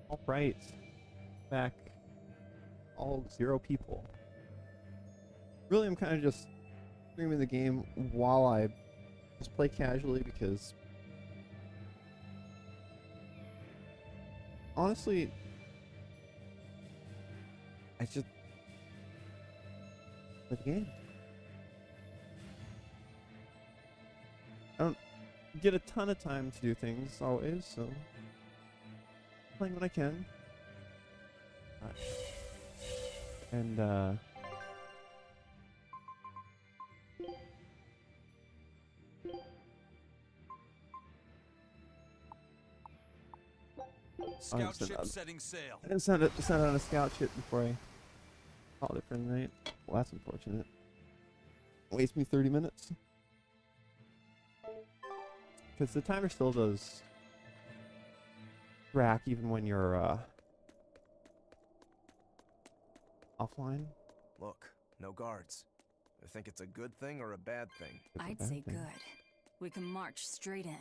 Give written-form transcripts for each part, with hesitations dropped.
All right, back. All 0 people. Really, I'm kind of just streaming the game while I just play casually because honestly, I just play the game. I don't get a ton of time to do things always, so playing when I can. And Scout ship setting sail. I didn't send out a scout ship before I called it for the night. Well, that's unfortunate. Waste me 30 minutes. Because the timer still does track even when you're offline. Look, no guards. I think it's a good thing or a bad thing. It's a I'd bad say thing. good. We can march straight in.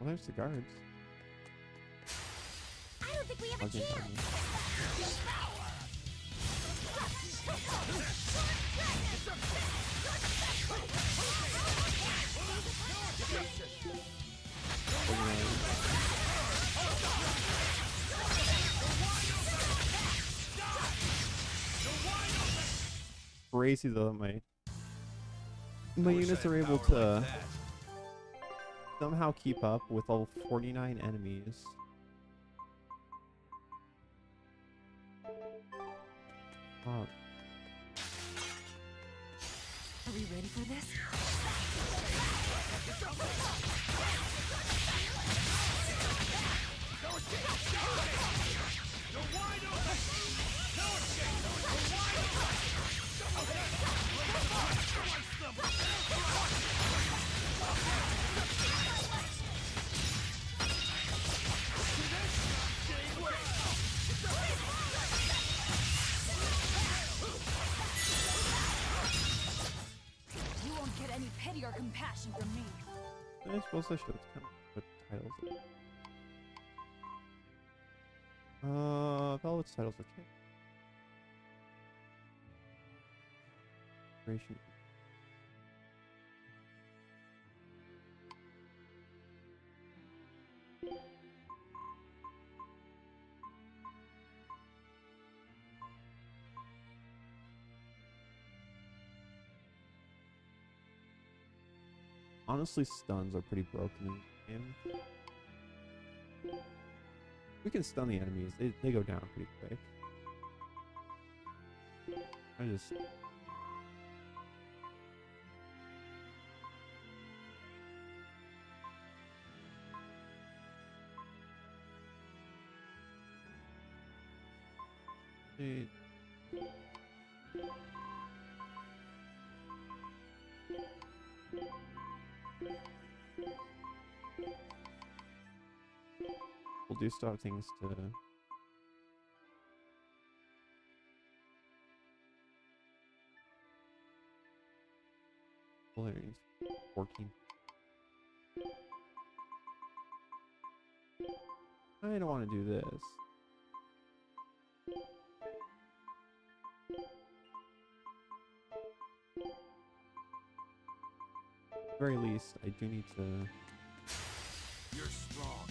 Well, there's the guards. I don't think we have a Okay, chance. Crazy though, my units are able to somehow keep up with all 49 enemies. Oh, Are we ready for this? You won't get any pity or compassion from me. I suppose I should kind of put titles in. Velvet's titles, okay. Creation. Honestly, stuns are pretty broken in the game. We can stun the enemies. They go down pretty quick. I just... Hey. We'll do start things to Polarities 14. I don't want to do this. At the very least, I do need to. You're strong.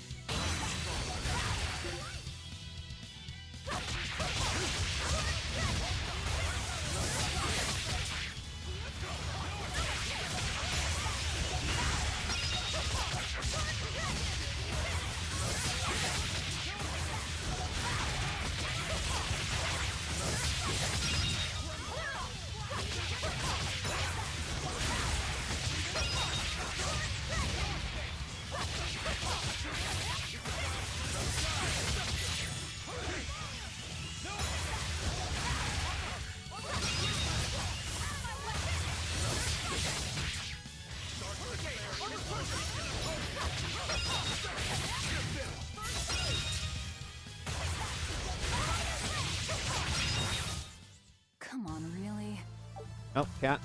Come on, really? Oh, cat.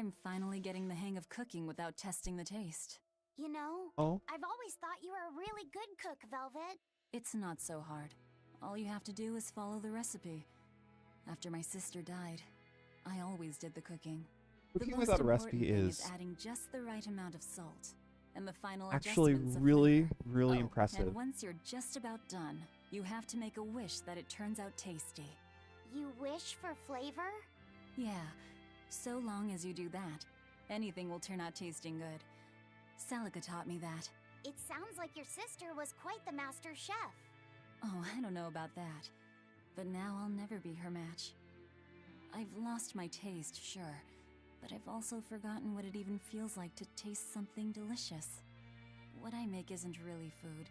I'm finally getting the hang of cooking without testing the taste. You know, Oh, I've always thought you were a really good cook, Velvet. It's not so hard. All you have to do is follow the recipe. After my sister died, I always did the cooking. cooking the without a most recipe important thing is adding just the right amount of salt and the final actually adjustments of really, flavor. really Oh, impressive. And once you're just about done, you have to make a wish that it turns out tasty. You wish for flavor? Yeah, so long as you do that, anything will turn out tasting good. Salika taught me that. It sounds like your sister was quite the master chef. Oh, I don't know about that. But now I'll never be her match. I've lost my taste, sure, but I've also forgotten what it even feels like to taste something delicious. What I make isn't really food.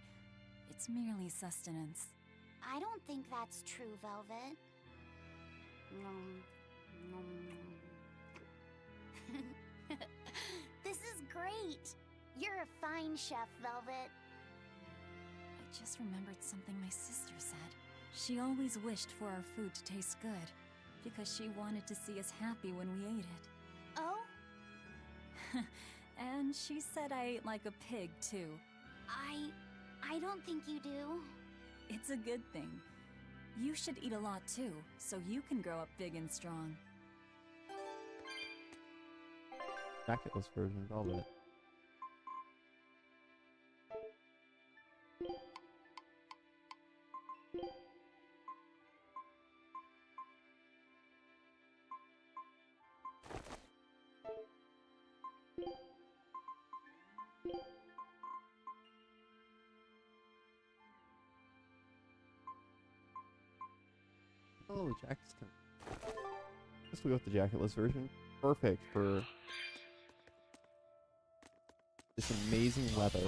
It's merely sustenance. I don't think that's true, Velvet. This is great. You're a fine chef, Velvet. I just remembered something my sister said. She always wished for our food to taste good, because she wanted to see us happy when we ate it. Oh? And she said I ate like a pig, too. I don't think you do. It's a good thing. You should eat a lot, too, so you can grow up big and strong. Jacketless version of Velvet. Oh, the jacket's coming. Guess we go with the jacketless version. Perfect for this amazing weather.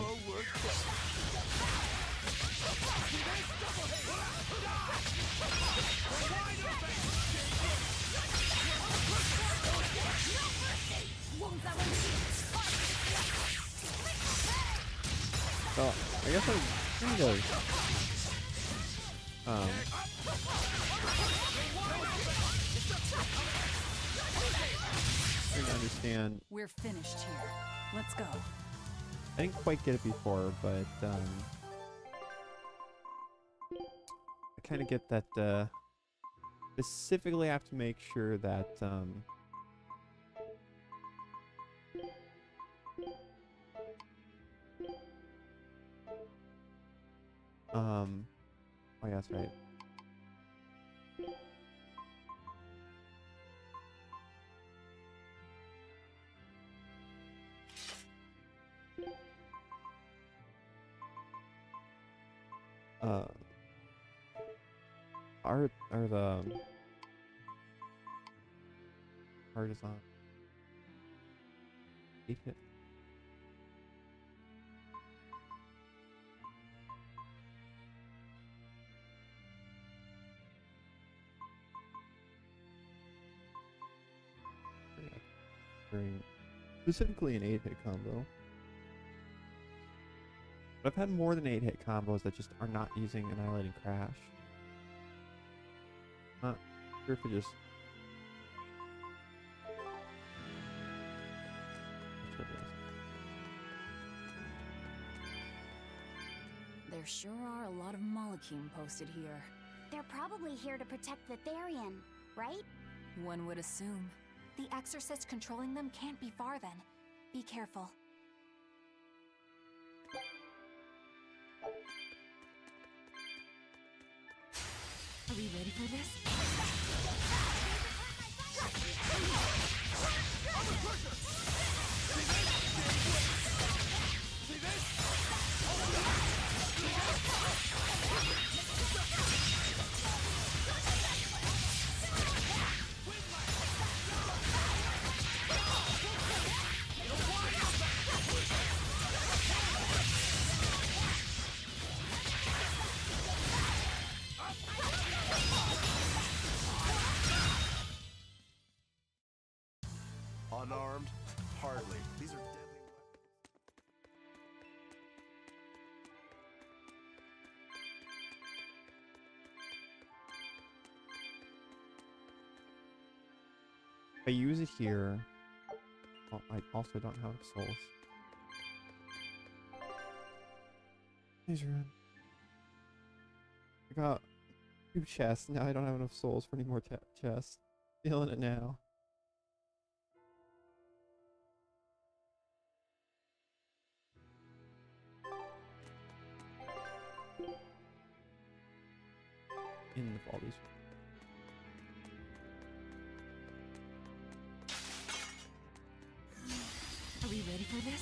So I guess I'm kind of trying to understand. We're finished here. Let's go. I didn't quite get it before, but I kind of get that specifically have to make sure that oh yeah, that's right. Are the art is on 8-hit. Specifically an 8-hit combo. But I've had more than 8-hit combos that just are not using Annihilating Crash. Not sure if it just... There sure are a lot of Malakim posted here. They're probably here to protect the Therian, right? One would assume. The exorcist controlling them can't be far then. Be careful. Are we ready for this? Unarmed? Hardly. These are deadly weapons. If I use it here, I also don't have souls. Please run. I got 2 chests. Now I don't have enough souls for any more chests. Feeling it now. In all these. Are we ready for this?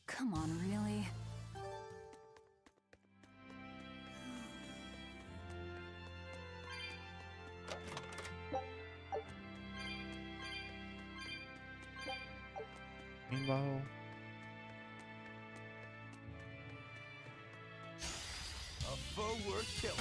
Come on, really? Rainbow. A foe worth killing.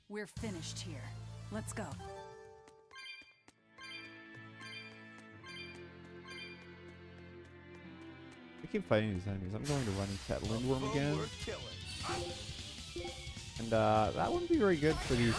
We're finished here. Let's go. We keep fighting these enemies. I'm going to run into that Lindworm again. And that wouldn't be very good for these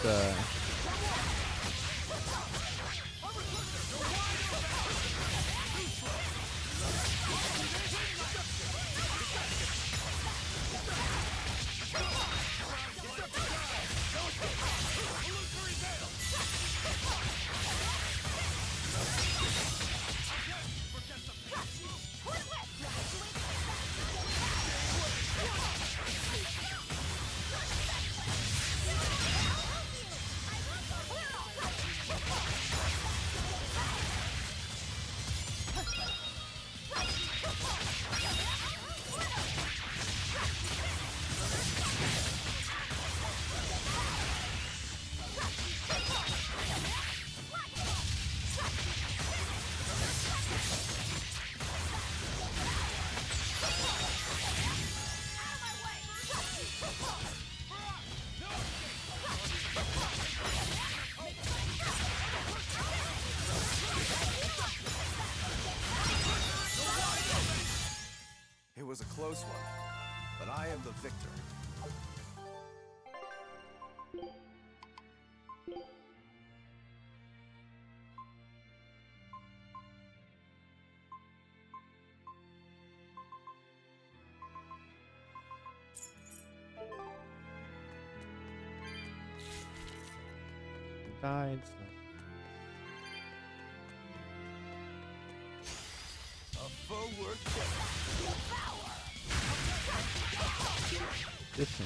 It was a close one, but I am the victor. died. A foe worth killing. Listen.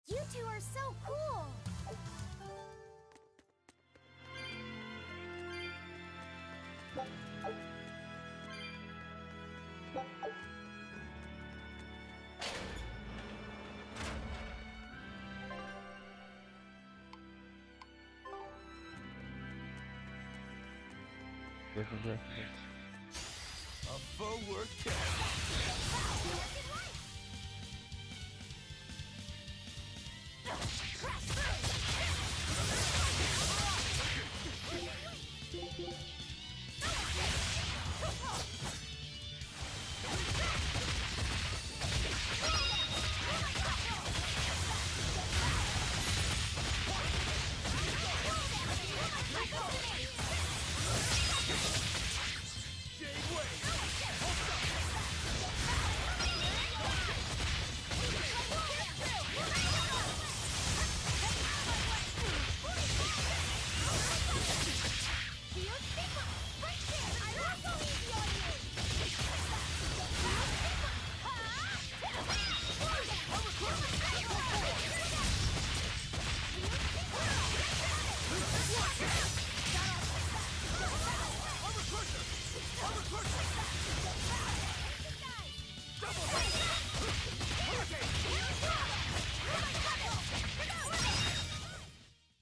You two are so cool! Different references. A forward kick.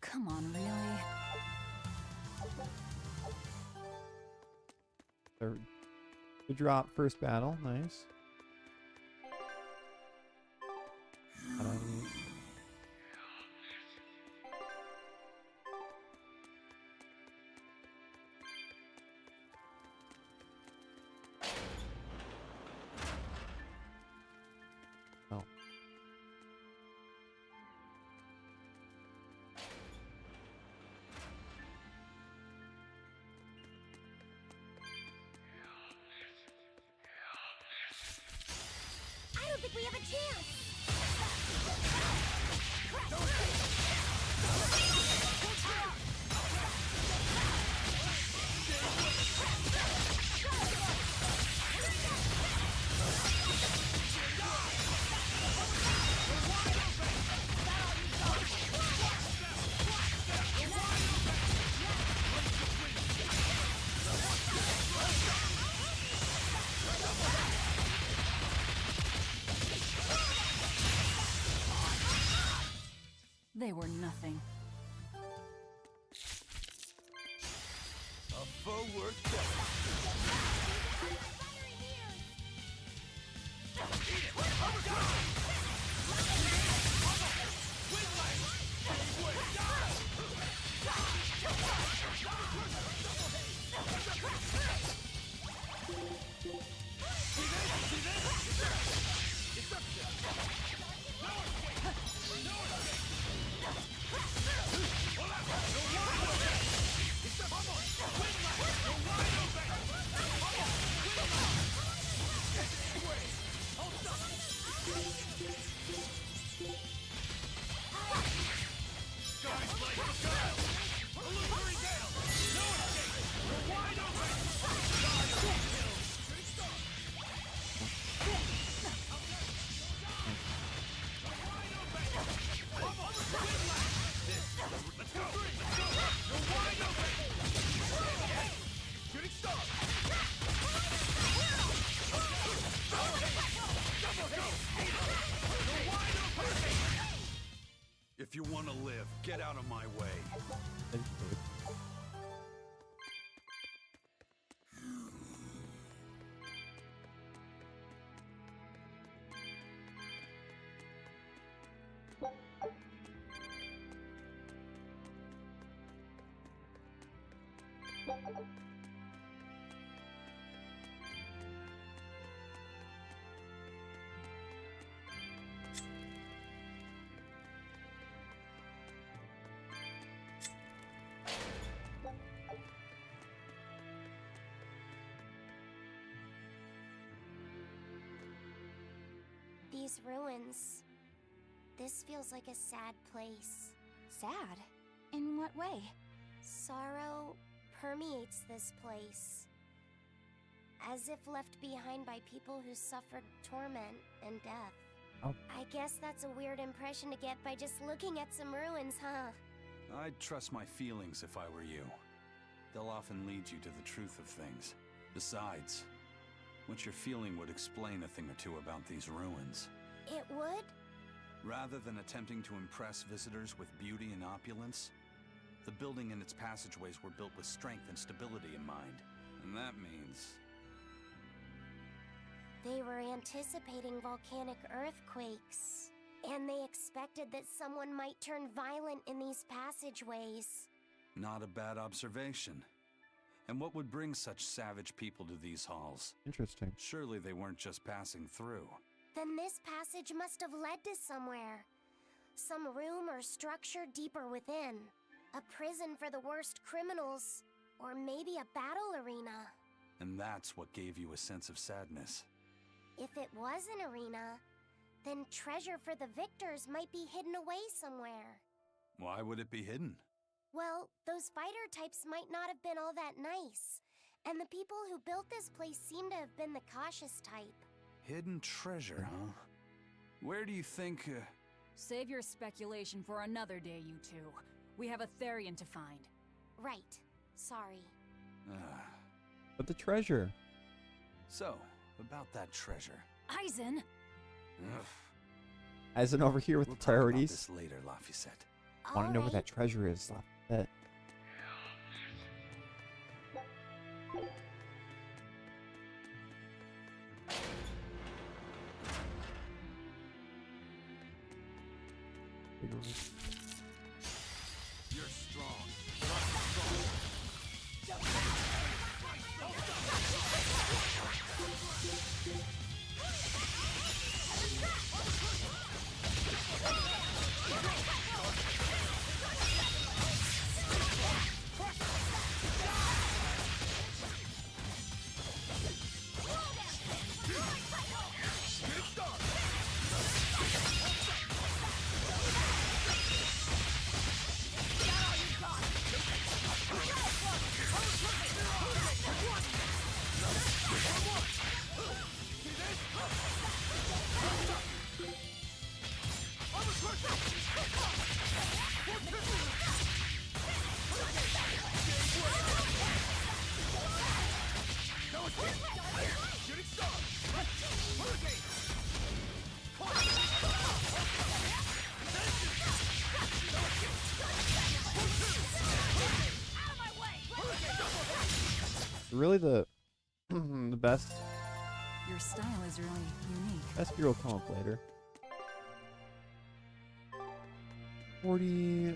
Come on, really? Third. Good drop, first battle, nice. Oh. I don't think we have a chance! They were nothing. A forward kick. If you want to live, get out of my way. Educate. These ruins. This feels like a sad place. Sad? In what way? Sorrow permeates this place. As if left behind by people who suffered torment and death. Oh. I guess that's a weird impression to get by just looking at some ruins, huh? I'd trust my feelings if I were you. They'll often lead you to the truth of things. Besides, what you're feeling would explain a thing or two about these ruins. It would? Rather than attempting to impress visitors with beauty and opulence, the building and its passageways were built with strength and stability in mind. And that means... They were anticipating volcanic earthquakes. And they expected that someone might turn violent in these passageways. not a bad observation. And what would bring such savage people to these halls? Interesting. Surely they weren't just passing through. Then this passage must have led to somewhere. Some room or structure deeper within. A prison for the worst criminals. Or maybe a battle arena. And that's what gave you a sense of sadness. If it was an arena, then treasure for the victors might be hidden away somewhere. Why would it be hidden? Well, those fighter types might not have been all that nice. And the people who built this place seem to have been the cautious type. Hidden treasure, huh? Where do you think, Save your speculation for another day, you two. We have a Therian to find. Right. Sorry. But the treasure. So, about that treasure. Aizen! Ugh. As in over here with We'll the talk about priorities. this later, Laphicet. Want to know where Alright. that treasure is, Lafayette. You're strong. Really the the best Your style is really unique. best gear will come up later. 40. A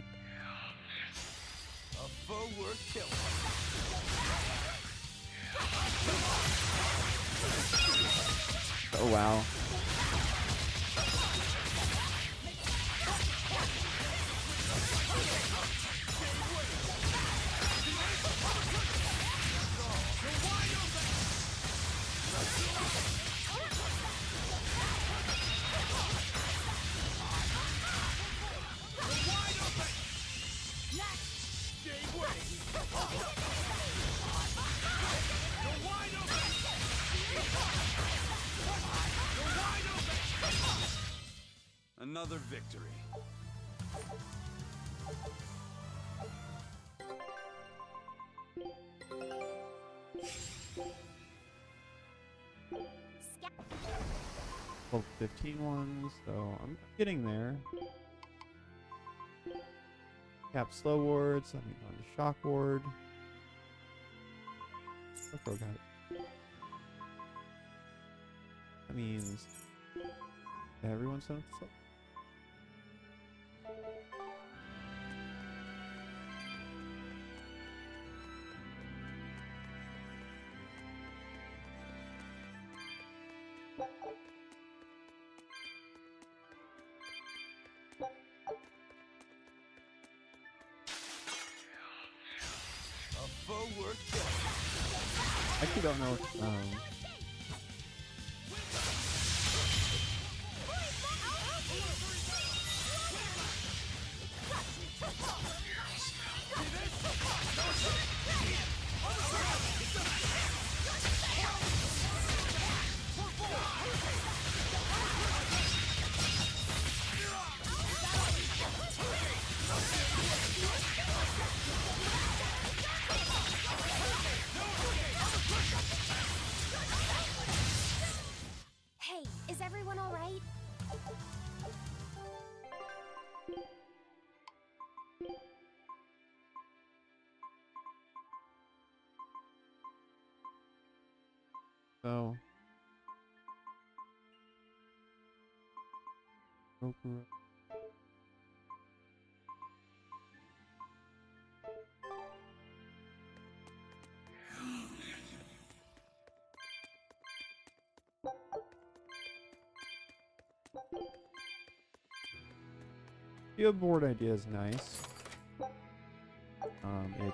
foe worth killing. Oh wow. Another victory. Level 15 ones, so I'm getting there. Cap slow wards, let me go into shock ward. Let's go, guys. That means everyone's done with A forward. I actually don't know if, Hey, is everyone all right? so. Roku. Your board idea is nice. It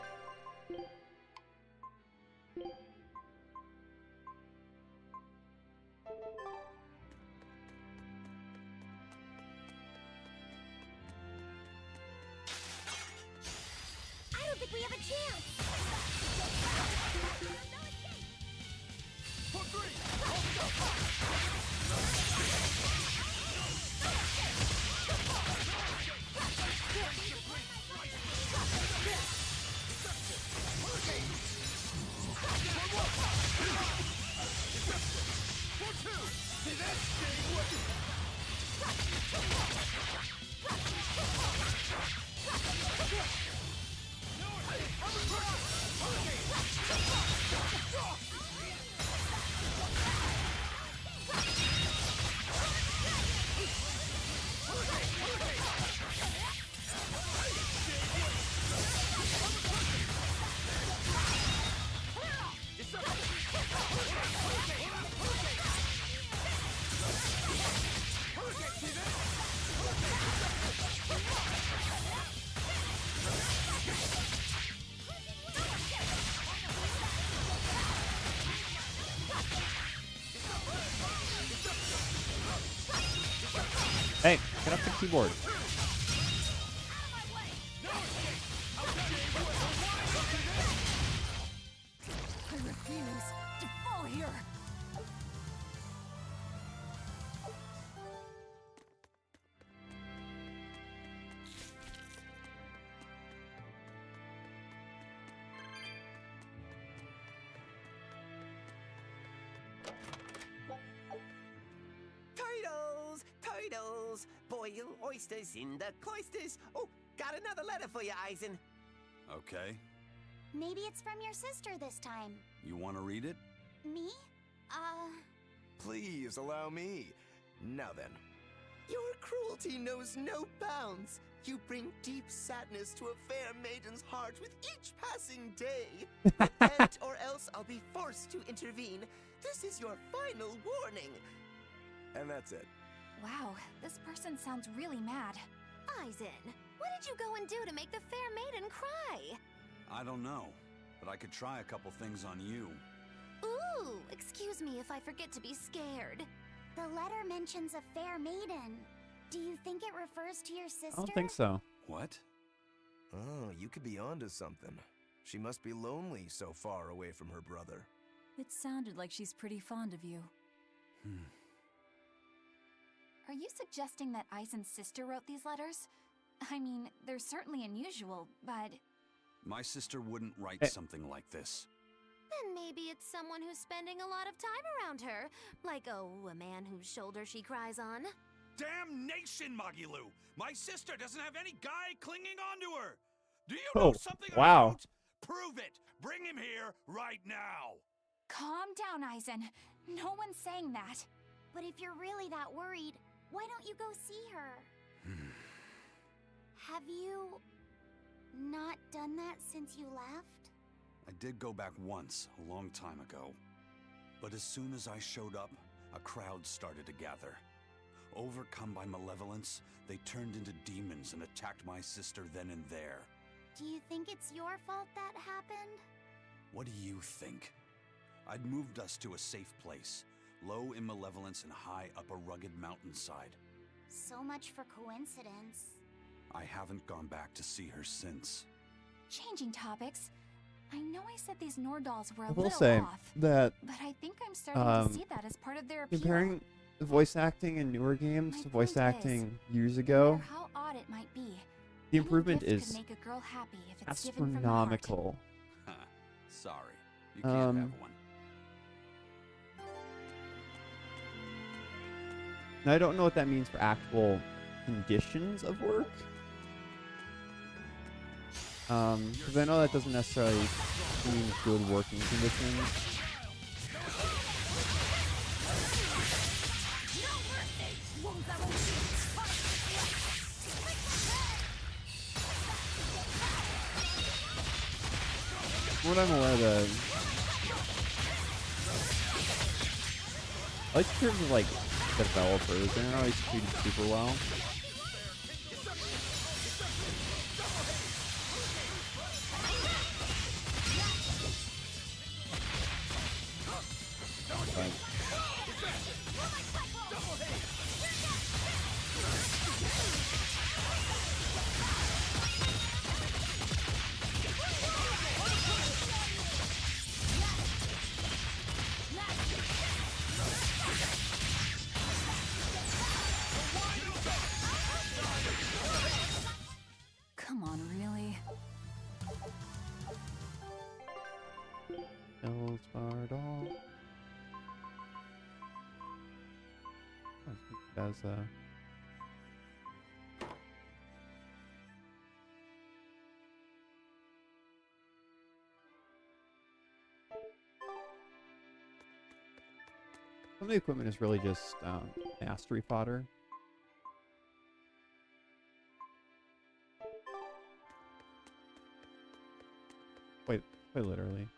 I don't think we have a chance. Hey, get off the keyboard. I refuse to fall here. Turtles! Turtles! Boil oysters in the cloisters! Oh, got another letter for you, Eisen. Okay. Maybe it's from your sister this time. You want to read it? Me? Please allow me. Now then. Your cruelty knows no bounds. You bring deep sadness to a fair maiden's heart with each passing day. Repent, or else I'll be forced to intervene. This is your final warning. And that's it. Wow, this person sounds really mad. Eisen, what did you go and do to make the fair maiden cry? I don't know, but I could try a couple things on you. Ooh, excuse me if I forget to be scared. The letter mentions a fair maiden. Do you think it refers to your sister? I don't think so. What? Oh, you could be onto something. She must be lonely so far away from her brother. It sounded like she's pretty fond of you. Are you suggesting that Eisen's sister wrote these letters? I mean, they're certainly unusual, but... My sister wouldn't write Eh. something like this. Then maybe it's someone who's spending a lot of time around her. Like, a man whose shoulder she cries on. Damnation, Magilu! My sister doesn't have any guy clinging onto her! Do you Oh, know something I wow. don't? Prove it! Bring him here right now! Calm down, Eisen. No one's saying that. But if you're really that worried, why don't you go see her? Have you not done that since you left? I did go back once, a long time ago. But as soon as I showed up, a crowd started to gather. Overcome by malevolence, they turned into demons and attacked my sister then and there. Do you think it's your fault that happened? What do you think? I'd moved us to a safe place, low in malevolence and high up a rugged mountainside. So much for coincidence. I haven't gone back to see her since. Changing topics. I know I said these Nordals were a I will little say off, that but I think I'm starting to see that as part of their appeal. comparing the voice acting in newer games My to voice point is, acting years No ago, matter how odd it might be, the any improvement gift is could make a girl happy if it's given from the heart. astronomical. Sorry, you can't have one. Now, I don't know what that means for actual conditions of work. Because I know that doesn't necessarily mean good working conditions. From what I'm aware, at least in terms of like developers, they're not always treated super well. Come on, really? Elspardal. As some of the equipment is really just mastery fodder. Quite literally.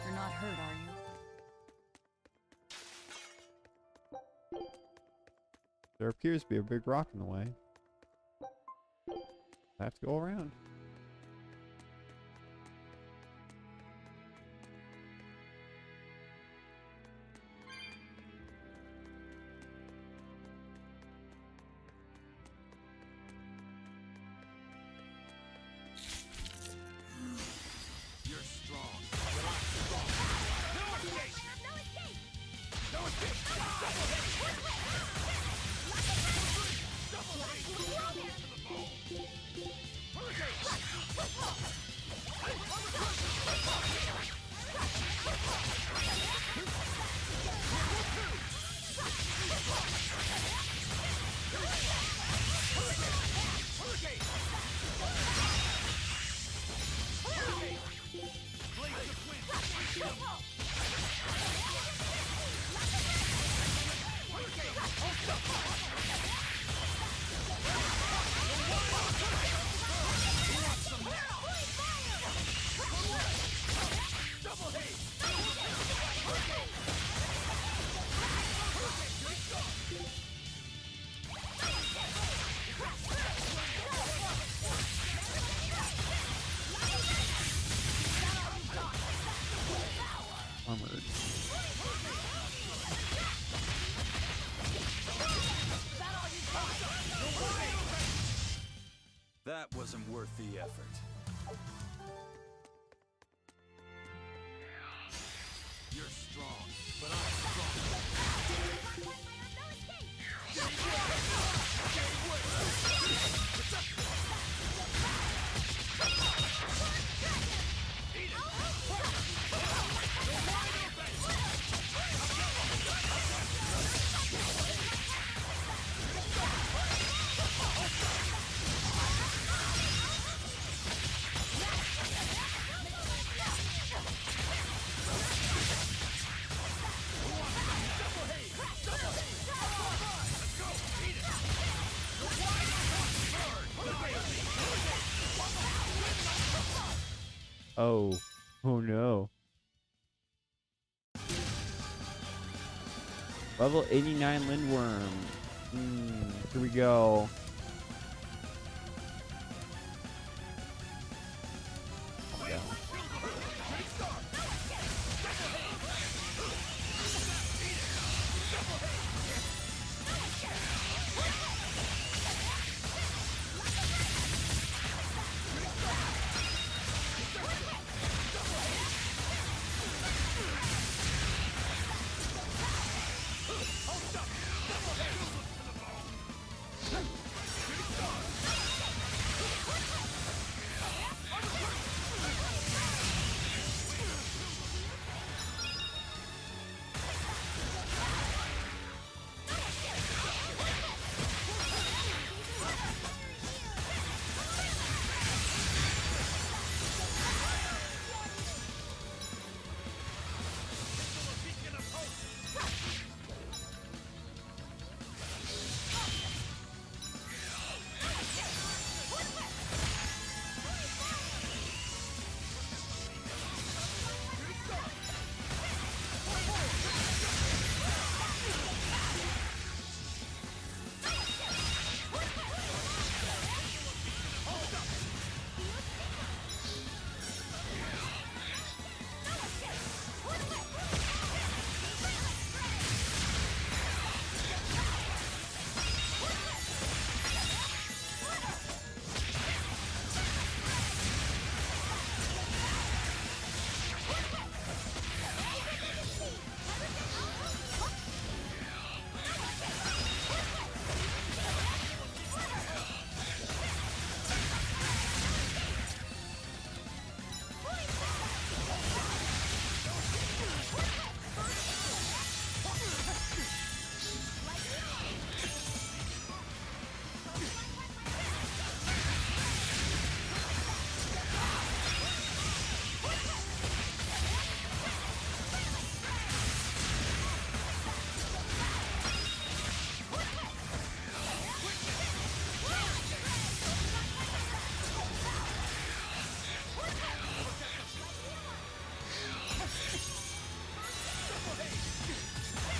You're not hurt, are you? There appears to be a big rock in the way. I have to go around. Armored. That wasn't worth the effort. You're strong, but I'm strong. Oh. Oh no. Level 89 Lindworm. Here we go. Yeah.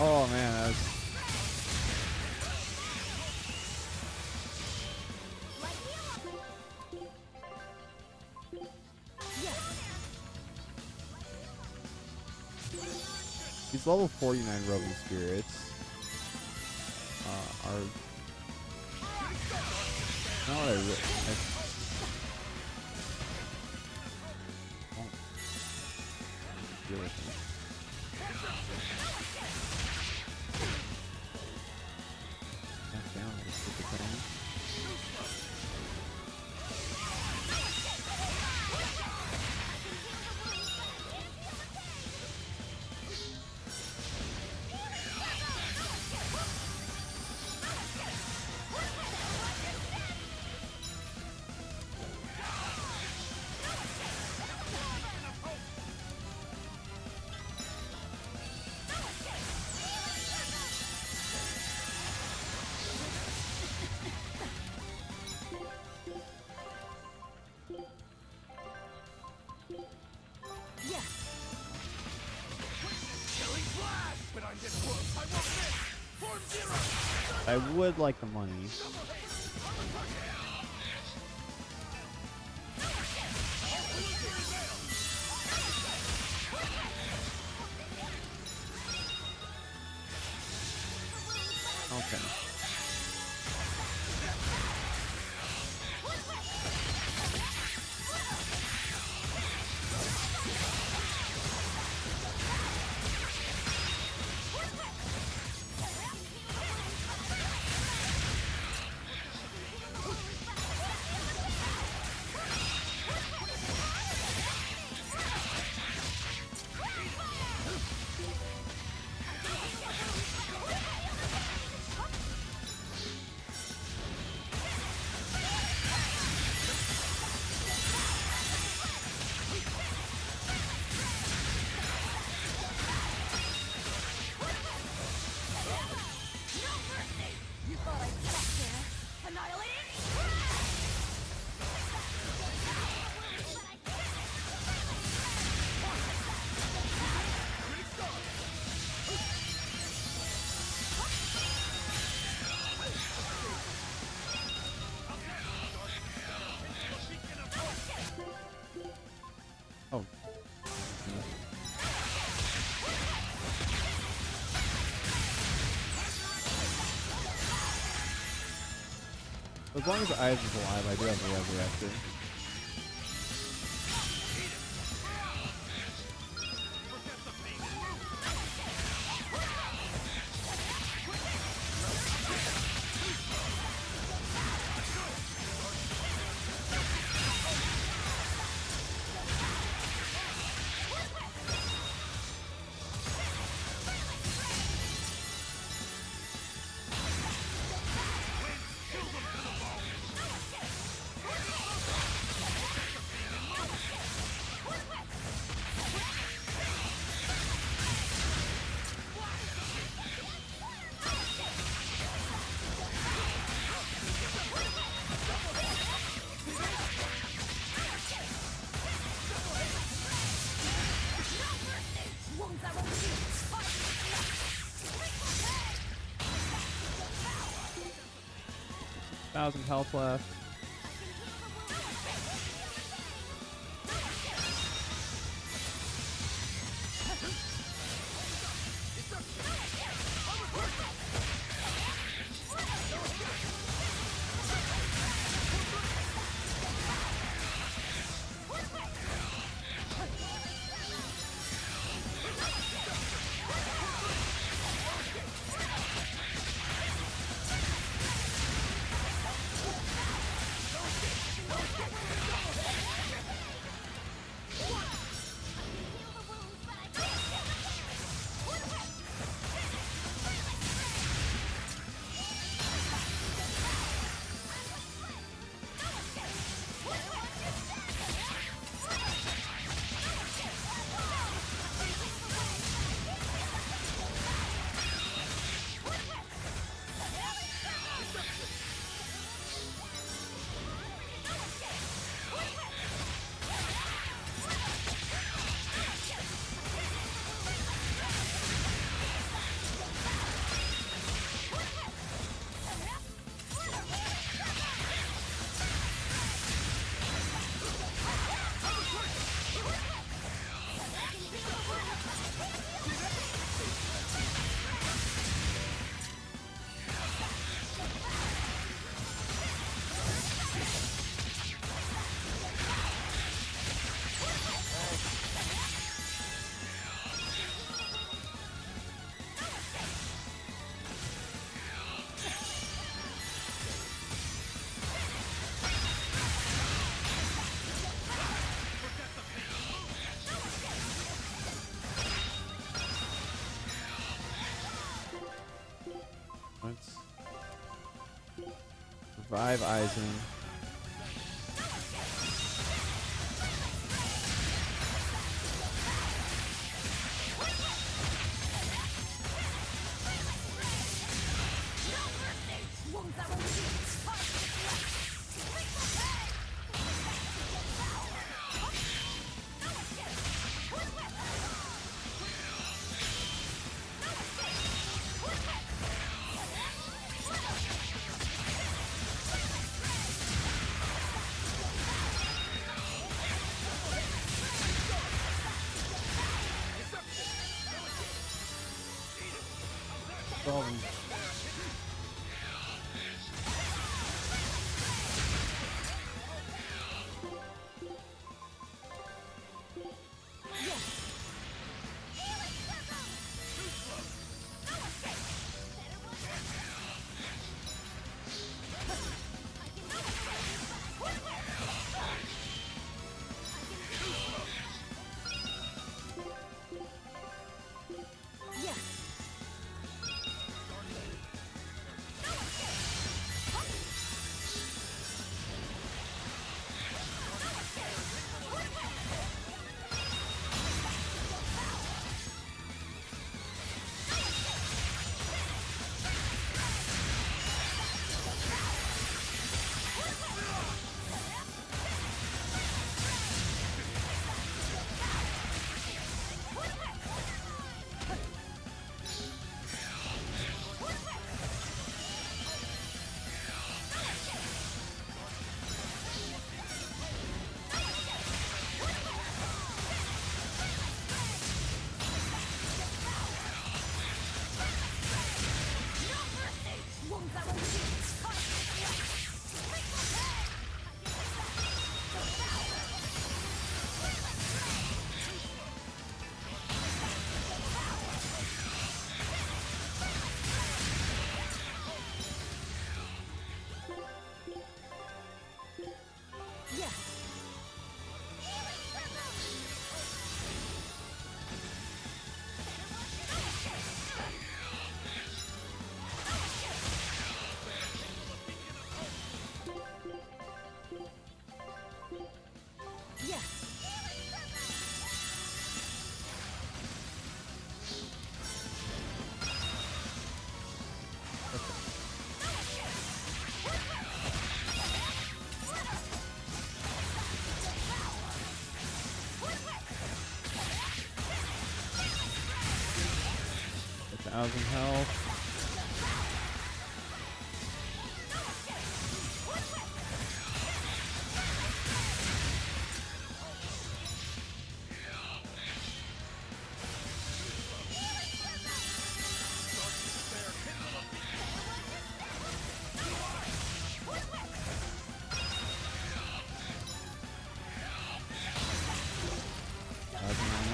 Oh man, that was... These level 49 roving spirits are not what I really... Really think. Back down, I just hit the thing. I would like the money. Okay. As long as Eyes is alive, I do have a resurrector. 1,000 health left. Let's revive Eisen. Problem. $1,000 health.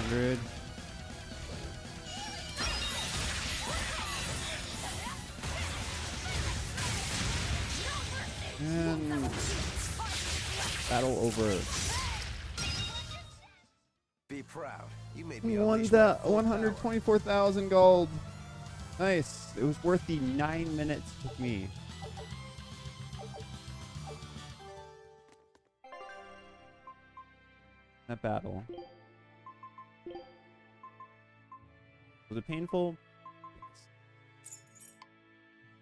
$1,900. And battle over. Be proud. You made me Won unleash the my full power. 124,000 gold. Nice. It was worth the 9 minutes it took me. That battle. Was it painful?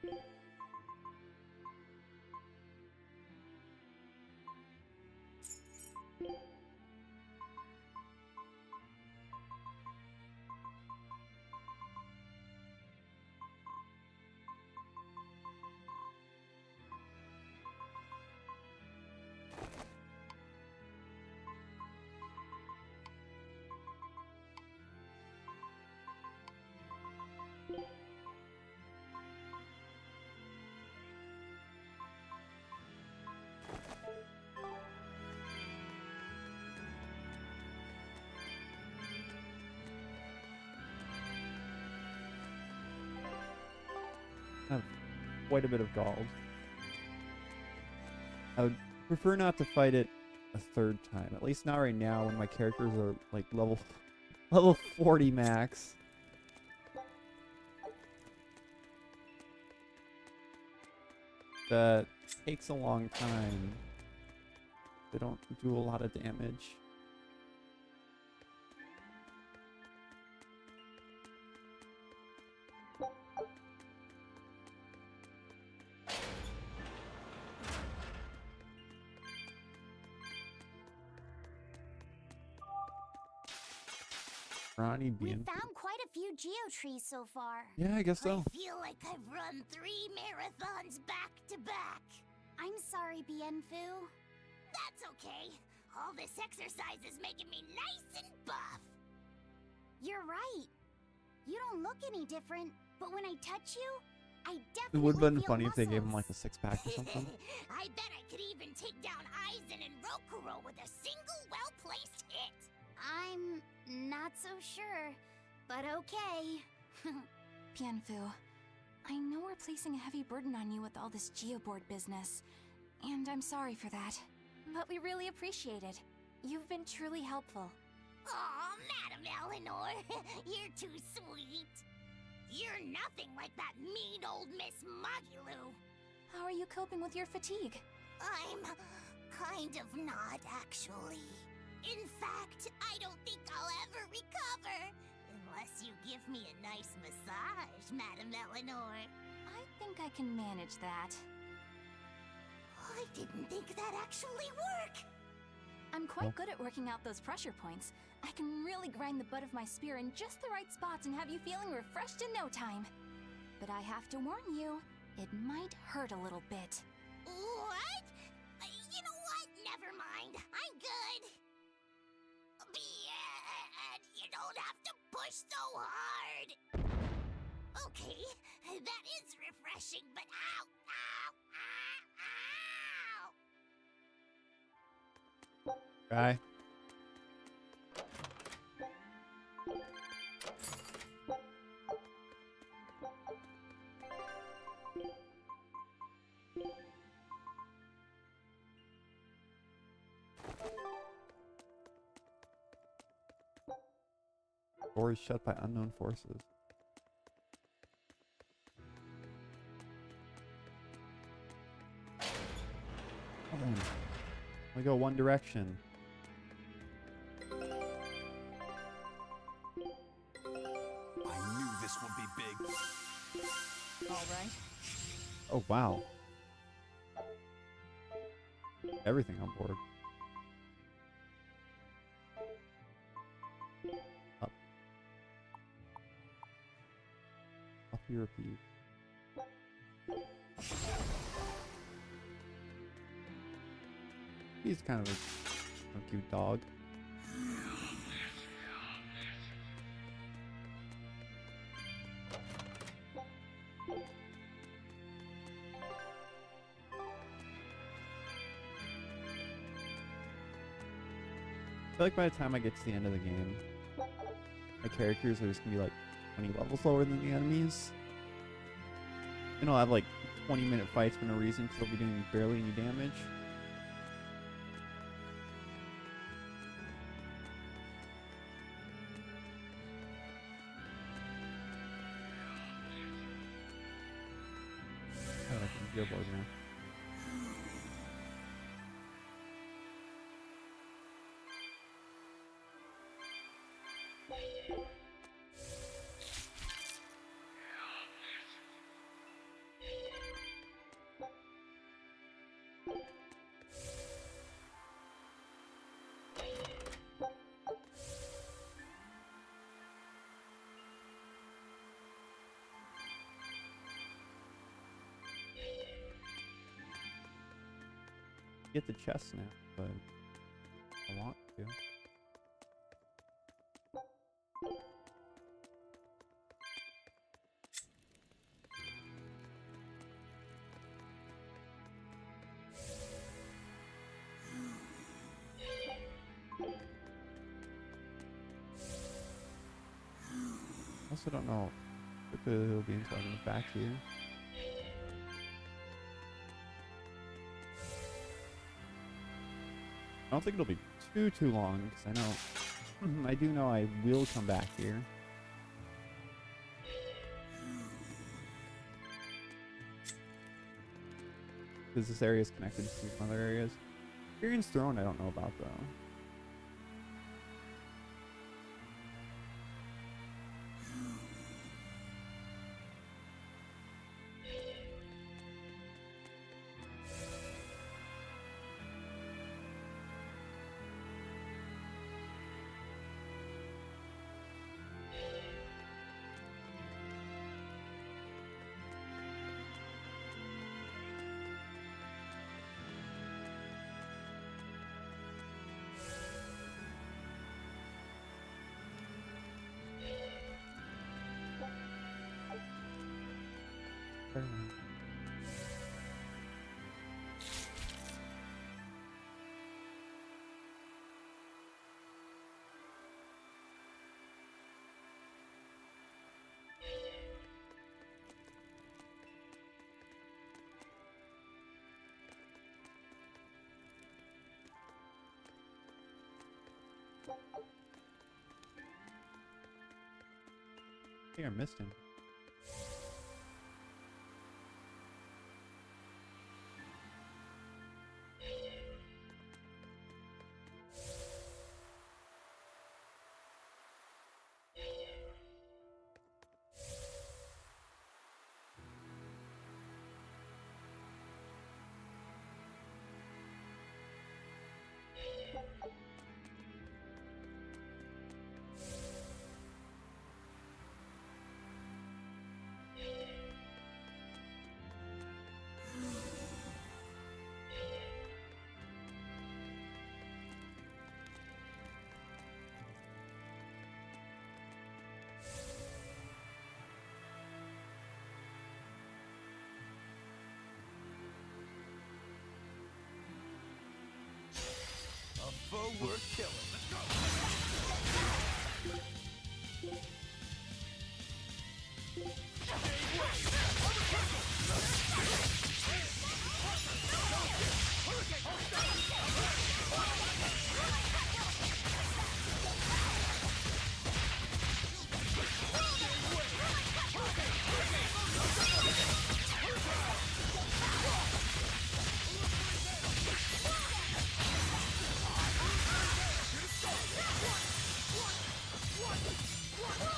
Yes. I have quite a bit of gold. I would prefer not to fight it a third time. At least not right now when my characters are like level 40 max. That takes a long time. They don't do a lot of damage. Ronnie We being. found quite a few geotrees so far. Yeah, I guess so. I feel like I've run 3 marathons back to back. I'm sorry, Bienfu. That's okay. All this exercise is making me nice and buff. You're right. You don't look any different, but when I touch you, I definitely It would have been feel funny if they gave him like muscles. a six-pack or something. I bet I could even take down Aizen and Rokuro with a single well-placed hit. I'm not so sure, but okay. Pianfu, I know we're placing a heavy burden on you with all this geoboard business, and I'm sorry for that. But we really appreciate it. You've been truly helpful. Aw, Madam Eleanor, you're too sweet. You're nothing like that mean old Miss Magilou. How are you coping with your fatigue? I'm kind of not, actually. In fact, I don't think I'll ever recover. Unless you give me a nice massage, Madam Eleanor. I think I can manage that. I didn't think that actually work. I'm quite good at working out those pressure points. I can really grind the butt of my spear in just the right spots and have you feeling refreshed in no time. But I have to warn you, it might hurt a little bit. What? You know what? Never mind. I'm good. You don't have to push so hard. Okay, that is refreshing, but ow, ow, ow, ow. Guy. Door is shut by unknown forces. Come on. We go one direction. I knew this would be big. All right. Oh, wow. Everything on board. Up. Up you repeat. He's kind of a cute dog. I feel like by the time I get to the end of the game, my characters are just gonna be like 20 levels lower than the enemies. And I'll have like 20-minute fights for no reason because they'll be doing barely any damage. Oh, I can gearboard now. Get the chest now, but I want to. I also don't know if it'll be until I get back here. I don't think it'll be too long because I do know I will come back here. Because this area is connected to some other areas. Tyrion's Throne I don't know about though. I think I missed him. A foe worth killing. Let's go! What?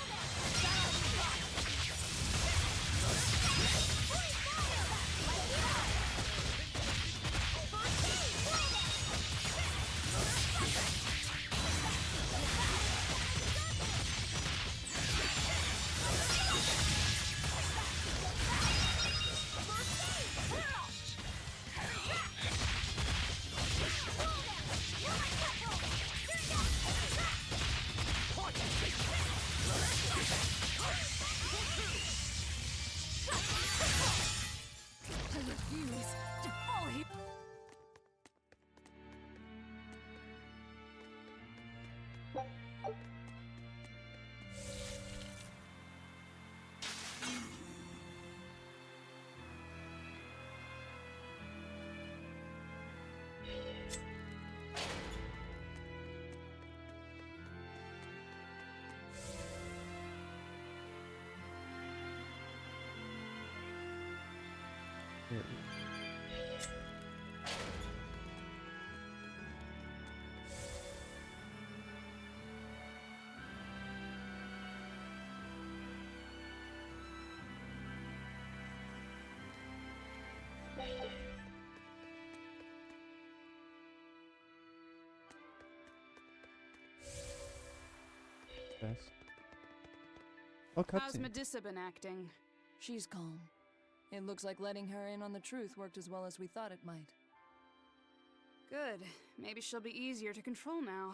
Here. Best. Oh, How's cutscene. Medusa been acting? She's calm. It looks like letting her in on the truth worked as well as we thought it might. Good. Maybe she'll be easier to control now.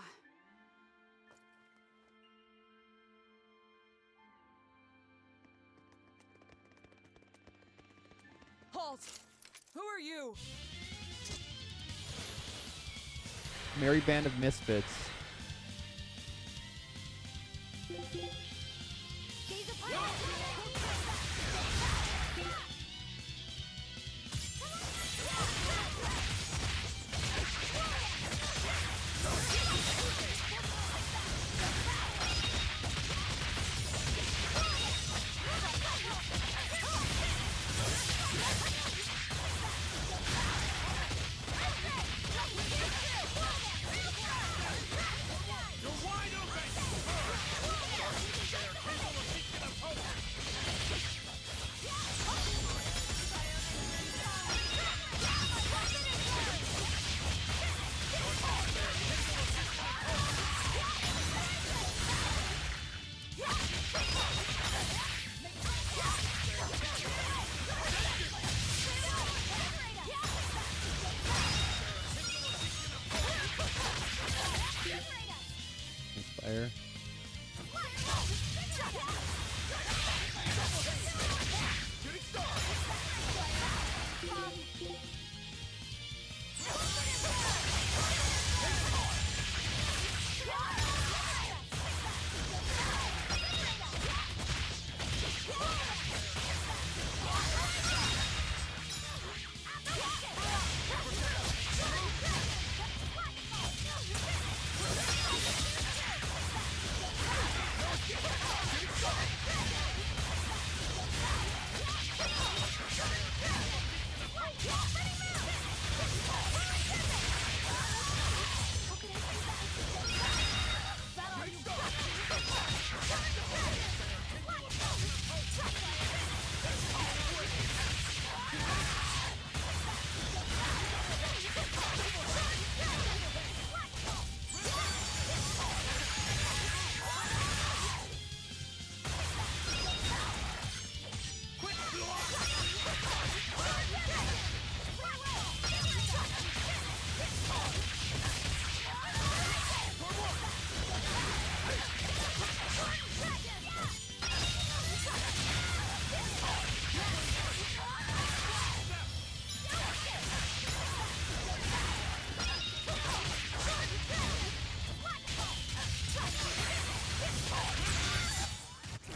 Halt! Who are you? Merry band of misfits. Inspire.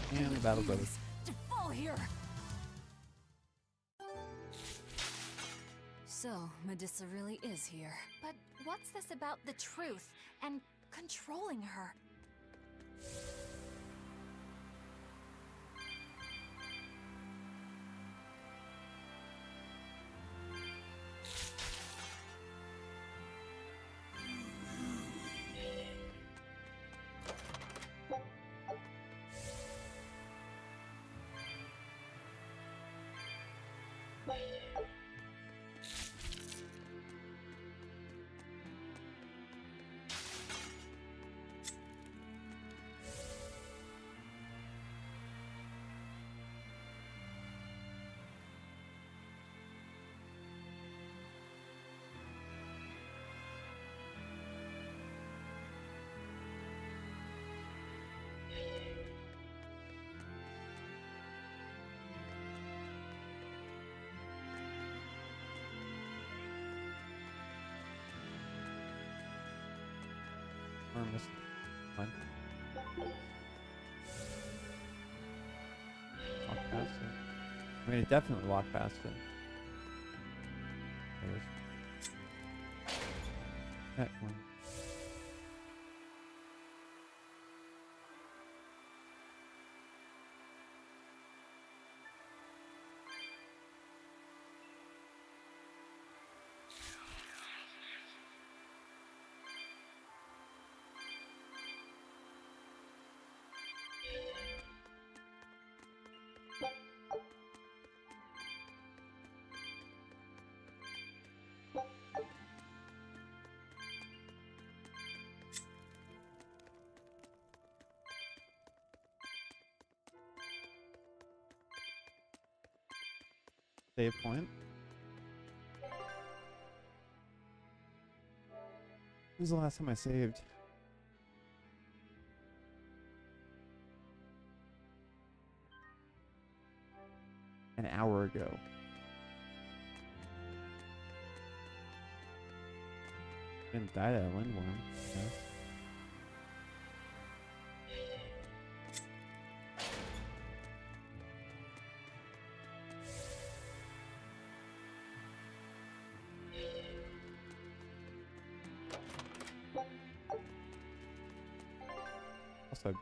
And the battle's over. To fall here. So, Medusa really is here. But what's this about the truth and controlling her? Or miss one. Walk past it. I mean, it definitely walked past it. There's that one. Save point. When was the last time I saved? An hour ago. Didn't die to that Lindworm. Yeah. Also,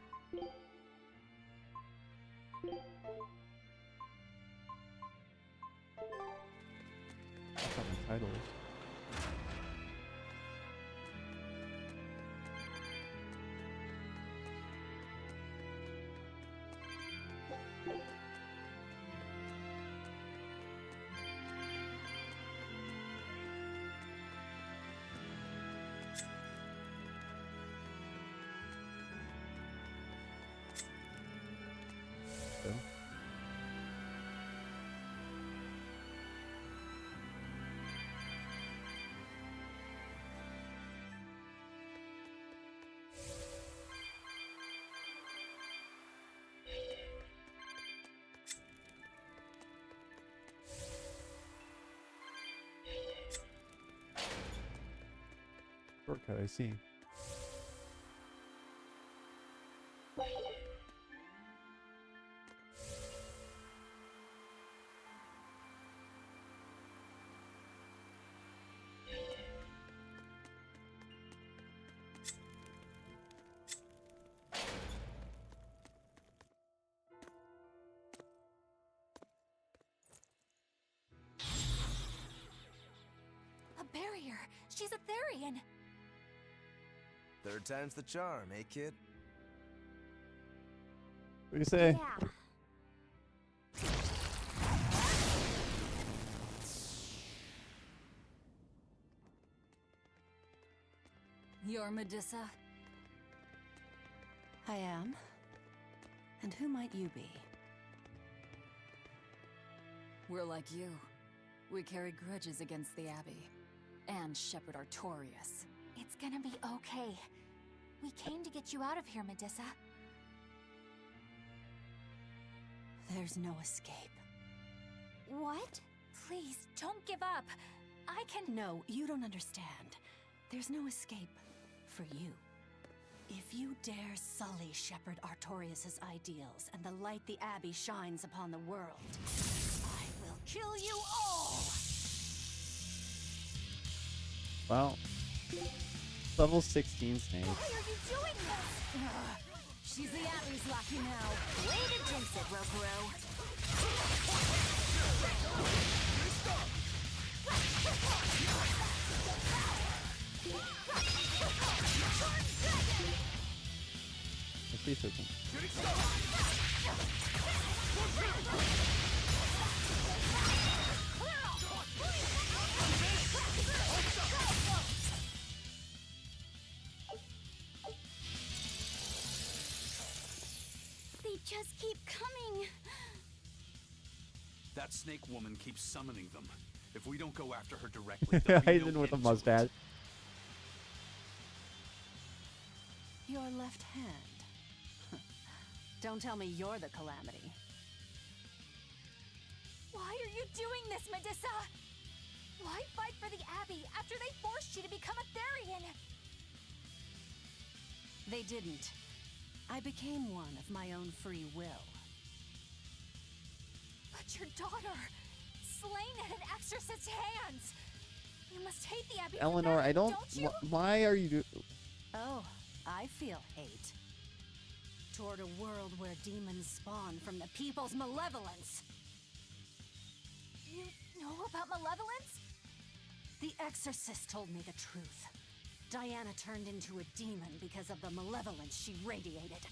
that's not my title. So. Shortcut, I see. A barrier! She's a Therian! Third time's the charm, eh, kid? What do you say? Yeah. You're Medusa? I am. And who might you be? We're like you. We carry grudges against the Abbey. And Shepherd Artorias. It's gonna be okay. We came to get you out of here, Medusa. There's no escape. What? Please, don't give up. I can... No, you don't understand. There's no escape for you. If you dare sully Shepherd Artorias' ideals and the light the Abbey shines upon the world, I will kill you all! Well, level 16 snake. Why are you doing this? She's the Abbey's lucky now. Way to jinx it, Rokuro. I see something. They just keep coming. That snake woman keeps summoning them. If we don't go after her directly, there'll be no Aizen with a end to it. mustache. Your left hand. Don't tell me you're the calamity. Why are you doing this, Medusa? Why fight for the Abbey after they forced you to become a Therian? They didn't. I became one of my own free will. But your daughter, slain at an exorcist's hands. You must hate the Abbey. for Eleanor, that, I don't. you? Why are you? Oh, I feel hate. Toward a world where demons spawn from the people's malevolence. You know about malevolence? The exorcist told me the truth. Diana turned into a demon because of the malevolence she radiated.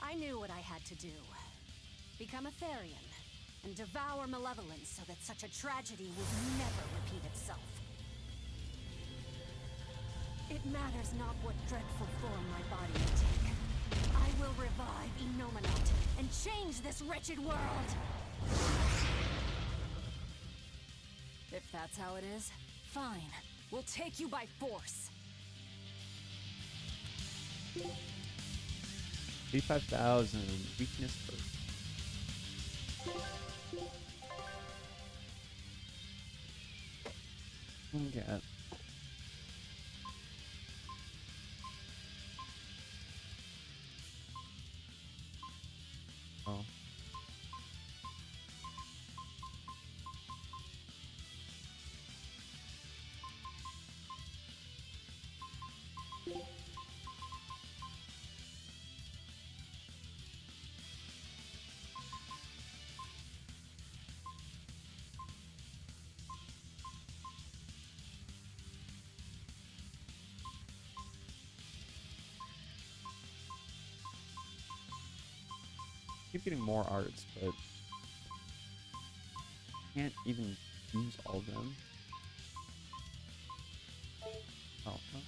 I knew what I had to do. Become a Therian, and devour malevolence so that such a tragedy would never repeat itself. It matters not what dreadful form my body will take. I will revive Enominat and change this wretched world! If that's how it is, fine. We'll take you by force. 85,000 weakness first. Okay. Oh. Keep getting more arts, but can't even use all of them. Oh, no.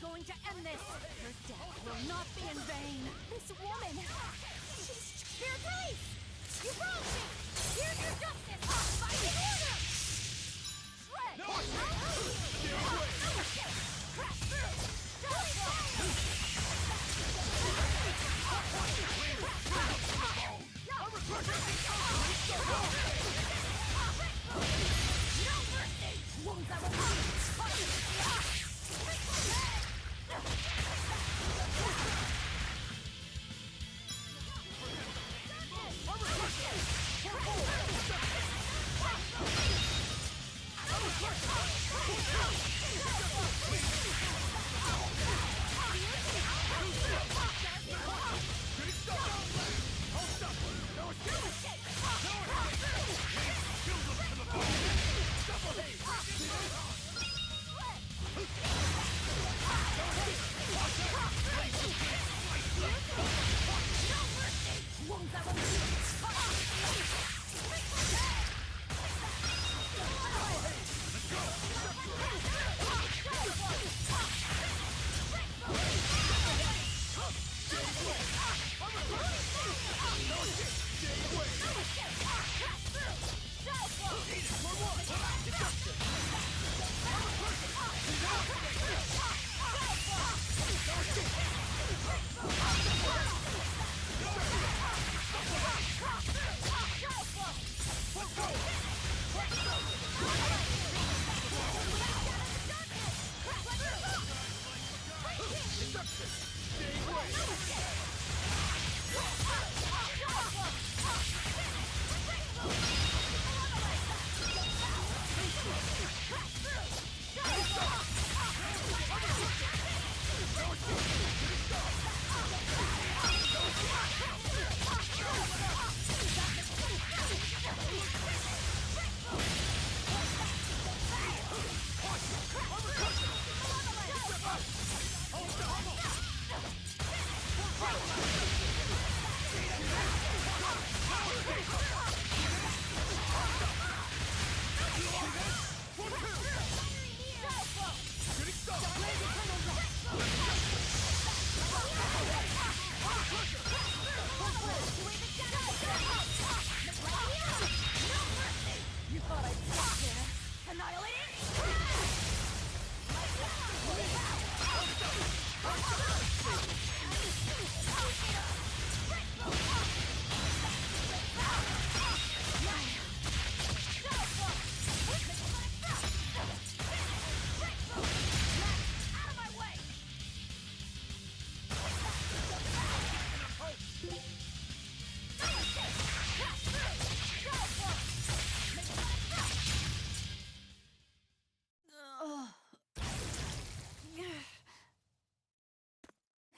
Going to end this! Her death will not be in vain! This woman! She's Spiritrace! You wronged me! Here's your justice! Fighting order! Shred! No! Crash through! No mercy! Wounds I will not!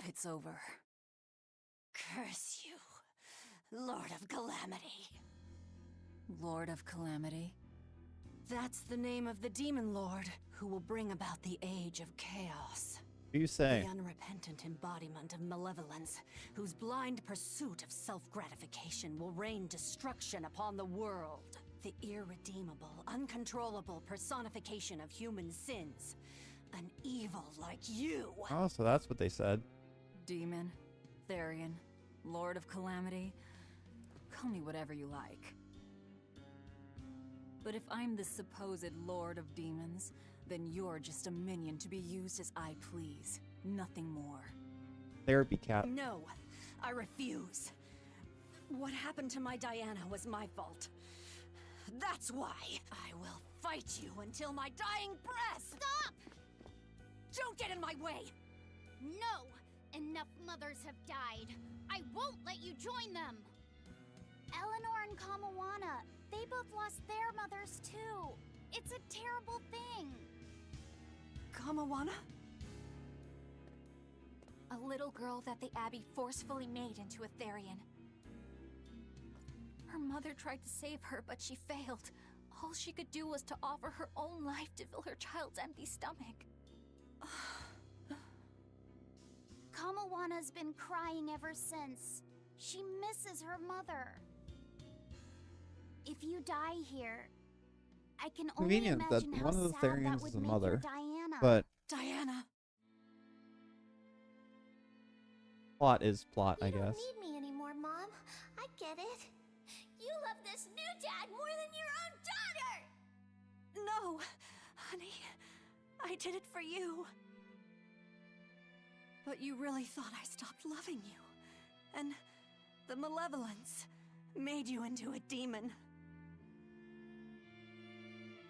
It's over. Curse you, Lord of Calamity. Lord of Calamity? That's the name of the Demon Lord who will bring about the Age of Chaos. What do you say? The unrepentant embodiment of malevolence, whose blind pursuit of self-gratification will rain destruction upon the world. The irredeemable, uncontrollable personification of human sins. An evil like you. Oh, so that's what they said. Demon, Therian, Lord of Calamity. Call me whatever you like. But if I'm the supposed Lord of Demons, then you're just a minion to be used as I please. Nothing more. Therapy cat. No, I refuse. What happened to my Diana was my fault. That's why I will fight you until my dying breath! Stop! Don't get in my way! No! Enough mothers have died. I won't let you join them! Eleanor and Kamawana, they both lost their mothers too. It's a terrible thing. Kamawana? A little girl that the Abbey forcefully made into a Therian. Her mother tried to save her, but she failed. All she could do was to offer her own life to fill her child's empty stomach. Kamawana's been crying ever since. She misses her mother. If you die here, I can only Convenient that imagine how one of the sad that Therians would is a make mother, your Diana. but Diana! plot is plot, I You don't guess. need me anymore, Mom. I get it. You love this new dad more than your own daughter! No, honey. I did it for you. But you really thought I stopped loving you. And the malevolence made you into a demon.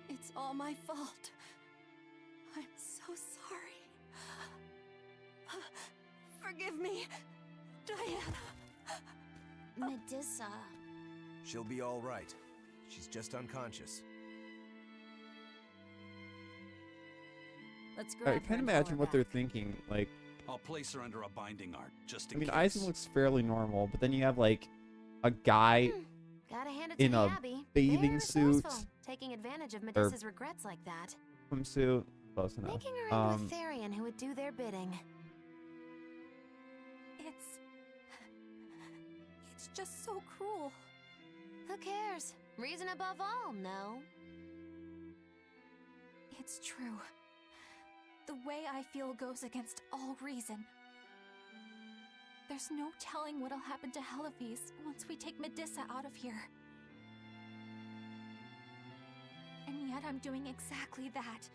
It's all my fault. I'm so sorry. Forgive me, Diana. Medusa. She'll be all right. She's just unconscious. Let's I grab her can't and call imagine her what they're back. thinking. Like, I'll place her under a binding art, just in I mean, case. Aizen looks fairly normal, but then you have like a guy Gotta hand it in to the a Abbey. bathing They're suit, resourceful, taking advantage of Medusa's regrets like that. swimsuit, close enough. Making her into a Therian who would do their bidding. It's just so cruel. Who cares? Reason above all, no? It's true. The way I feel goes against all reason. There's no telling what'll happen to Heliphys once we take Medusa out of here. And yet I'm doing exactly that,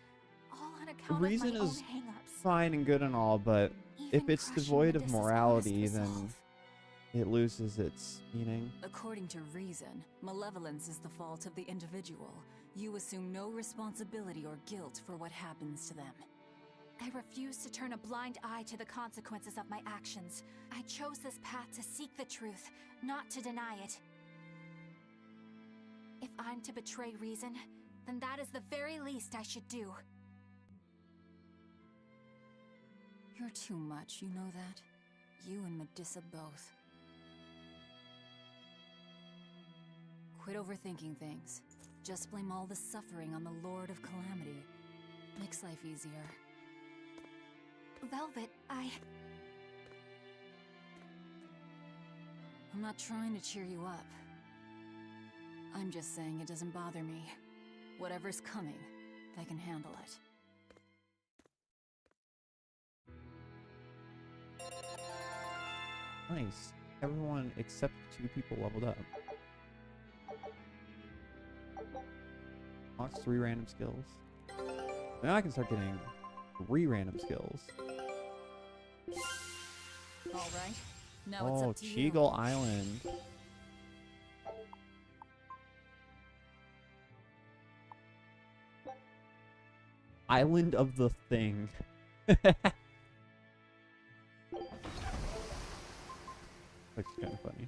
all on account Reason of my own is hang-ups. fine and good and all, but if Even it's crushing devoid of Medusa's morality, honest then resolve. it loses its meaning. According to reason, malevolence is the fault of the individual. You assume no responsibility or guilt for what happens to them. I refuse to turn a blind eye to the consequences of my actions. I chose this path to seek the truth, not to deny it. If I'm to betray reason, then that is the very least I should do. You're too much, you know that? You and Medusa both. Quit overthinking things. Just blame all the suffering on the Lord of Calamity. Makes life easier. Velvet, I'm not trying to cheer you up. I'm just saying it doesn't bother me. Whatever's coming, I can handle it. Nice. Everyone except 2 people leveled up. Unlocks 3 random skills. Now I can start getting 3 random skills. Alright, now it's Oh, up to you. Cheagle Island. Island of the Thing. Looks kind of funny.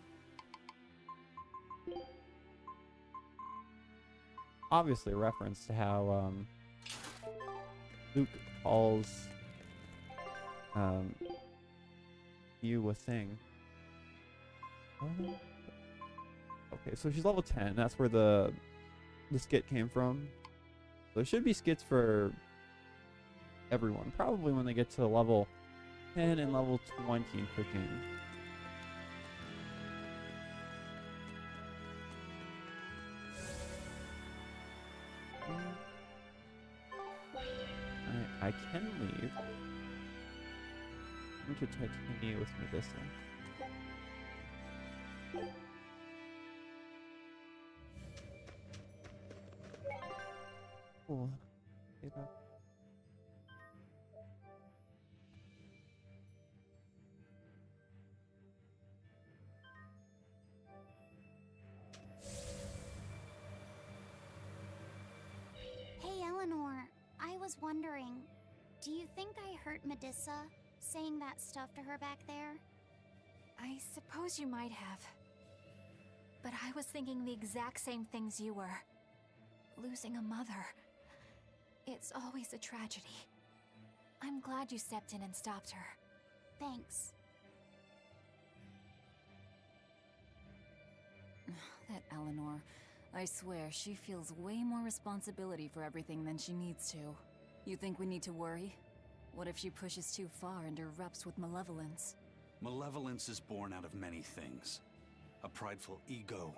Obviously a reference to how Luke calls you a thing. Okay, so she's level 10. That's where the skit came from. So there should be skits for everyone. Probably when they get to level 10 and level 20 in cooking. I can leave. I'm to Titania with Medusa. Cool. Okay, bye. Hey, Eleanor. I was wondering, do you think I hurt Medusa saying that stuff to her back there? I suppose you might have. But I was thinking the exact same things you were. Losing a mother. It's always a tragedy. I'm glad you stepped in and stopped her. Thanks. That Eleanor. I swear, she feels way more responsibility for everything than she needs to. You think we need to worry? What if she pushes too far and erupts with malevolence? Malevolence is born out of many things. A prideful ego,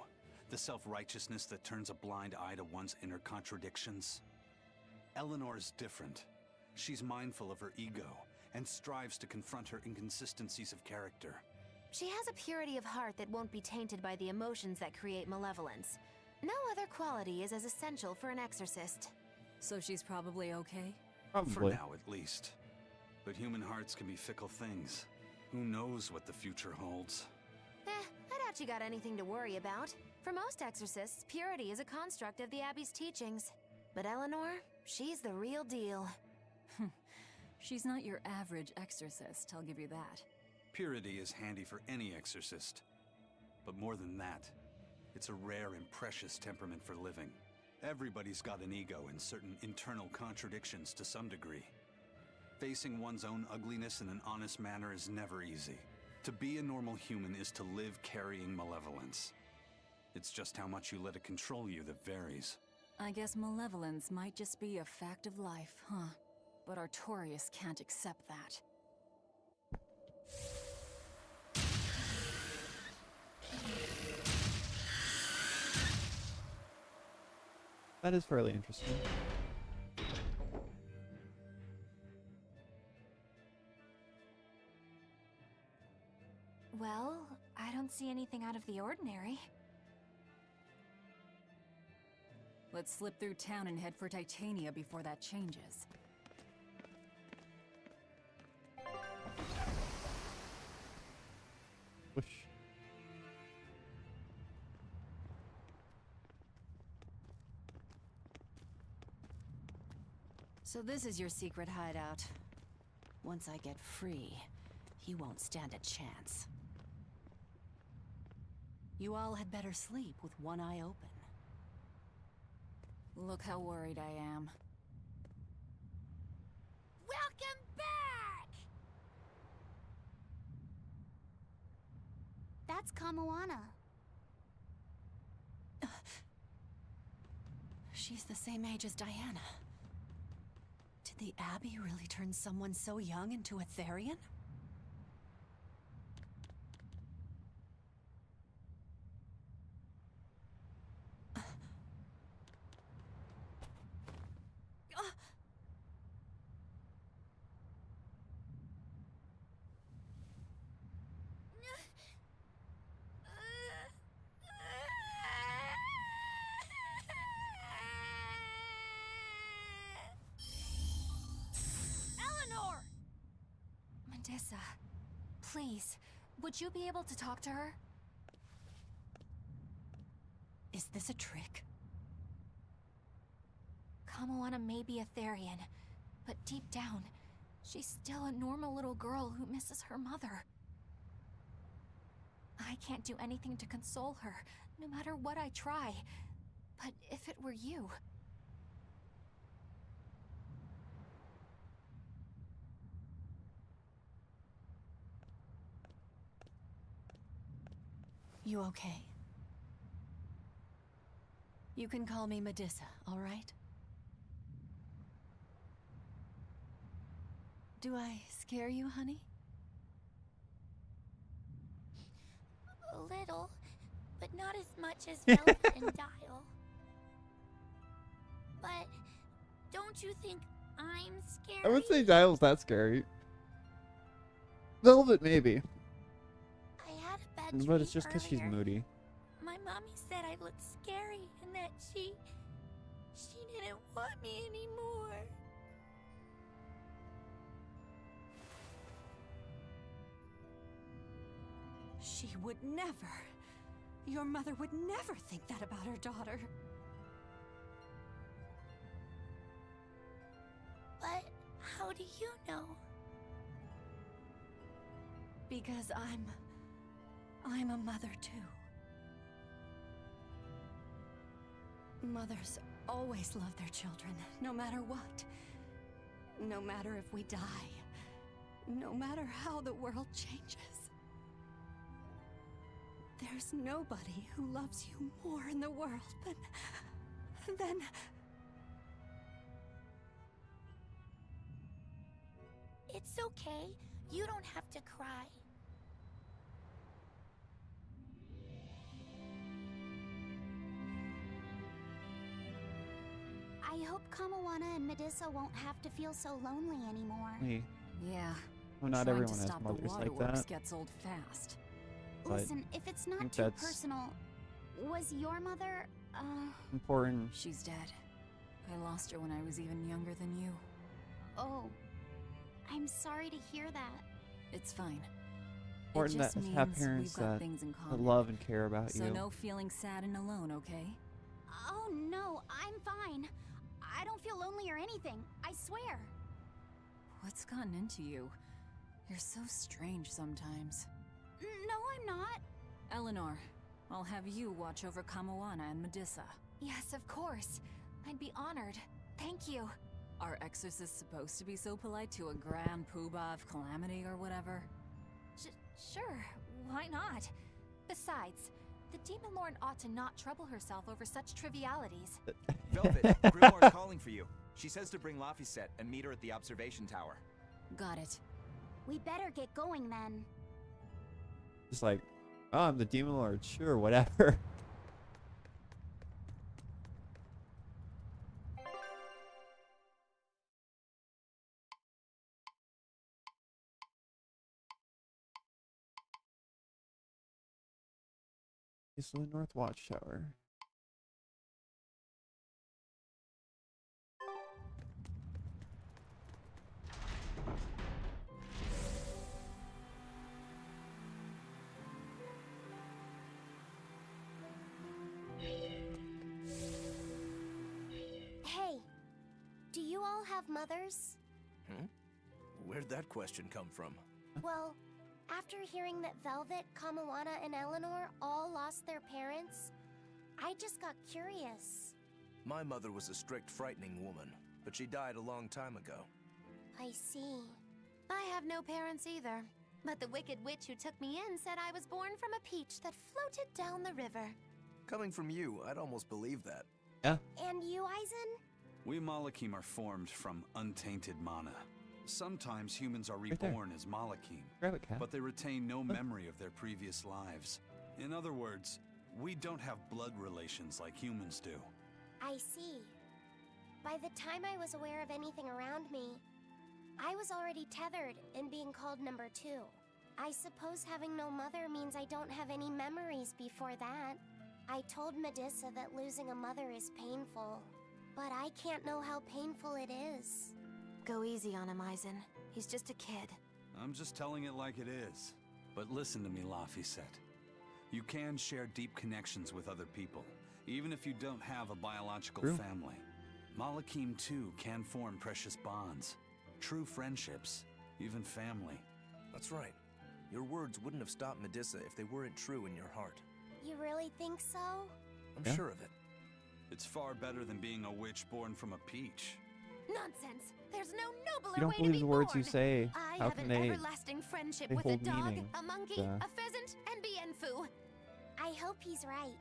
the self-righteousness that turns a blind eye to one's inner contradictions. Eleanor is different. She's mindful of her ego and strives to confront her inconsistencies of character. She has a purity of heart that won't be tainted by the emotions that create malevolence. No other quality is as essential for an exorcist. So she's probably okay? For Probably. now, at least. But human hearts can be fickle things. Who knows what the future holds? I doubt you got anything to worry about. For most exorcists, purity is a construct of the Abbey's teachings. But Eleanor, she's the real deal. She's not your average exorcist, I'll give you that. Purity is handy for any exorcist. But more than that, it's a rare and precious temperament for living. Everybody's got an ego and certain internal contradictions to some degree. Facing one's own ugliness in an honest manner is never easy. To be a normal human is to live carrying malevolence. It's just how much you let it control you that varies. I guess malevolence might just be a fact of life, huh? But Artorias can't accept that. That is fairly interesting. Well, I don't see anything out of the ordinary. Let's slip through town and head for Titania before that changes. Whoosh. So this is your secret hideout. Once I get free, he won't stand a chance. You all had better sleep with one eye open. Look how worried I am. Welcome back! That's Kamoana. She's the same age as Diana. Did the Abbey really turn someone so young into a Therian? Eleanor! Medusa, please, would you be able to talk to her? Is this a trick? Kamoana may be a Therian, but deep down, she's still a normal little girl who misses her mother. I can't do anything to console her, no matter what I try. But if it were you... You okay? You can call me Medusa, all right? Do I scare you, honey? A little, but not as much as Velvet and Dial. But don't you think I'm scary. I would say Dial's that scary. Velvet, maybe. I had a bad dream But it's just because she's earlier. moody. My mommy said I looked scary and that she didn't want me anymore. She would never. Your mother would never think that about her daughter. But how do you know? Because I'm a mother too. Mothers always love their children, no matter what. No matter if we die. No matter how the world changes. There's nobody who loves you more in the world than... It's okay. You don't have to cry. I hope Kamawana and Medusa won't have to feel so lonely anymore. Hey, Yeah. well, not Trying everyone to has stop mothers the like waterworks that. gets old fast. But Listen, if it's not think too that's- personal, was your mother, Important. She's dead. I lost her when I was even younger than you. Oh, I'm sorry to hear that. It's fine. Important it just that means have parents we've got that, things in that common. love and care about So you. no feeling sad and alone, okay? Oh no, I'm fine. I don't feel lonely or anything, I swear. What's gotten into you? You're so strange sometimes. No, I'm not. Eleanor, I'll have you watch over Kamawana and Medusa. Yes, of course. I'd be honored. Thank you. Are exorcists supposed to be so polite to a grand poobah of calamity or whatever? Sure, why not? Besides, the Demon Lord ought to not trouble herself over such trivialities. Velvet, Grimoire's calling for you. She says to bring Laphicet and meet her at the observation tower. Got it. We better get going then. Just like, oh, I'm the Demon Lord. Sure, whatever. This is the North Watchtower. Hey, do you all have mothers? Where'd that question come from? Well, after hearing that Velvet, Kamawana, and Eleanor all lost their parents, I just got curious. My mother was a strict, frightening woman, but she died a long time ago. I see. I have no parents either. But the wicked witch who took me in said I was born from a peach that floated down the river. Coming from you, I'd almost believe that. Yeah. And you, Eisen? We Malakim are formed from untainted mana. Sometimes humans are Right there. reborn as Malakim, Grab it, Cat. but they retain no memory of their previous lives. In other words, we don't have blood relations like humans do. I see. By the time I was aware of anything around me, I was already tethered and being called number 2. I suppose having no mother means I don't have any memories before that. I told Medusa that losing a mother is painful, but I can't know how painful it is. Go easy on him, Eisen. He's just a kid. I'm just telling it like it is. But listen to me, Laphicet. You can share deep connections with other people, even if you don't have a biological True. family. Malakim, too, can form precious bonds. True friendships, even family. That's right. Your words wouldn't have stopped Medusa if they weren't true in your heart. You really think so? I'm Yeah. sure of it. It's far better than being a witch born from a peach. Nonsense! There's no nobler You don't way to believe be the words born. you say. I How have can an they? everlasting friendship they with a hold dog, meaning? a monkey, Yeah. a pheasant, and Bienfu. I hope he's right.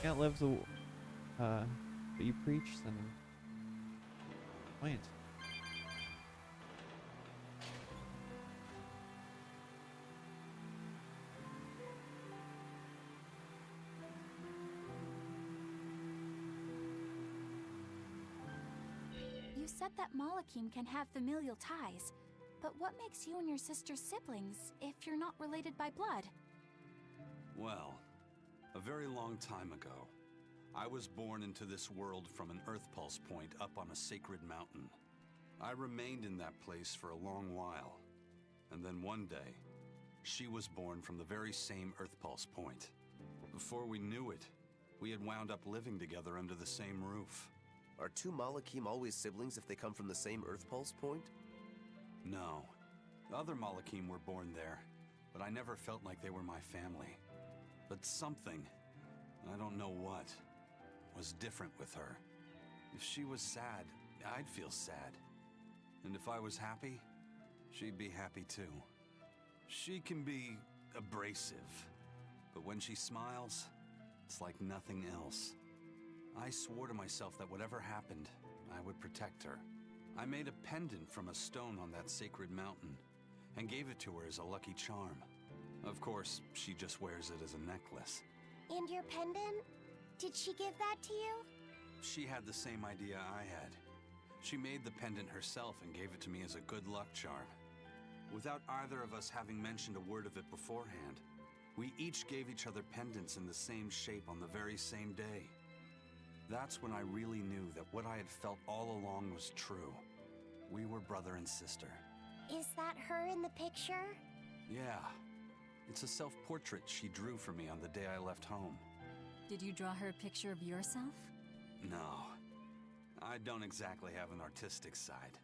Can't live the what you preach, then point. said that Malakim can have familial ties. But what makes you and your sister siblings if you're not related by blood? Well, a very long time ago, I was born into this world from an Earth Pulse point up on a sacred mountain. I remained in that place for a long while, and then one day, she was born from the very same Earth Pulse point. Before we knew it, we had wound up living together under the same roof. Are two Malakim always siblings if they come from the same Earth Pulse point? No. The other Malakim were born there, but I never felt like they were my family. But something, I don't know what, was different with her. If she was sad, I'd feel sad. And if I was happy, she'd be happy too. She can be abrasive, but when she smiles, it's like nothing else. I swore to myself that whatever happened, I would protect her. I made a pendant from a stone on that sacred mountain and gave it to her as a lucky charm. Of course, she just wears it as a necklace. And your pendant? Did she give that to you? She had the same idea I had. She made the pendant herself and gave it to me as a good luck charm. Without either of us having mentioned a word of it beforehand, we each gave each other pendants in the same shape on the very same day. That's when I really knew that what I had felt all along was true. We were brother and sister. Is that her in the picture? Yeah. It's a self-portrait she drew for me on the day I left home. Did you draw her a picture of yourself? No. I don't exactly have an artistic side.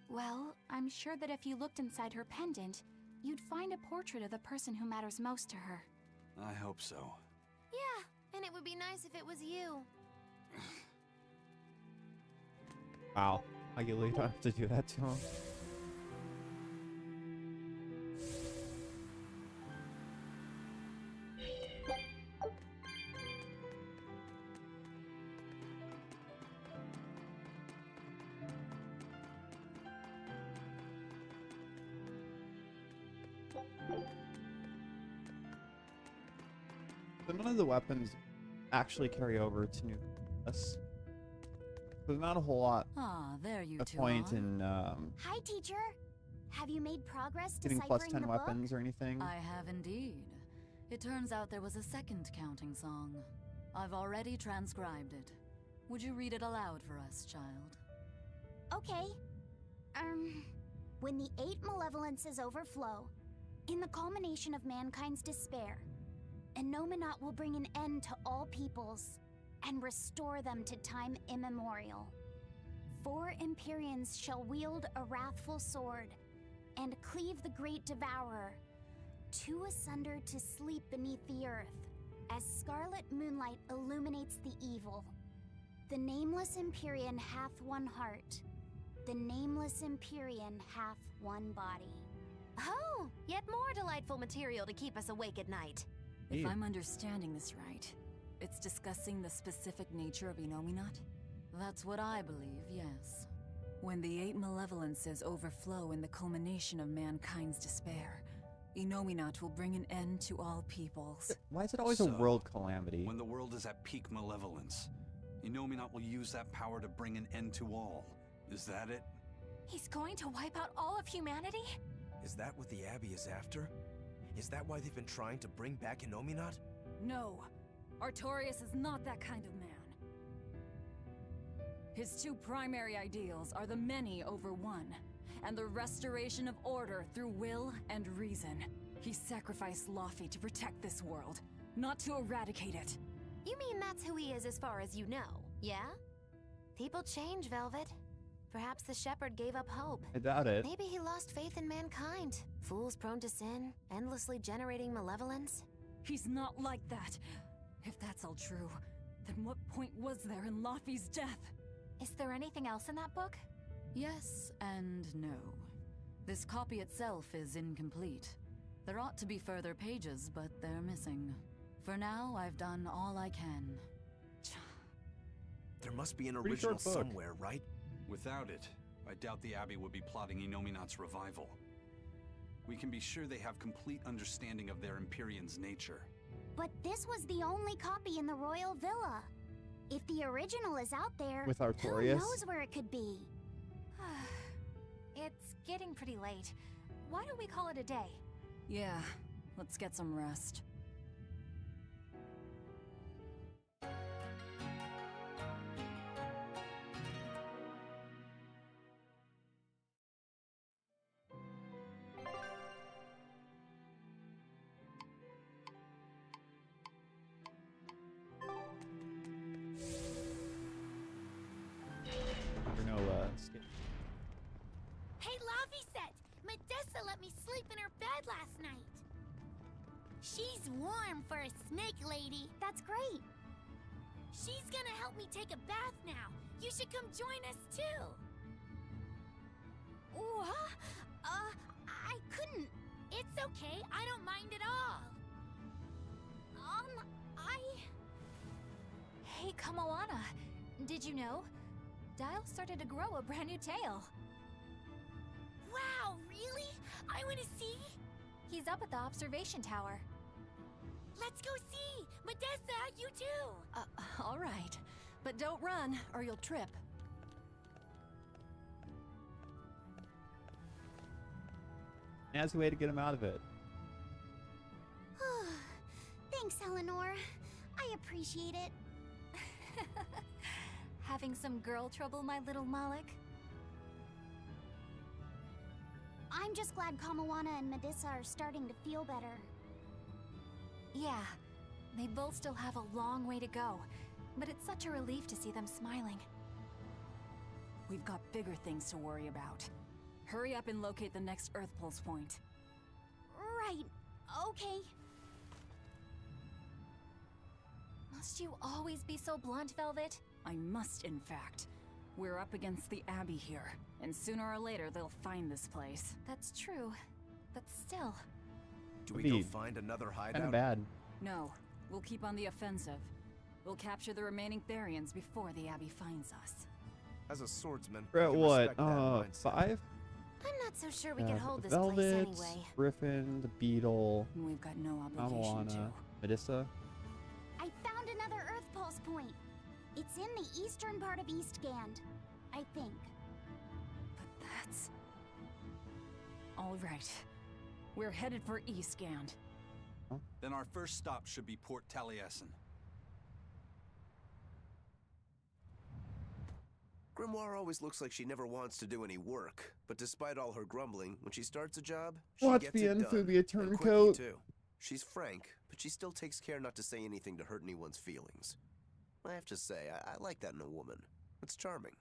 Well, I'm sure that if you looked inside her pendant, you'd find a portrait of the person who matters most to her. I hope so. Yeah, and it would be nice if it was you. Wow. I really don't have to do that to him. So none of the weapons actually carry over to New Plus. There's not a whole lot Ah, there you of two point are. in Hi, teacher. Have you made progress getting deciphering plus the 10 book? weapons or anything. I have indeed. It turns out there was a second counting song. I've already transcribed it. Would you read it aloud for us, child? Okay. When the 8 malevolences overflow, in the culmination of mankind's despair, Innominat will bring an end to all peoples and restore them to time immemorial. 4 Empyreans shall wield a wrathful sword and cleave the great devourer, 2 asunder to sleep beneath the earth, as scarlet moonlight illuminates the evil. The nameless Empyrean hath one heart. The nameless Empyrean hath one body. Oh, yet more delightful material to keep us awake at night. If Yeah. I'm understanding this right, it's discussing the specific nature of Innominat? That's what I believe, yes. When the 8 malevolences overflow in the culmination of mankind's despair, Innominat will bring an end to all peoples. Why is it always a So, world calamity? When the world is at peak malevolence, Innominat will use that power to bring an end to all. Is that it? He's going to wipe out all of humanity? Is that what the Abbey is after? Is that why they've been trying to bring back Innominat? No, Artorias is not that kind of man. His 2 primary ideals are the many over one, and the restoration of order through will and reason. He sacrificed Laufey to protect this world, not to eradicate it. You mean that's who he is as far as you know, yeah? People change, Velvet. Perhaps the shepherd gave up hope. I doubt it. Maybe he lost faith in mankind. Fools prone to sin, endlessly generating malevolence. He's not like that. If that's all true, then what point was there in Laufey's death? Is there anything else in that book? Yes and no. This copy itself is incomplete. There ought to be further pages, but they're missing. For now, I've done all I can. There must be an Pretty original short book. somewhere, right? Without it, I doubt the Abbey would be plotting Innominat's revival. We can be sure they have complete understanding of their Empyrean's nature. But this was the only copy in the royal villa. If the original is out there, With who Artorias? knows where it could be? It's getting pretty late. Why don't we call it a day? Yeah, let's get some rest. Hey, Laviset! Medessa let me sleep in her bed last night. She's warm for a snake lady. That's great. She's gonna help me take a bath now. You should come join us too. What? I couldn't. It's okay. I don't mind at all. Hey, Kamoana. Did you know? Dial started to grow a brand new tail. Wow, really? I want to see. He's up at the observation tower. Let's go see. Medessa, you too. All right. But don't run, or you'll trip. That's a way to get him out of it. Thanks, Eleanor. I appreciate it. Having some girl trouble, my little Malik? I'm just glad Kamoana and Medissa are starting to feel better. Yeah, they both still have a long way to go, but it's such a relief to see them smiling. We've got bigger things to worry about. Hurry up and locate the next Earth Pulse point. Right. Okay. Must you always be so blunt, Velvet? I must, in fact. We're up against the Abbey here, and sooner or later they'll find this place. That's true, but still. Do we go find another hideout? Kinda bad. No, we'll keep on the offensive. We'll capture the remaining Therians before the Abbey finds us. As a swordsman, We're I at can what? respect that mindset. 5? I'm not so sure we can hold the this place Velvet, anyway. Griffin, the Beetle, We've got no obligation Kamoana, to. Medissa. I found another Earth Pulse point. It's in the eastern part of Eastgand, I think. But that's... All right. We're headed for Eastgand. Then our first stop should be Port Taliesin. Grimoire always looks like she never wants to do any work, but despite all her grumbling, when she starts a job, she Watch gets the it end done. to be a And quickly, turncoat. too. She's frank, but she still takes care not to say anything to hurt anyone's feelings. I have to say, I like that in a woman. It's charming.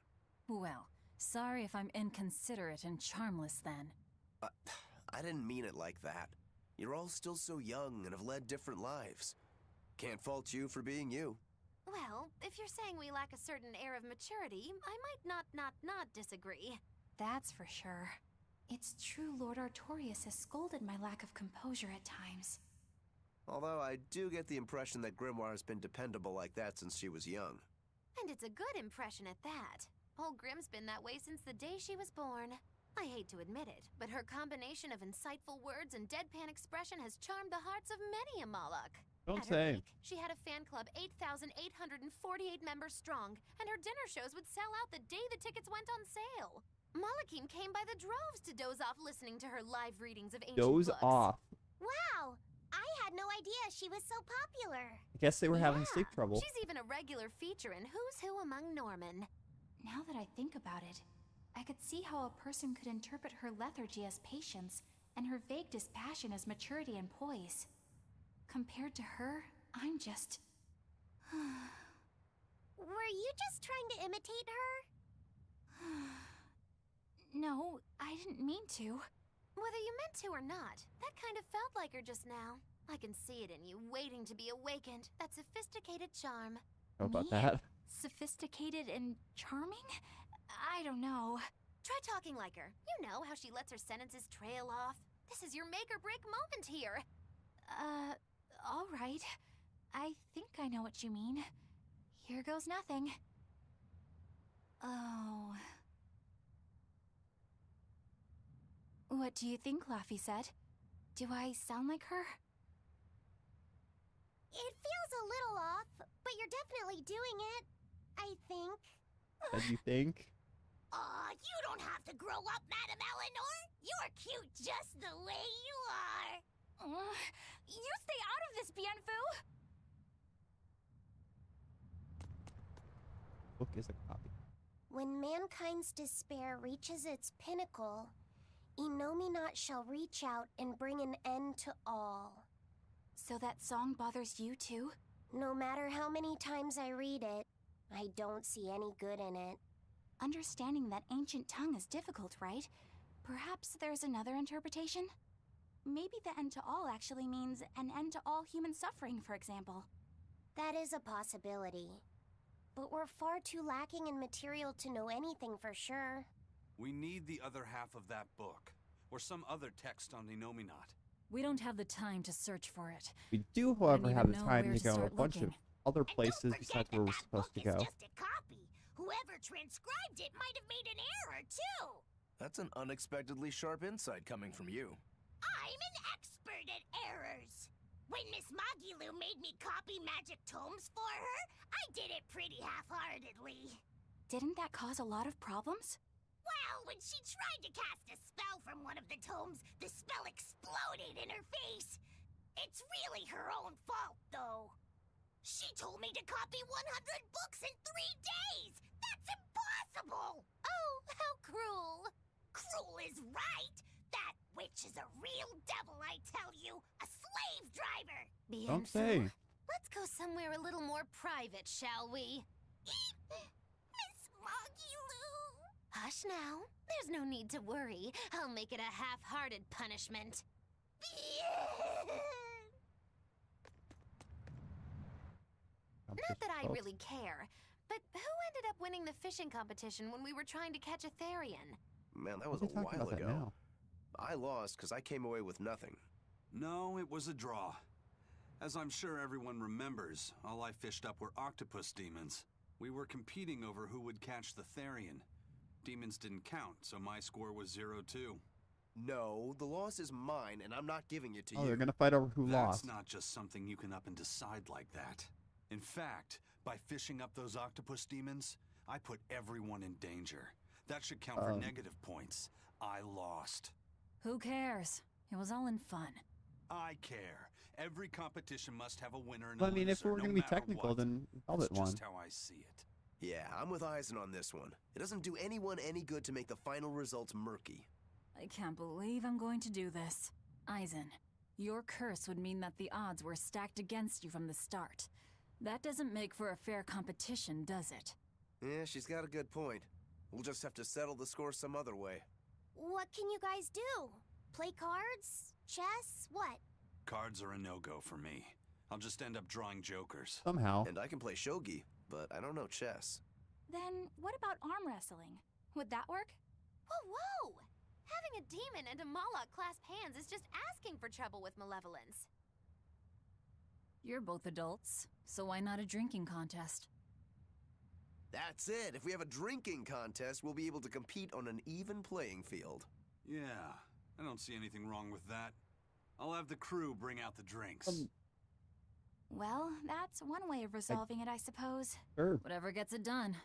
Well, sorry if I'm inconsiderate and charmless then. I didn't mean it like that. You're all still so young and have led different lives. Can't fault you for being you. Well, if you're saying we lack a certain air of maturity, I might not disagree. That's for sure. It's true Lord Artorius has scolded my lack of composure at times. Although I do get the impression that Grimoire has been dependable like that since she was young. And it's a good impression at that. Old Grim's been that way since the day she was born. I hate to admit it, but her combination of insightful words and deadpan expression has charmed the hearts of many a Moloch. Don't At her say. peak, she had a fan club 8,848 members strong, and her dinner shows would sell out the day the tickets went on sale. Malachim came by the droves to doze off listening to her live readings of ancient Doze books. off. Wow! I had no idea she was so popular. I guess they were having sleep trouble. She's even a regular feature in Who's Who Among Norman. Now that I think about it, I could see how a person could interpret her lethargy as patience and her vague dispassion as maturity and poise. Compared to her, I'm just... Were you just trying to imitate her? No, I didn't mean to. Whether you meant to or not, that kind of felt like her just now. I can see it in you, waiting to be awakened. That sophisticated charm. How about Me? that? Sophisticated and charming? I don't know. Try talking like her. You know how she lets her sentences trail off. This is your make or break moment here. All right. I think I know what you mean. Here goes nothing. Oh. What do you think, Laphicet? Do I sound like her? It feels a little off, but you're definitely doing it. I think. As you think? Aw, you don't have to grow up, Madam Eleanor. You're cute just the way you are. You stay out of this, Bienfu! Book is a copy. When mankind's despair reaches its pinnacle, Inominat shall reach out and bring an end to all. So that song bothers you too? No matter how many times I read it, I don't see any good in it. Understanding that ancient tongue is difficult, right? Perhaps there's another interpretation? Maybe the end to all actually means an end to all human suffering, for example. That is a possibility. But we're far too lacking in material to know anything for sure. We need the other half of that book, or some other text on Inominat. We don't have the time to search for it. We do, however, have the time to go a bunch of other places besides where we're supposed to go. It's just a copy. Whoever transcribed it might have made an error, too. That's an unexpectedly sharp insight coming from you. I'm an expert at errors. When Miss Magilu made me copy magic tomes for her, I did it pretty half-heartedly. Didn't that cause a lot of problems? Well, when she tried to cast a spell from one of the tomes, the spell exploded in her face. It's really her own fault, though. She told me to copy 100 books in 3 days! That's impossible! Oh, how cruel! Cruel is right! That witch is a real devil, I tell you! A slave driver! Don't say. Let's go somewhere a little more private, shall we? Miss Magilu! Hush now. There's no need to worry. I'll make it a half-hearted punishment. Not that I really care, but who ended up winning the fishing competition when we were trying to catch a Therian? Man, that was a while ago. I lost because I came away with nothing. No, it was a draw. As I'm sure everyone remembers, all I fished up were octopus demons. We were competing over who would catch the Therian. Demons didn't count, so my score was 0-2. No, the loss is mine, and I'm not giving it to you. Oh, they're gonna fight over who lost. That's not just something you can up and decide like that. In fact, by fishing up those octopus demons, I put everyone in danger. That should count for negative points. I lost. Who cares? It was all in fun. I care. Every competition must have a winner and Well, a I mean, if loser, we're no gonna be matter technical, what. then Velvet That's won. just how I see it. Yeah, I'm with Eisen on this one. It doesn't do anyone any good to make the final results murky. I can't believe I'm going to do this. Eisen, your curse would mean that the odds were stacked against you from the start. That doesn't make for a fair competition, does it? Yeah, she's got a good point. We'll just have to settle the score some other way. What can you guys do? Play cards? Chess? What? Cards are a no-go for me. I'll just end up drawing jokers. Somehow. And I can play shogi, but I don't know chess. Then what about arm wrestling? Would that work? Whoa, whoa! Having a demon and a Moloch clasp hands is just asking for trouble with malevolence. You're both adults, so why not a drinking contest? That's it. If we have a drinking contest, we'll be able to compete on an even playing field. Yeah, I don't see anything wrong with that. I'll have the crew bring out the drinks. Well, that's one way of resolving it, I suppose. Sure. Whatever gets it done.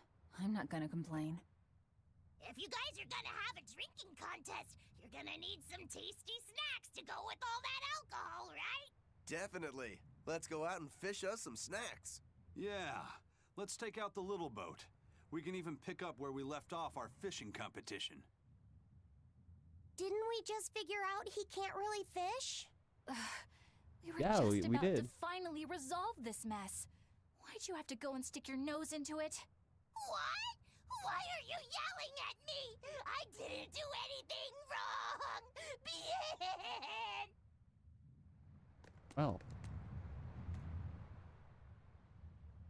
I'm not gonna complain. If you guys are gonna have a drinking contest, you're gonna need some tasty snacks to go with all that alcohol, right? Definitely. Let's go out and fish us some snacks. Yeah, let's take out the little boat. We can even pick up where we left off our fishing competition. Didn't we just figure out he can't really fish? We were Yeah, just we about to did. finally resolve this mess. Why'd you have to go and stick your nose into it? What? Why are you yelling at me? I didn't do anything wrong! Bien! Well.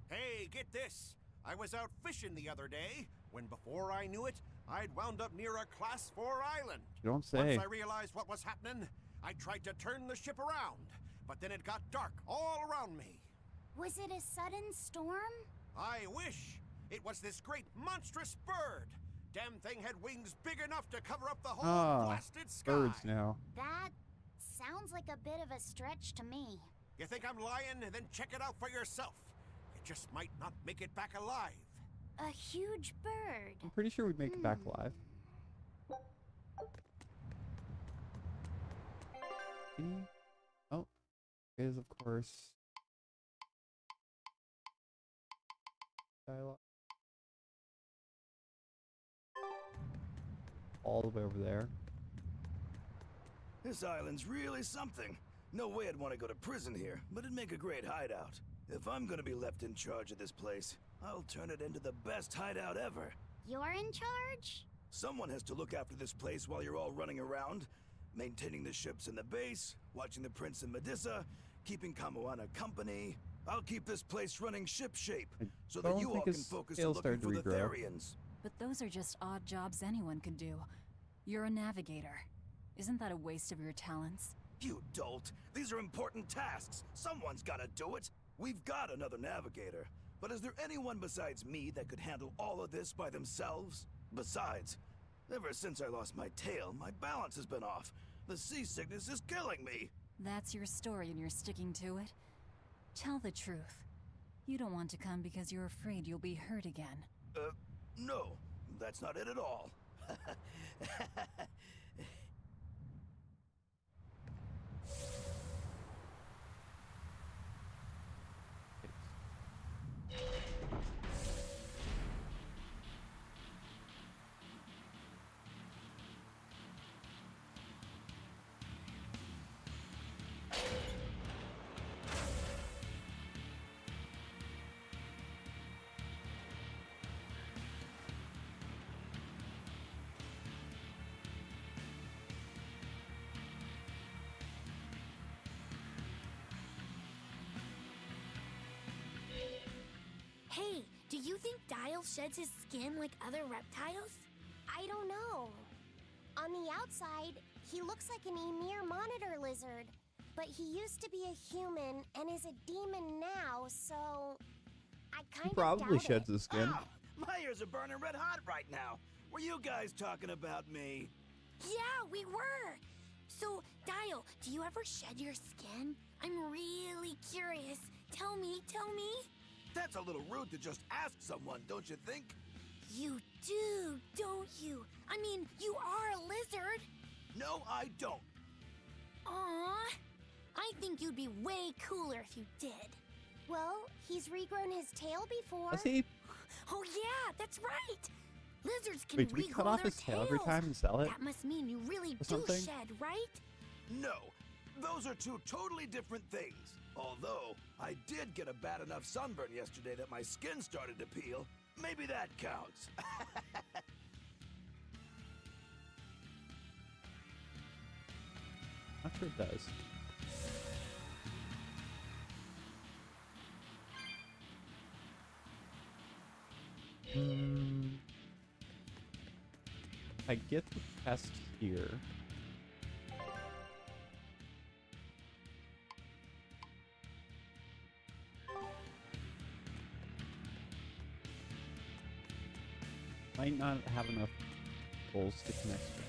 Hey, get this! I was out fishing the other day, when before I knew it, I'd wound up near a Class 4 island. You don't say. Once I realized what was happening, I tried to turn the ship around, but then it got dark all around me. Was it a sudden storm? I wish! It was this great monstrous bird! Damn thing had wings big enough to cover up the whole blasted sky! Birds now. That sounds like a bit of a stretch to me. You think I'm lying? Then check it out for yourself. You just might not make it back alive. A huge bird. I'm pretty sure we'd make it back alive. Oh, is of course dialogue. All the way over there. This island's really something. No way I'd want to go to prison here, but it'd make a great hideout. If I'm gonna be left in charge of this place, I'll turn it into the best hideout ever. You're in charge? Someone has to look after this place while you're all running around, maintaining the ships in the base, watching the Prince and Medusa, keeping Kamoana company. I'll keep this place running ship-shape, so that you all can focus on looking for the Therians. But those are just odd jobs anyone could do. You're a navigator. Isn't that a waste of your talents? You dolt! These are important tasks! Someone's gotta do it! We've got another navigator, but is there anyone besides me that could handle all of this by themselves? Besides, ever since I lost my tail, my balance has been off. The seasickness is killing me! That's your story and you're sticking to it? Tell the truth. You don't want to come because you're afraid you'll be hurt again. No, that's not it at all. Hey, do you think Dial sheds his skin like other reptiles? I don't know. On the outside, he looks like an Emir monitor lizard. But he used to be a human and is a demon now, so I kind of probably doubt sheds it. his skin. Ow! My ears are burning red hot right now. Were you guys talking about me? Yeah, we were. So, Dial, do you ever shed your skin? I'm really curious. Tell me, tell me. That's a little rude to just ask someone, don't you think? You do, don't you? I mean, you are a lizard. No, I don't. Aww. I think you'd be way cooler if you did. Well, he's regrown his tail before. Has he? Oh yeah, that's right. Lizards can Wait, do we regrow cut off their his tail every tails. time and sell it? That must mean you really do something? shed, right? No, those are two totally different things. Although, I did get a bad enough sunburn yesterday that my skin started to peel. Maybe that counts. Not sure it does. I get the test here. Might not have enough holes to connect to.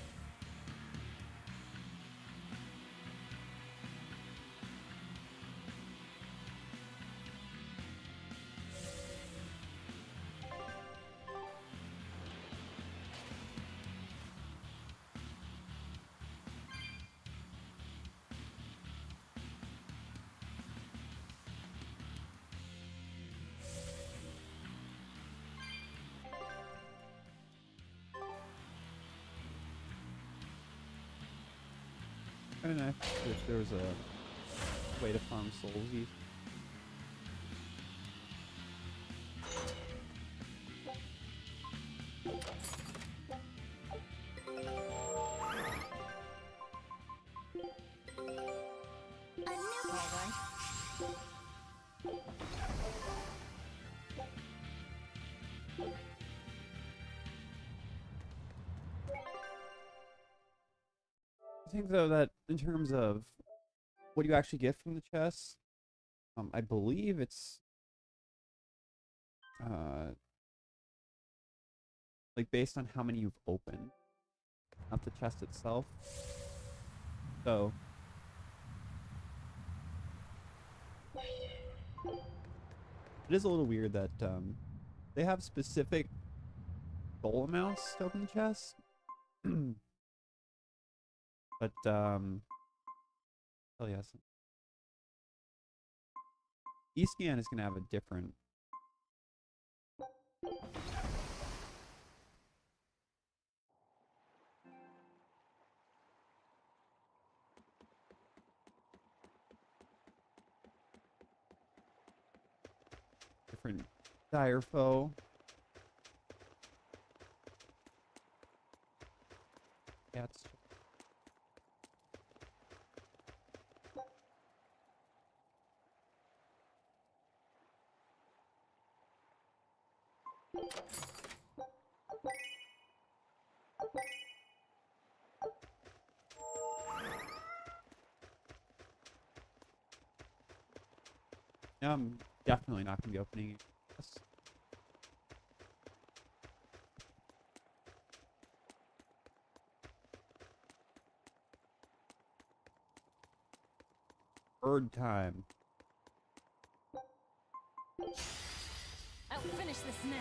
Kind of nice if there was a way to farm soulsies. I think though that in terms of what you actually get from the chest, I believe it's like based on how many you've opened, not the chest itself. So it is a little weird that They have specific goal amounts to open the chest. But, oh yes. E-scan is going to have a different... different dire foe. Yeah, it's... Now I'm definitely not going to be opening this. Bird time. I'll finish this now.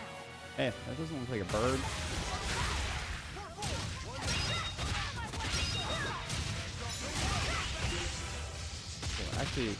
Hey, that doesn't look like a bird. Well, actually...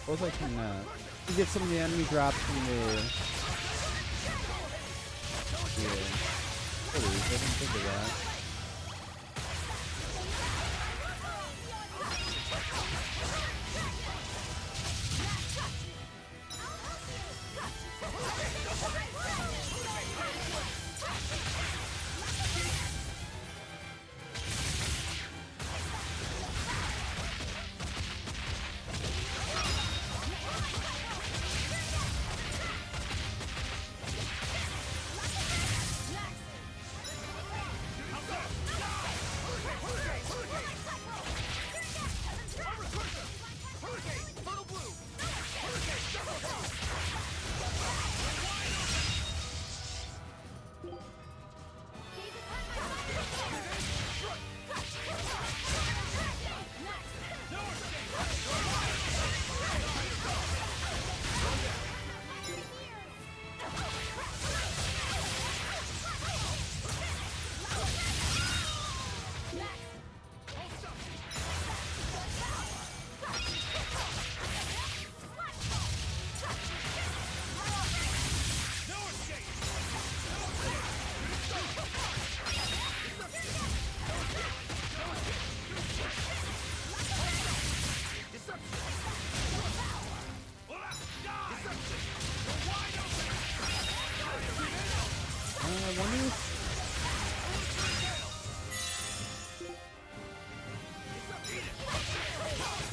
suppose I can get some of the enemy drops from the... Yeah. I didn't think of that.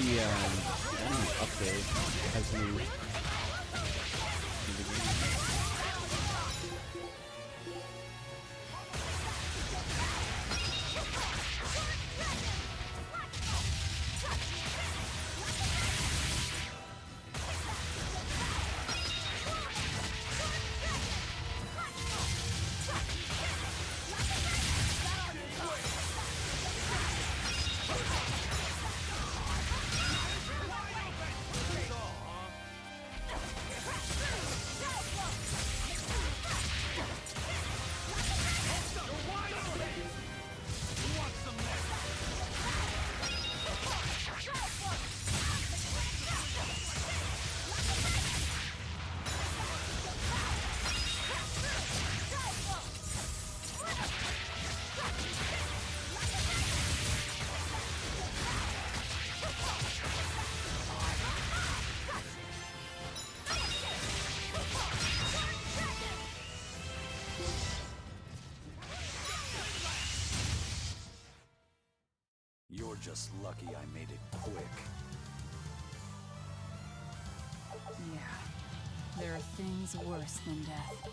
the enemy update as you in the game. You're just lucky I made it quick. Yeah, there are things worse than death.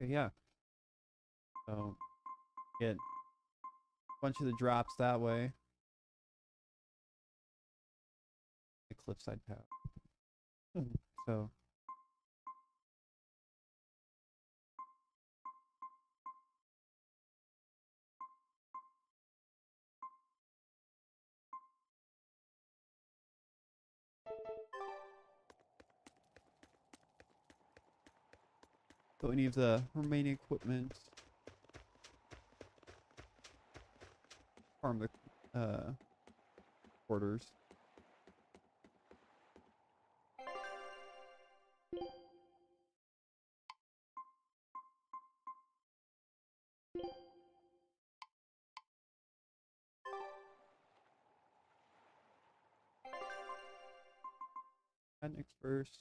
Okay, yeah. So get a bunch of the drops that way. The cliffside path. So any of the remaining equipment. Farm the quarters. Next first.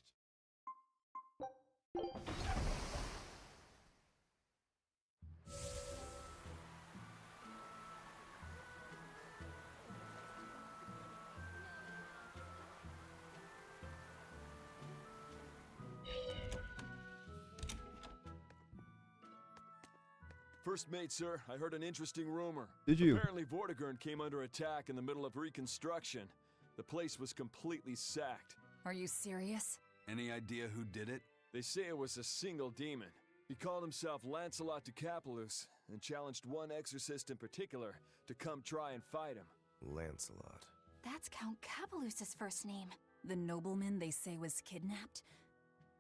First mate, sir, I heard an interesting rumor. Did you? Apparently Vortigern came under attack in the middle of reconstruction. The place was completely sacked. Are you serious? Any idea who did it? They say it was a single demon. He called himself Lancelot de Capulus and challenged one exorcist in particular to come try and fight him. Lancelot. That's Count Capulus's first name. The nobleman they say was kidnapped?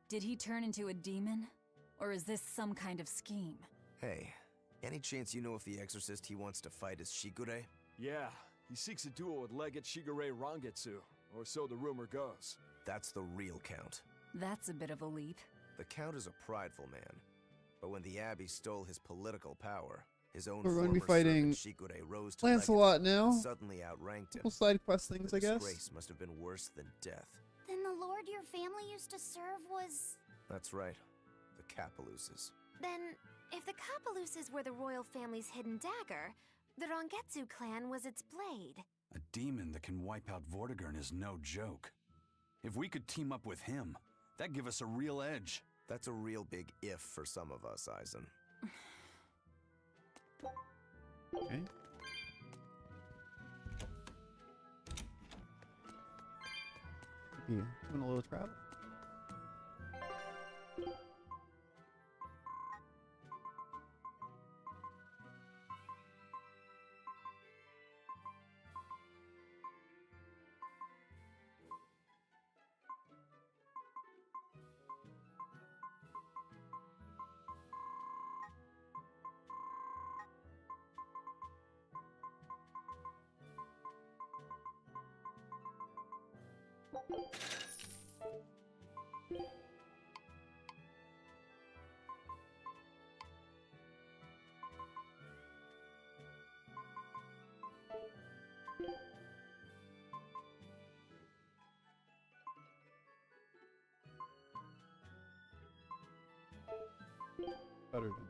Did he turn into a demon? Or is this some kind of scheme? Hey, any chance you know if the exorcist he wants to fight is Shigure? Yeah, he seeks a duel with Legate Shigure Rangetsu, or so the rumor goes. That's the real Count. That's a bit of a leap. The Count is a prideful man, but when the Abbey stole his political power, his own We're going to be former fighting servant Shigure rose to Lancelot Legate now. and suddenly outranked him. Couple side quest things, The I guess. disgrace must have been worse than death. Then the lord your family used to serve was... That's right, the Capuluses. Then, if the Capuluses were the royal family's hidden dagger, the Rangetsu clan was its blade. A demon that can wipe out Vortigern is no joke. If we could team up with him, that'd give us a real edge. That's a real big if for some of us, Eisen. Okay. Yeah, doing a little travel. Better than.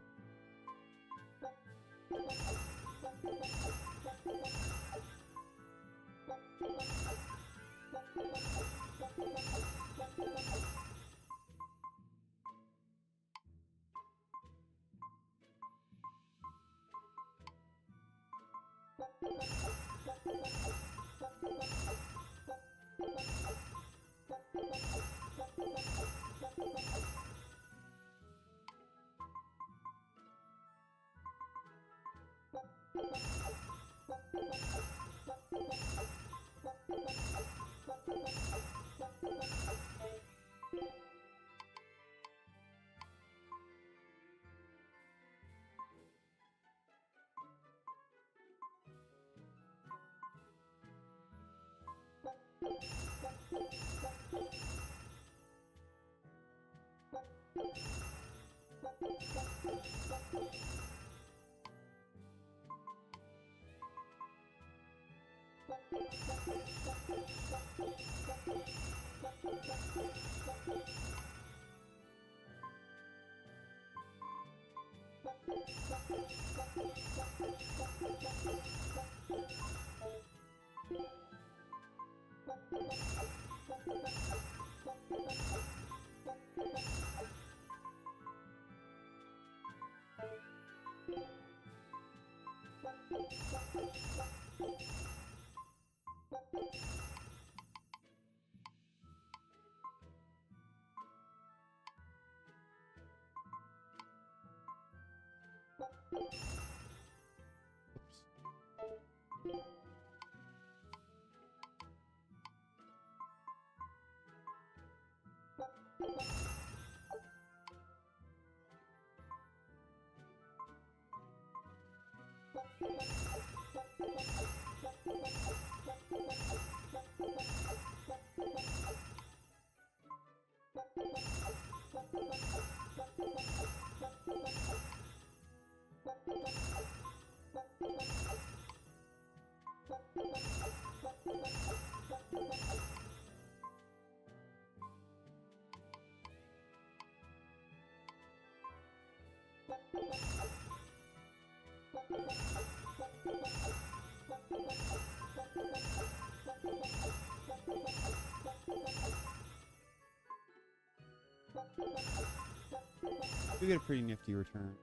You get a pretty nifty return.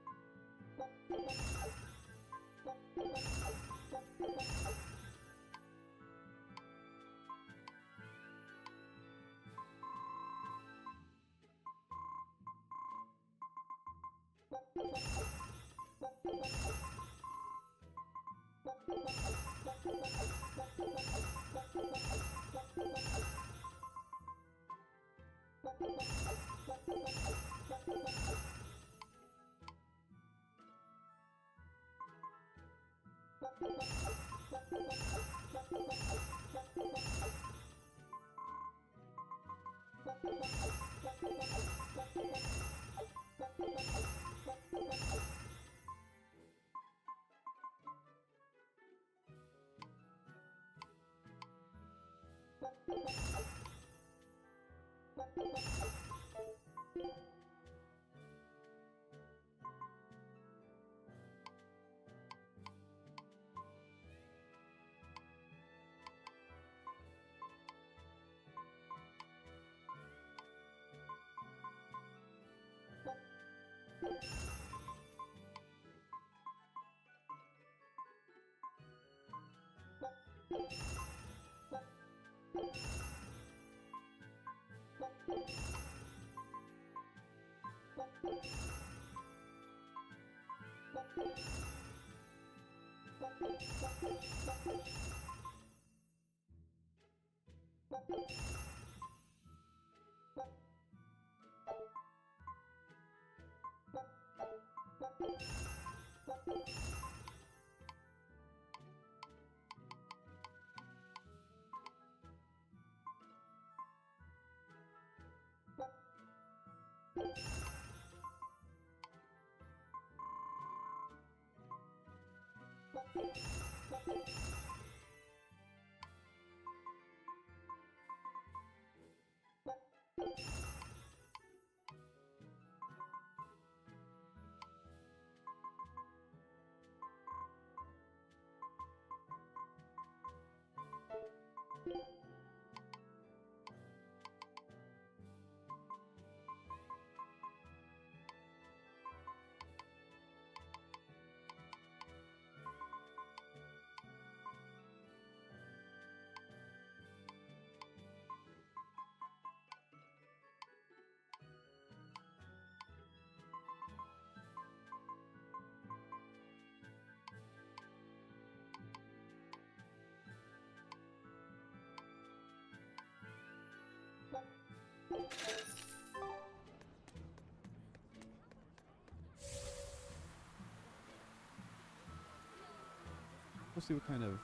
We'll see what kind of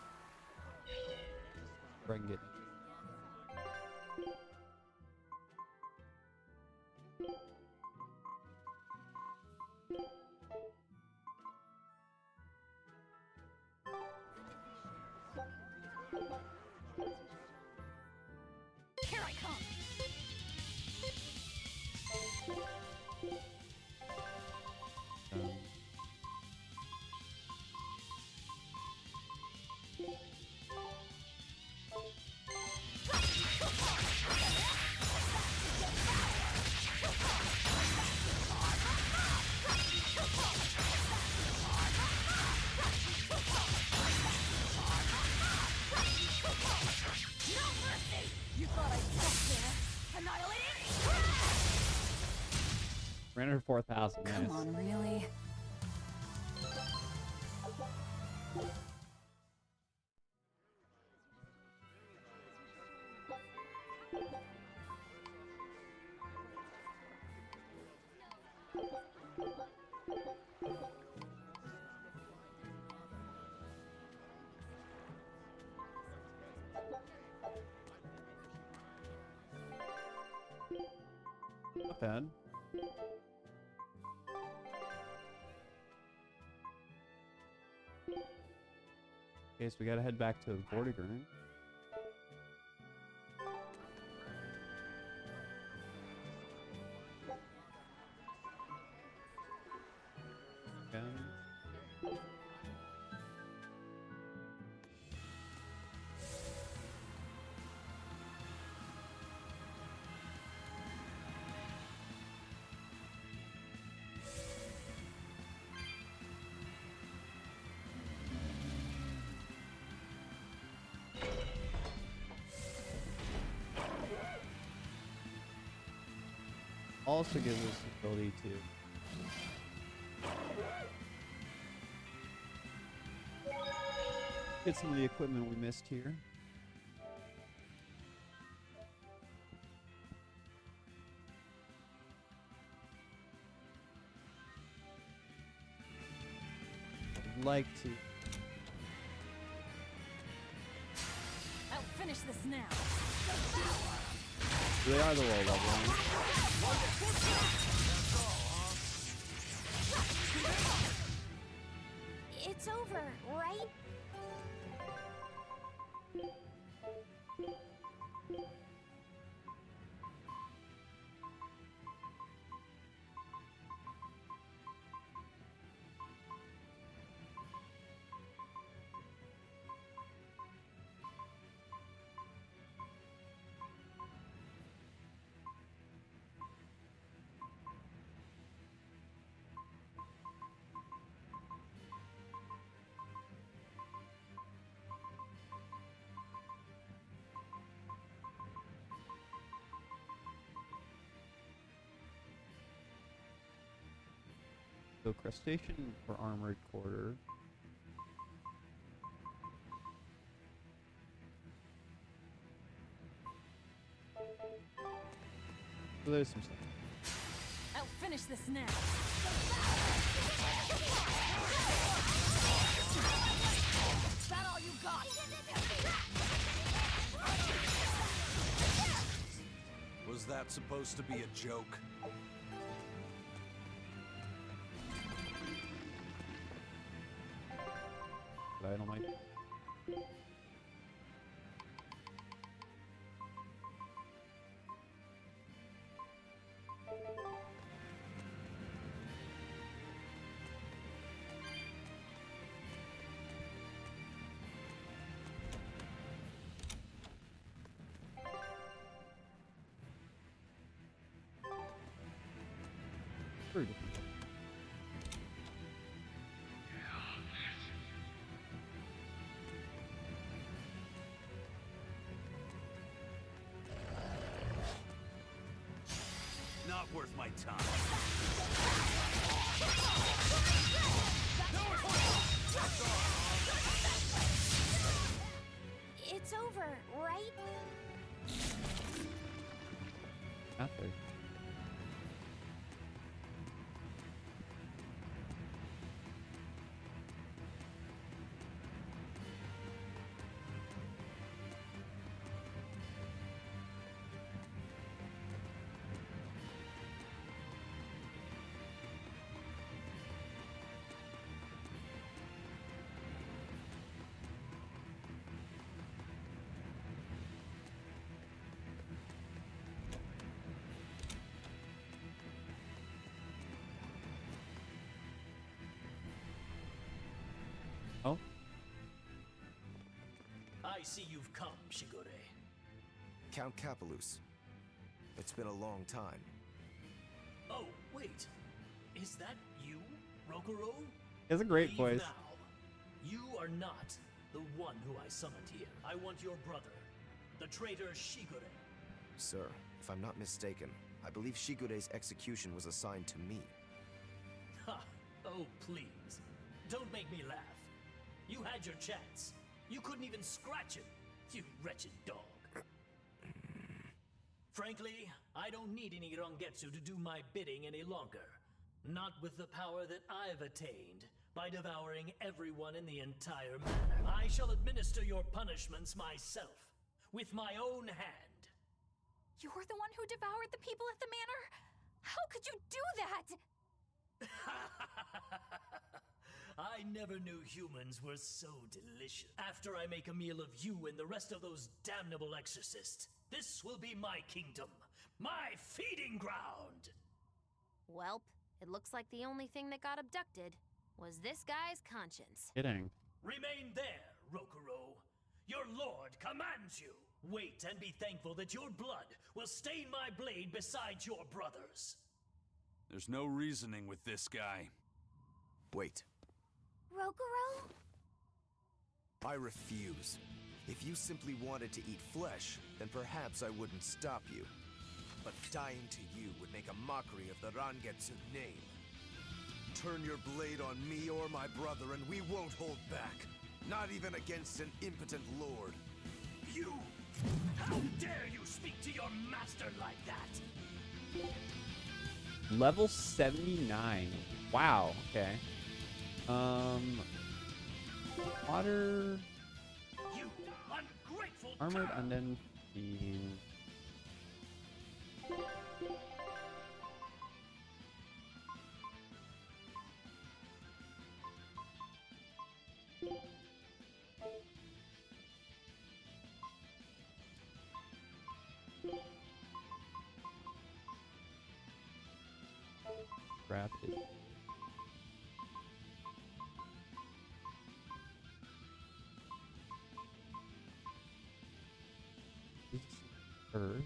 I can get. Here I come! Ran her 4,000. Nice. Come on, really? Not bad. Okay, so we gotta head back to Vortigern. Also gives us the ability to get some of the equipment we missed here. I'd like to. I'll finish this now. They are the low level ones. It's over, right? So crustacean for armored quarter. So there's some stuff. I'll finish this now. Is that all you got? Was that supposed to be a joke? I don't like. Very different. Not worth my time. It's over, right? Not there. Oh, I see you've come, Shigure. Count Capelus. It's been a long time. Oh, wait. Is that you, Rokuro? he has a great Leave voice. now. You are not the one who I summoned here. I want your brother, the traitor Shigure. Sir, if I'm not mistaken, I believe Shigure's execution was assigned to me. Ha! Oh, please. Don't make me laugh. You had your chance. You couldn't even scratch him, you wretched dog. Frankly, I don't need any Rangetsu to do my bidding any longer. Not with the power that I've attained by devouring everyone in the entire manor. I shall administer your punishments myself, with my own hand. You're the one who devoured the people at the manor? How could you do that? I never knew humans were so delicious. After I make a meal of you and the rest of those damnable exorcists, this will be my kingdom, my feeding ground! Welp, it looks like the only thing that got abducted was this guy's conscience. Kidding. Remain there, Rokuro. Your lord commands you. Wait and be thankful that your blood will stain my blade beside your brother's. There's no reasoning with this guy. Wait. Rokuro? I refuse. If you simply wanted to eat flesh, then perhaps I wouldn't stop you. But dying to you would make a mockery of the Rangetsu name. Turn your blade on me or my brother and we won't hold back. Not even against an impotent lord. You! How dare you speak to your master like that? Level 79. Wow. Okay. Water. You ungrateful Armored cur! undead fiend. Grab it. Earth.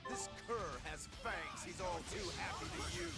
This cur has fangs he's all too happy to use.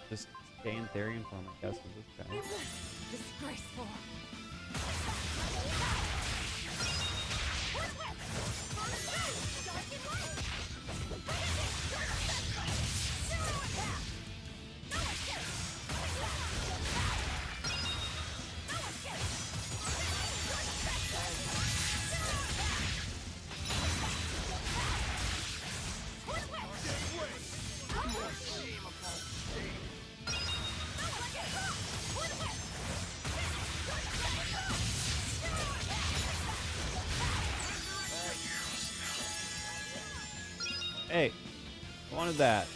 Just stay in Therian form, I guess, with this guy. Disgraceful. Hey, I wanted that.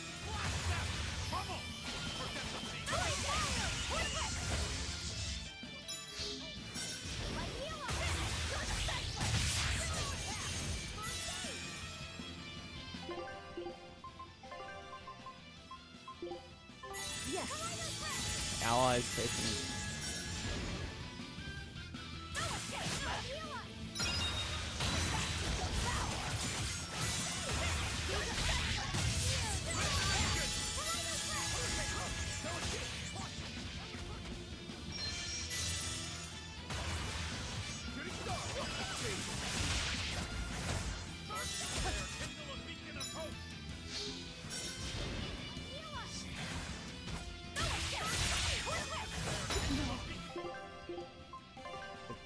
Allies taking.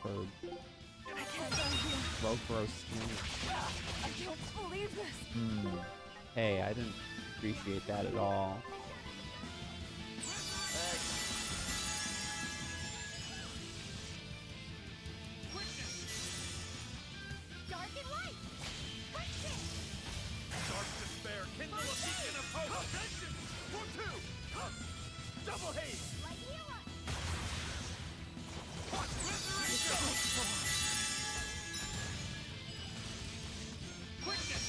I don't believe this. Hey, I didn't appreciate that at all. Dark and light! Dark despair, kindle a beacon of hope! Vengeance! For two! Double haste! Light healer! Watch Berseria! Quickness!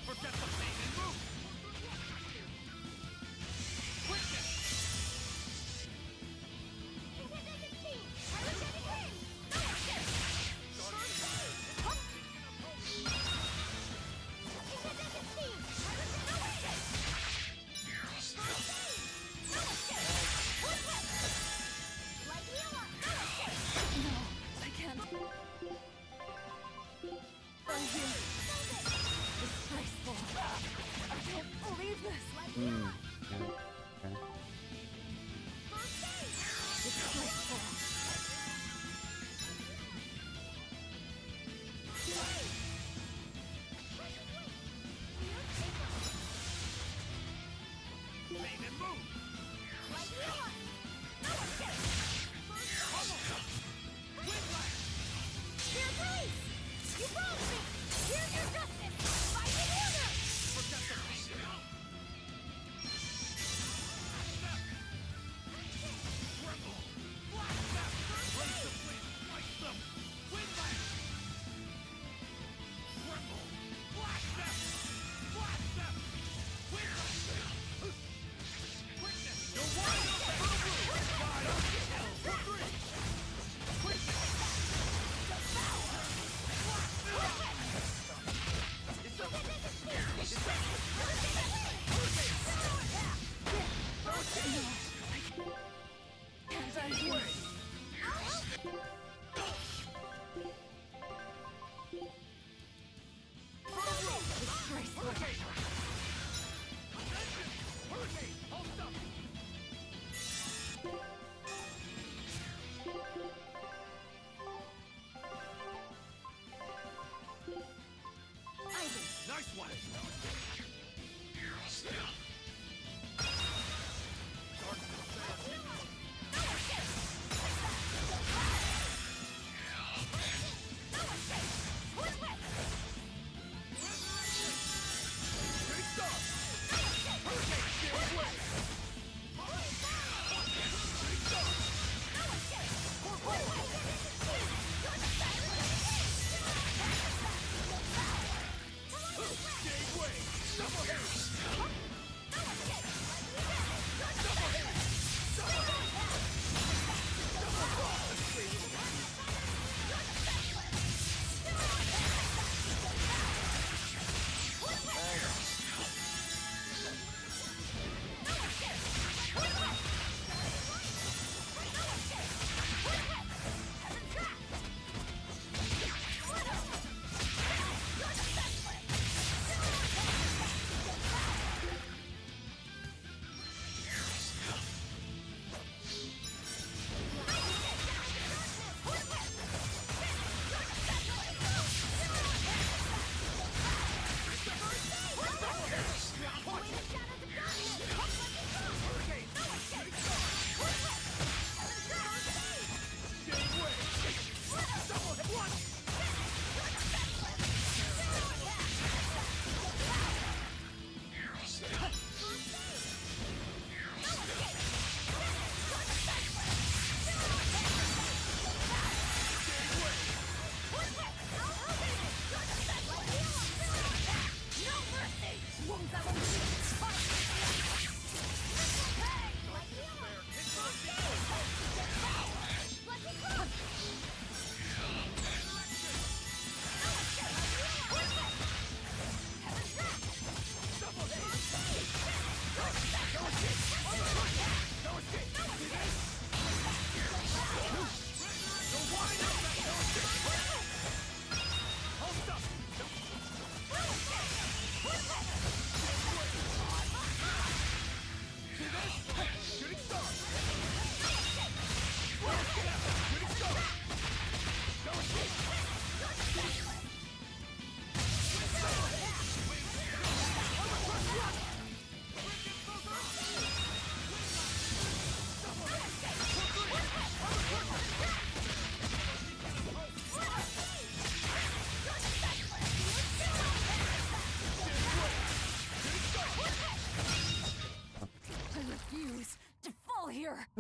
Forget the pain and move! Quickness! Incandescent speed! Pyrogenic wind! Incandescent speed! Pyrogenic wind!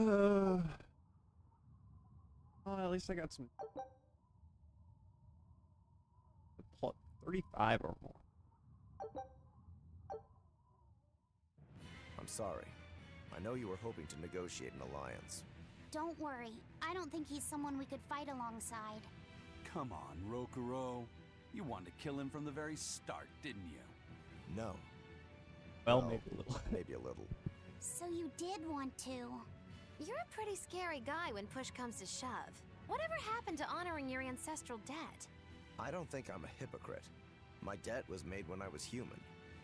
Oh, at least I got some 35 or more. I'm sorry. I know you were hoping to negotiate an alliance. Don't worry. I don't think he's someone we could fight alongside. Come on, Rokuro. You wanted to kill him from the very start, didn't you? No. Well, maybe a little. Maybe a little. So you did want to. You're a pretty scary guy when push comes to shove. Whatever happened to honoring your ancestral debt? I don't think I'm a hypocrite. My debt was made when I was human.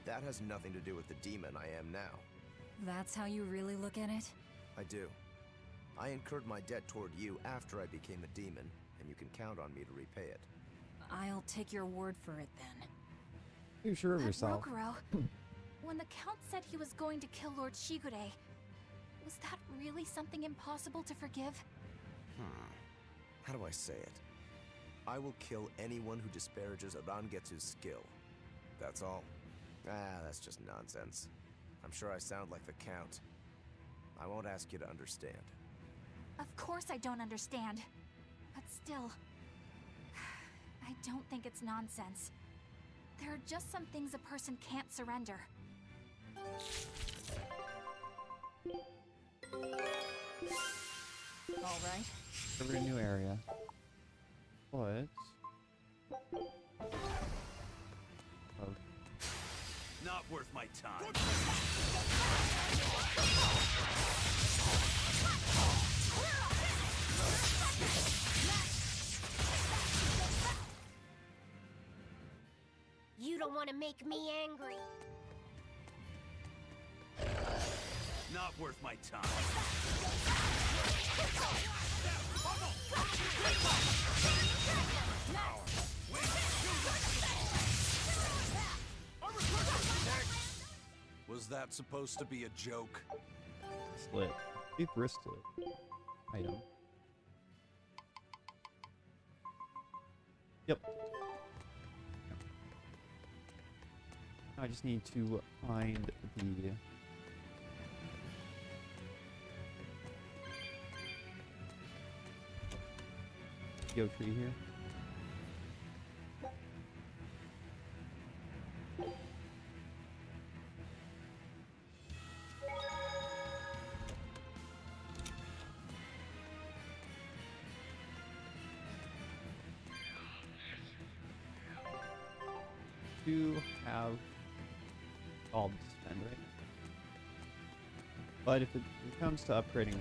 That has nothing to do with the demon I am now. That's how you really look at it? I do. I incurred my debt toward you after I became a demon, and you can count on me to repay it. I'll take your word for it then. You sure of But yourself? Rokuro, when the Count said he was going to kill Lord Shigure, was that really something impossible to forgive? How do I say it? I will kill anyone who disparages Rangetsu's skill. That's all. That's just nonsense. I'm sure I sound like the Count. I won't ask you to understand. Of course I don't understand. But still, I don't think it's nonsense. There are just some things a person can't surrender. All right. Every new area. What? Oh. Not worth my time. You don't want to make me angry. Not worth my time. Was that supposed to be a joke? Slit. Deep wrist slit. Item. Yep. I just need to find the Yo tree here. To have all to spend right now. But if it comes to upgrading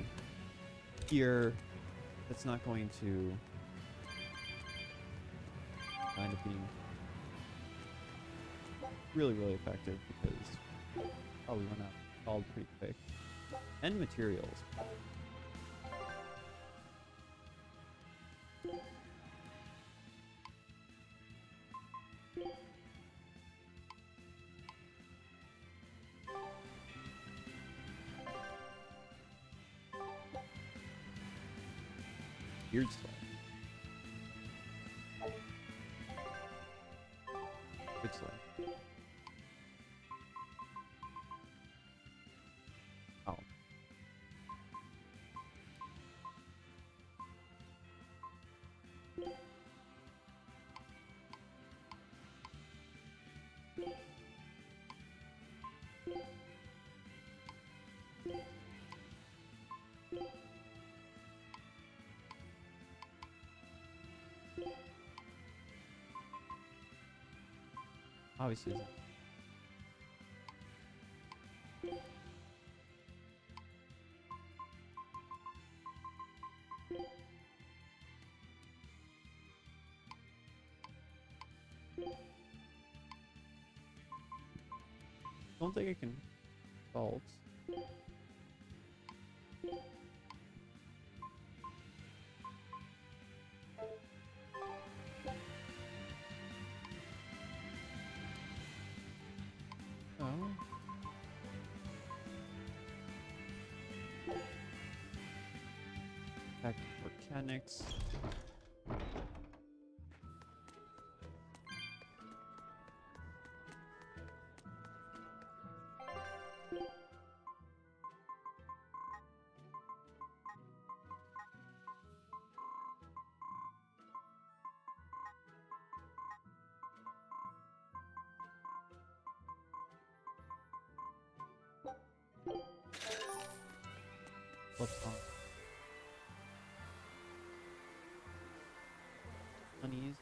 here, that's not going to kind of being really effective because probably run out of gold pretty quick. And materials. Beard swell. Good swell. Oh. Obviously isn't. Don't think I can solve. Oh. Back to mechanics. What's wrong? Uneasy.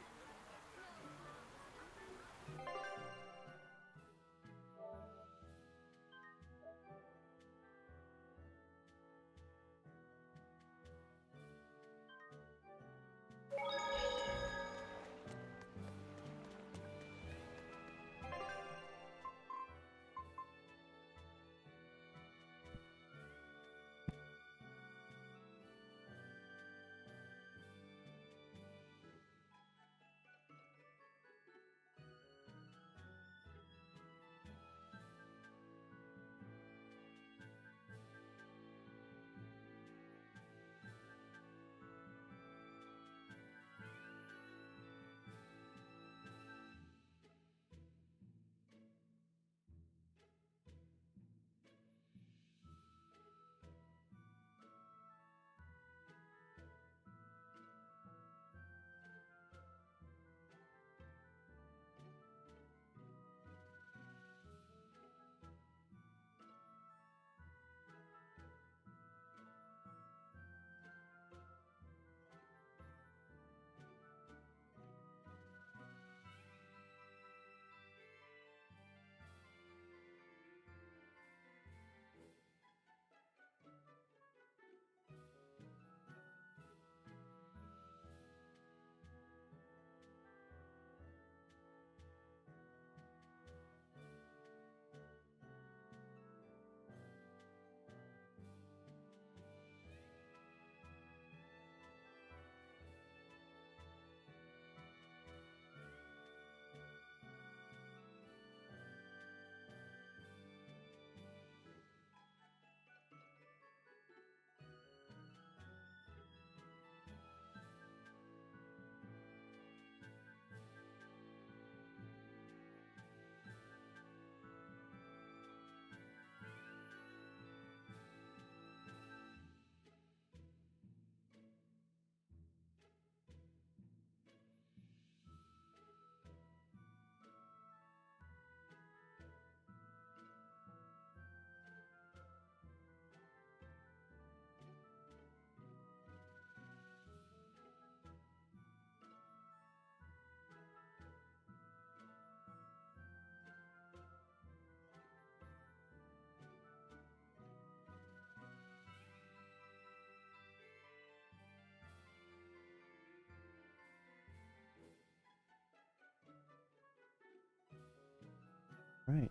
Right.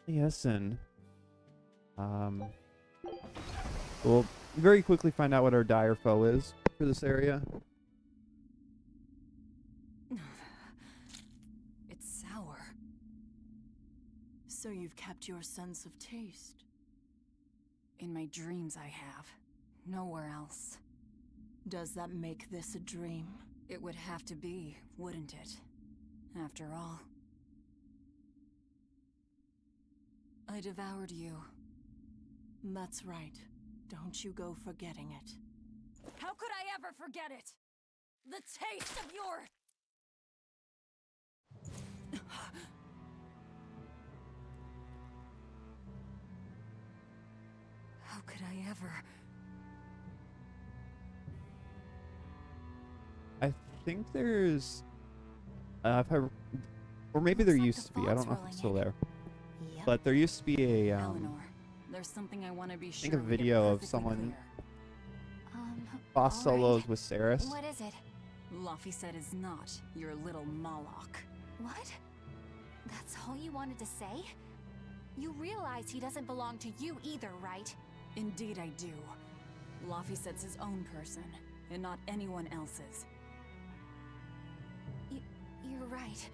Yes, and we'll very quickly find out what our dire foe is for this area. It's sour. So you've kept your sense of taste. In my dreams I have. Nowhere else. Does that make this a dream? It would have to be, wouldn't it? After all. I devoured you. That's right. Don't you go forgetting it. How could I ever forget it? The taste of your... How could I ever... I think there's... if I, or maybe there used to be. I don't know if it's still there. Yep. But there used to be a... Eleanor, there's something I want to be sure. I think a video of someone boss all right. solos with Saris. What is it? Laphicet is not your little Moloch. What? That's all you wanted to say? You realize he doesn't belong to you either, right? Indeed I do. Laphicet's his own person, and not anyone else's. You're right.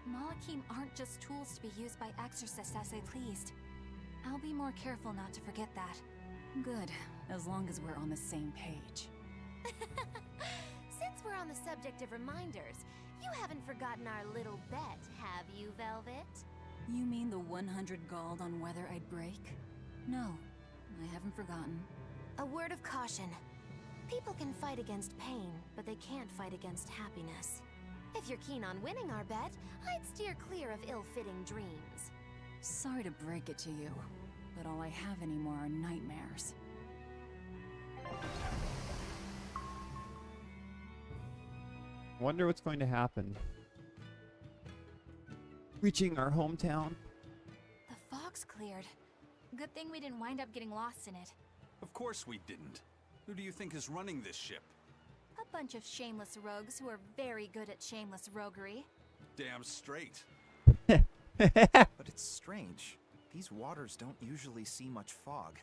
Malachim aren't just tools to be used by exorcists as they pleased. I'll be more careful not to forget that. Good, as long as we're on the same page. Since we're on the subject of reminders, you haven't forgotten our little bet, have you, Velvet? You mean the 100 gold on whether I'd break? No, I haven't forgotten. A word of caution. People can fight against pain, but they can't fight against happiness. If you're keen on winning our bet, I'd steer clear of ill-fitting dreams. Sorry to break it to you, but all I have anymore are nightmares. Wonder what's going to happen. Reaching our hometown. The fog's cleared. Good thing we didn't wind up getting lost in it. Of course we didn't. Who do you think is running this ship? A bunch of shameless rogues who are very good at shameless roguery. Damn straight. But it's strange. These waters don't usually see much fog.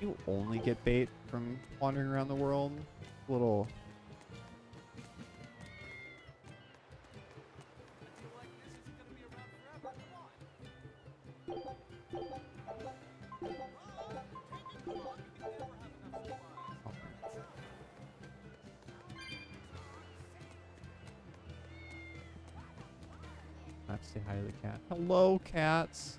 You only get bait from wandering around the world. Little. Let's say hi to the cat. Hello, cats.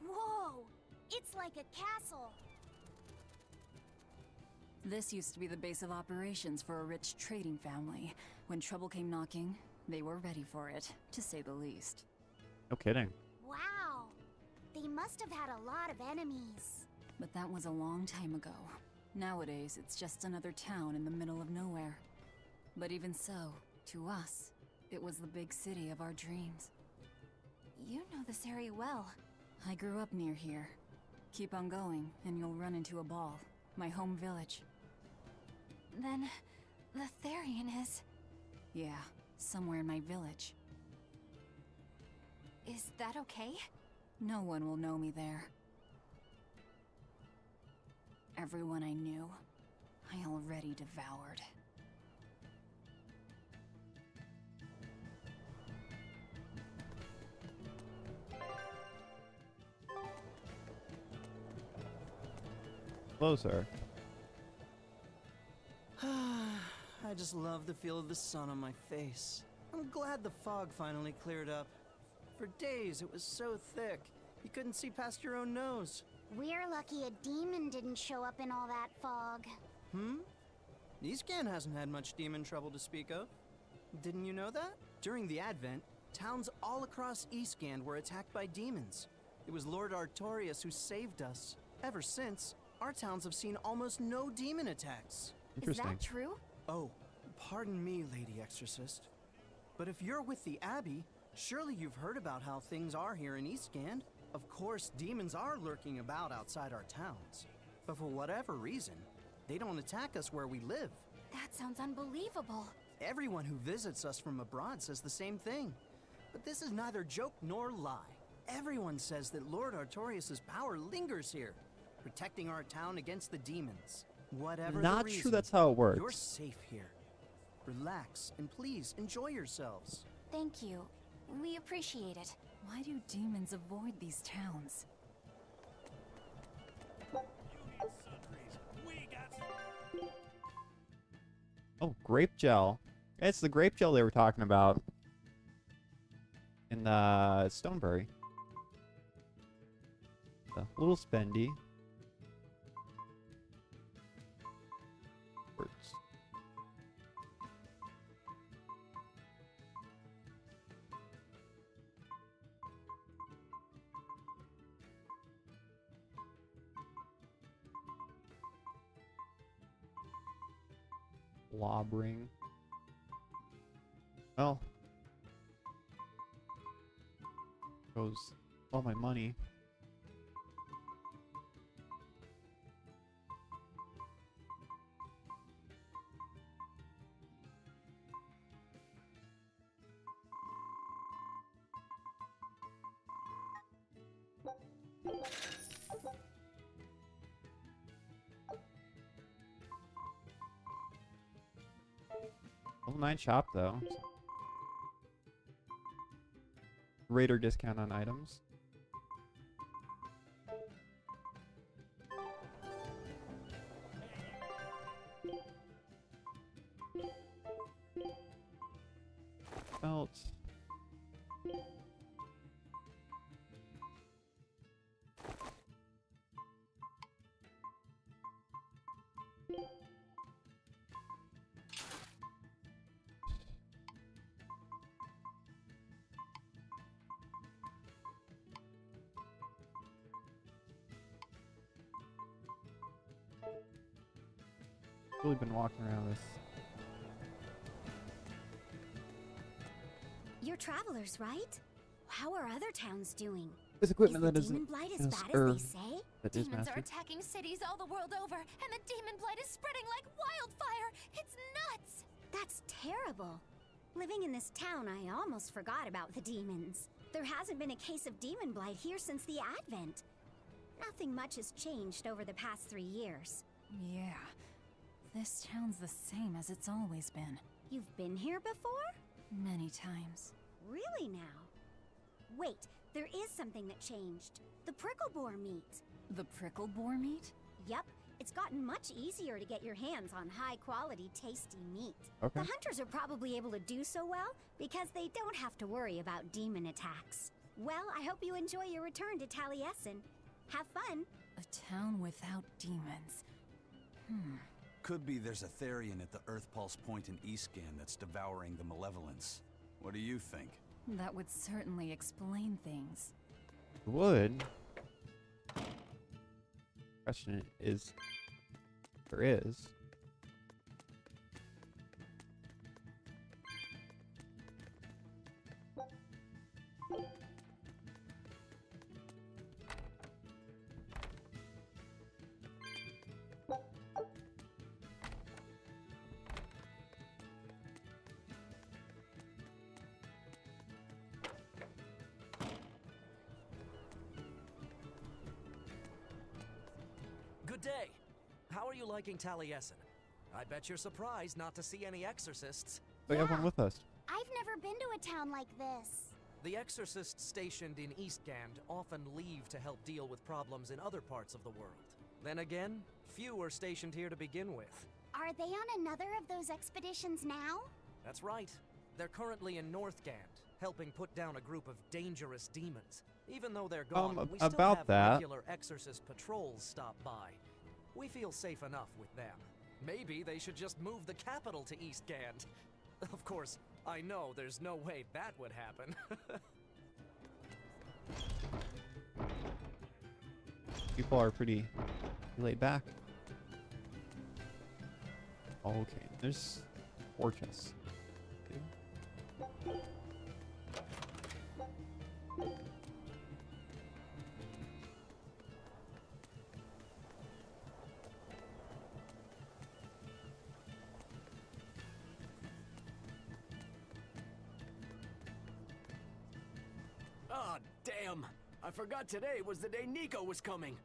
Whoa! It's like a castle. This used to be the base of operations for a rich trading family. When trouble came knocking, they were ready for it, to say the least. No kidding. Wow. They must have had a lot of enemies. But that was a long time ago. Nowadays, it's just another town in the middle of nowhere. But even so, to us, it was the big city of our dreams. You know this area well. I grew up near here. Keep on going, and you'll run into a ball. My home village. Then, the Therian is... Yeah, somewhere in my village. Is that okay? No one will know me there. Everyone I knew, I already devoured. Hello, sir. I just love the feel of the sun on my face. I'm glad the fog finally cleared up. For days it was so thick, you couldn't see past your own nose. We're lucky a demon didn't show up in all that fog. Eastcan hasn't had much demon trouble to speak of. Didn't you know that? During the Advent, towns all across Eastcan were attacked by demons. It was Lord Artorias who saved us. Ever since, our towns have seen almost no demon attacks. Is that true? Oh, pardon me, Lady Exorcist. But if you're with the Abbey, surely you've heard about how things are here in Eastgand. Of course, demons are lurking about outside our towns. But for whatever reason, they don't attack us where we live. That sounds unbelievable. Everyone who visits us from abroad says the same thing. But this is neither joke nor lie. Everyone says that Lord Artorias' power lingers here, protecting our town against the demons. Whatever Not the reason, sure that's how it works. You're safe here. Relax and please enjoy yourselves. Thank you. We appreciate it. Why do demons avoid these towns? Oh, grape gel. It's the grape gel they were talking about in the Stoneberry. A little spendy. Words. blob ring. Well, goes all my money. Level 9 shop though. Raider discount on items. Belt. Really been walking around this. You're travelers, right? How are other towns doing? This equipment is that the isn't demon blight as as- bad or as they say? that is Demons are mastered. attacking cities all the world over, and the demon blight is spreading like wildfire. It's nuts! That's terrible. Living in this town, I almost forgot about the demons. There hasn't been a case of demon blight here since the Advent. Nothing much has changed over the past 3 years. Yeah. This town's the same as it's always been. You've been here before? Many times. Really now? Wait, there is something that changed. The prickle boar meat. The prickle boar meat? Yup, it's gotten much easier to get your hands on high-quality, tasty meat. Okay. The hunters are probably able to do so well because they don't have to worry about demon attacks. Well, I hope you enjoy your return to Taliesin. Have fun. A town without demons. Could be there's a Therian at the Earth Pulse Point in Eastgand that's devouring the Malevolence. What do you think? That would certainly explain things. Would. Question is, there is. Good day. How are you liking Taliesin? I bet you're surprised not to see any exorcists. We have one with us. I've never been to a town like this. The exorcists stationed in Eastgand often leave to help deal with problems in other parts of the world. Then again, few are stationed here to begin with. Are they on another of those expeditions now? That's right. They're currently in Northgand, helping put down a group of dangerous demons. Even though they're gone, we still about have that. regular exorcist patrols stop by. We feel safe enough with them. Maybe they should just move the capital to Eastgand. Of course, I know there's no way that would happen. People are pretty laid back. Okay, there's 4 chests. Ah, damn! I forgot today was the day Nico was coming.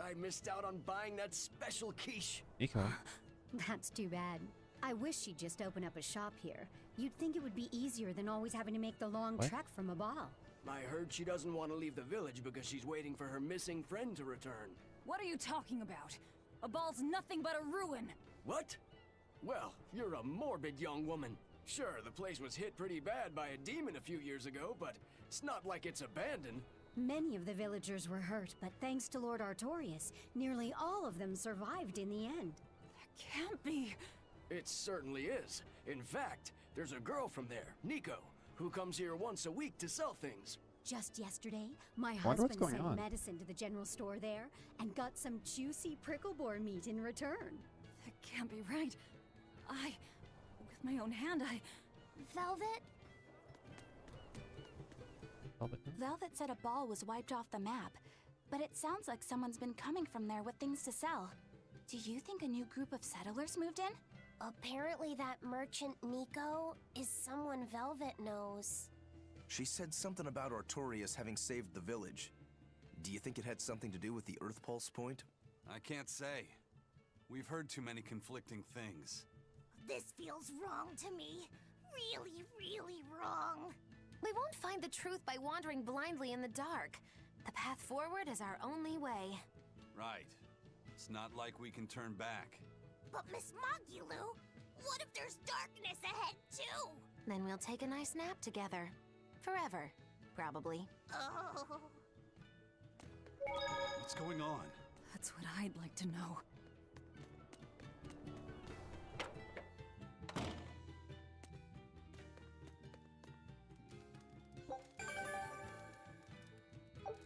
I missed out on buying that special quiche. Nico. That's too bad. I wish she'd just open up a shop here. You'd think it would be easier than always having to make the long What? trek from a ball. I heard she doesn't want to leave the village because she's waiting for her missing friend to return. What are you talking about? A ball's nothing but a ruin. What? Well, you're a morbid young woman. Sure, the place was hit pretty bad by a demon a few years ago, but it's not like it's abandoned. Many of the villagers were hurt, but thanks to Lord Artorius, nearly all of them survived in the end. Can't be. It certainly is. In fact, there's a girl from there, Nico, who comes here once a week to sell things. Just yesterday, my Wonder what's husband going sent on. medicine to the general store there and got some juicy prickle boar meat in return. That can't be right. With my own hand, Velvet? Velvet. Velvet said a ball was wiped off the map, but it sounds like someone's been coming from there with things to sell. Do you think a new group of settlers moved in? Apparently that merchant Nico is someone Velvet knows. She said something about Artorias having saved the village. Do you think it had something to do with the Earth Pulse point? I can't say. We've heard too many conflicting things. This feels wrong to me. Really, really wrong. We won't find the truth by wandering blindly in the dark. The path forward is our only way. Right. It's not like we can turn back. But Miss Mogulu, what if there's darkness ahead too? Then we'll take a nice nap together. Forever, probably. Oh. What's going on? That's what I'd like to know.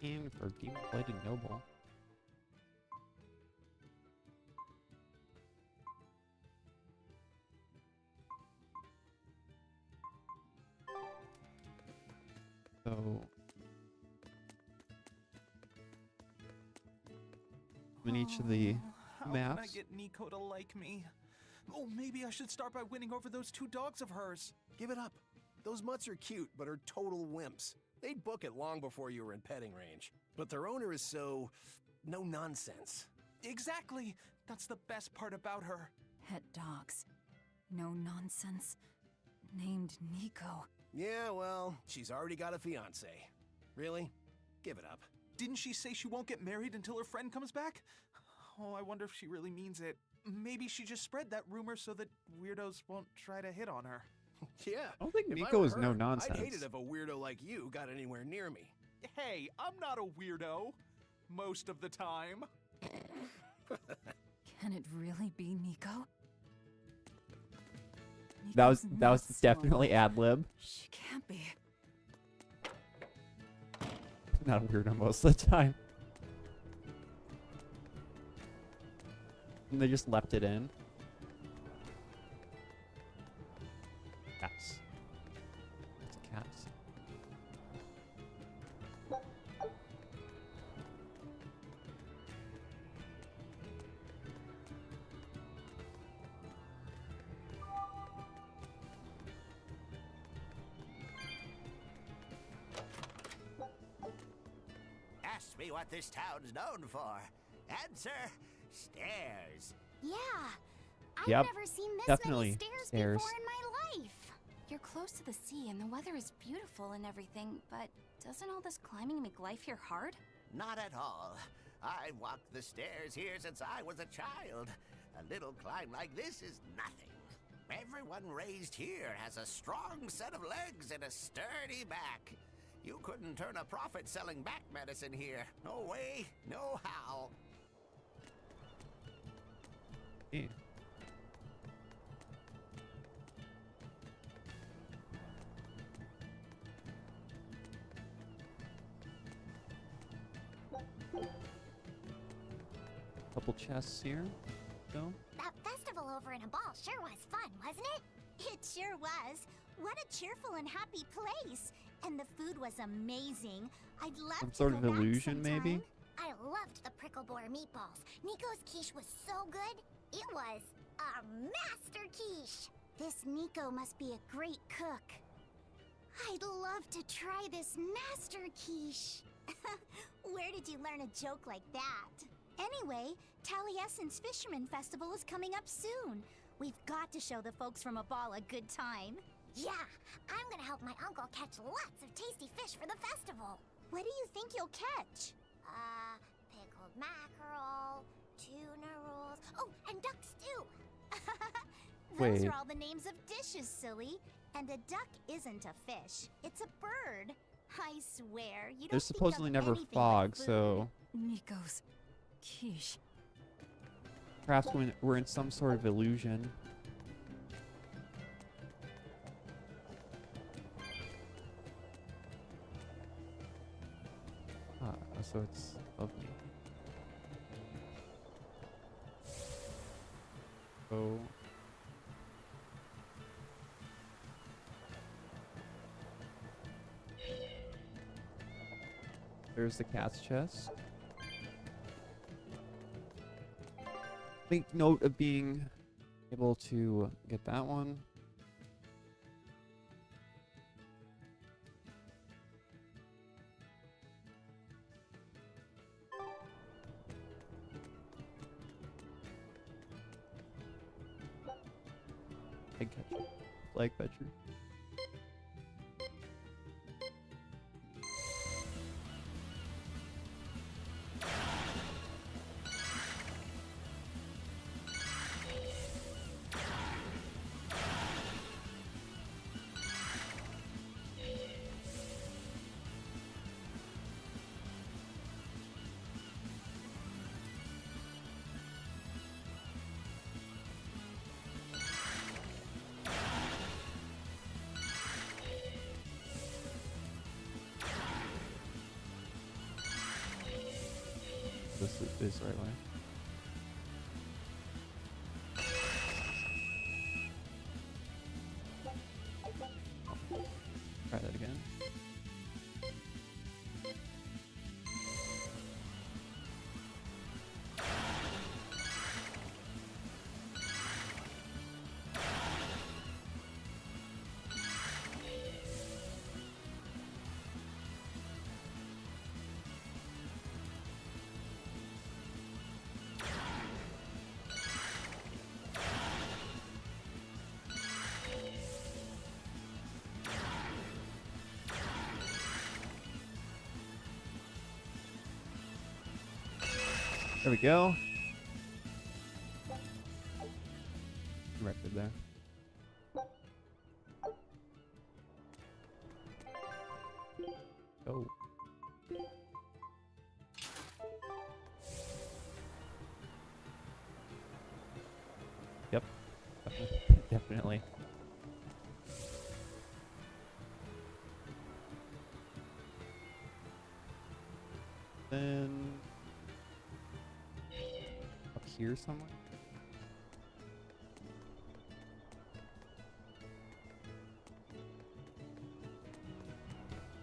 And for Demon-Bladed Noble. So in each of the How maps. can I get Nico to like me? Oh, maybe I should start by winning over those 2 dogs of hers. Give it up. Those mutts are cute, but are total wimps. They'd book it long before you were in petting range. But their owner is so... no nonsense. Exactly. That's the best part about her. Pet dogs. No nonsense. Named Nico. Yeah, well, she's already got a fiancé. Really? Give it up. Didn't she say she won't get married until her friend comes back? Oh, I wonder if she really means it. Maybe she just spread that rumor so that weirdos won't try to hit on her. Yeah. I don't think if Nico were is no her, nonsense. I'd hate it if a weirdo like you got anywhere near me. Hey, I'm not a weirdo. Most of the time. Can it really be Nico? That was Nico's definitely ad lib. She can't be. Not a weirdo most of the time. And they just left it in. Cats. It's cats. Ask me what this town's known for. Answer, stairs. Yeah. I've Yep, never seen this definitely many stairs stairs. before in my life. You're close to the sea and the weather is beautiful and everything, but doesn't all this climbing make life here hard? Not at all. I walked the stairs here since I was a child. A little climb like this is nothing. Everyone raised here has a strong set of legs and a sturdy back. You couldn't turn a profit selling back medicine here. No way, no how. Yeah. Couple chests here. Go. That festival over in a ball sure was fun, wasn't it? It sure was. What a cheerful and happy place. And the food was amazing. I'd love Some to sort go of back illusion, sometime. maybe? I loved the prickle boar meatballs. Nico's quiche was so good. It was a master quiche. This Nico must be a great cook. I'd love to try this master quiche. Where did you learn a joke like that? Anyway, Taliesin's Fisherman Festival is coming up soon. We've got to show the folks from Abal a good time. Yeah, I'm gonna help my uncle catch lots of tasty fish for the festival. What do you think you'll catch? Pickled mackerel, tuna rolls, oh, and duck stew. Those Wait. are all the names of dishes, silly. And a duck isn't a fish, it's a bird. I swear, you don't There's think supposedly of never anything fog, but food. so Nico's quiche. perhaps we're in some sort of illusion. So it's above me. Oh. There's the cat's chest. Make note of being able to get that one. Egg catcher. Flag catcher. This is the right way. Try that again. There we go. Directed there. Oh. Yep. Definitely. Then up here somewhere.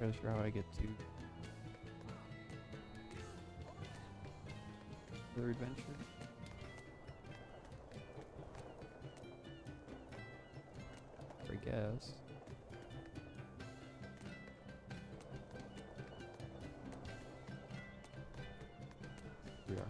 Not sure how I get to their adventure. I guess. We are.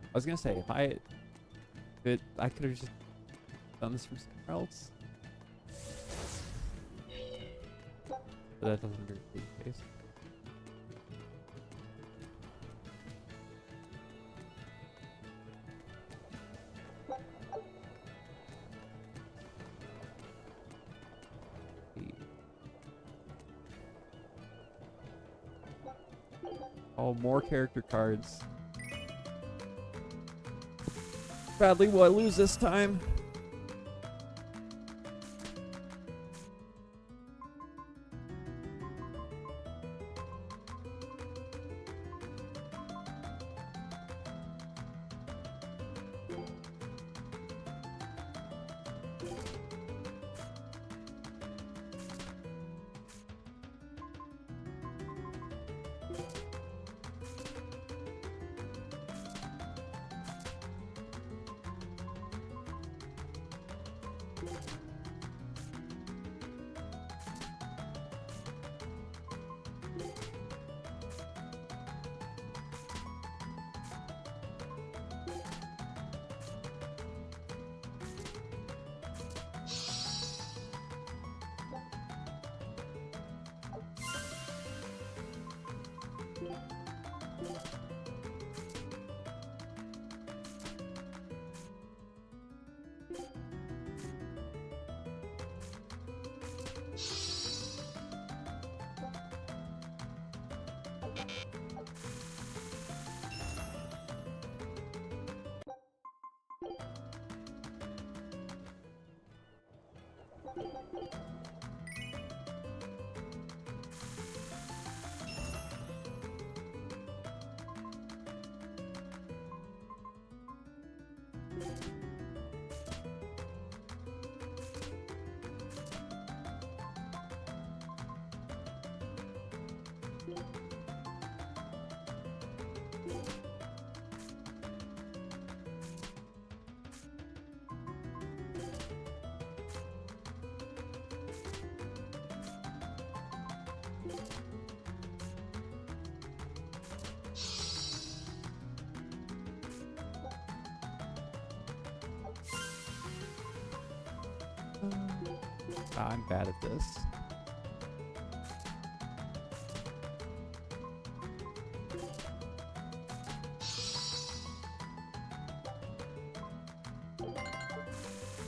I was gonna say I could have just done this from somewhere else, but that doesn't appear to be the case. Oh, more character cards. Badly will I lose this time? I'm bad at this.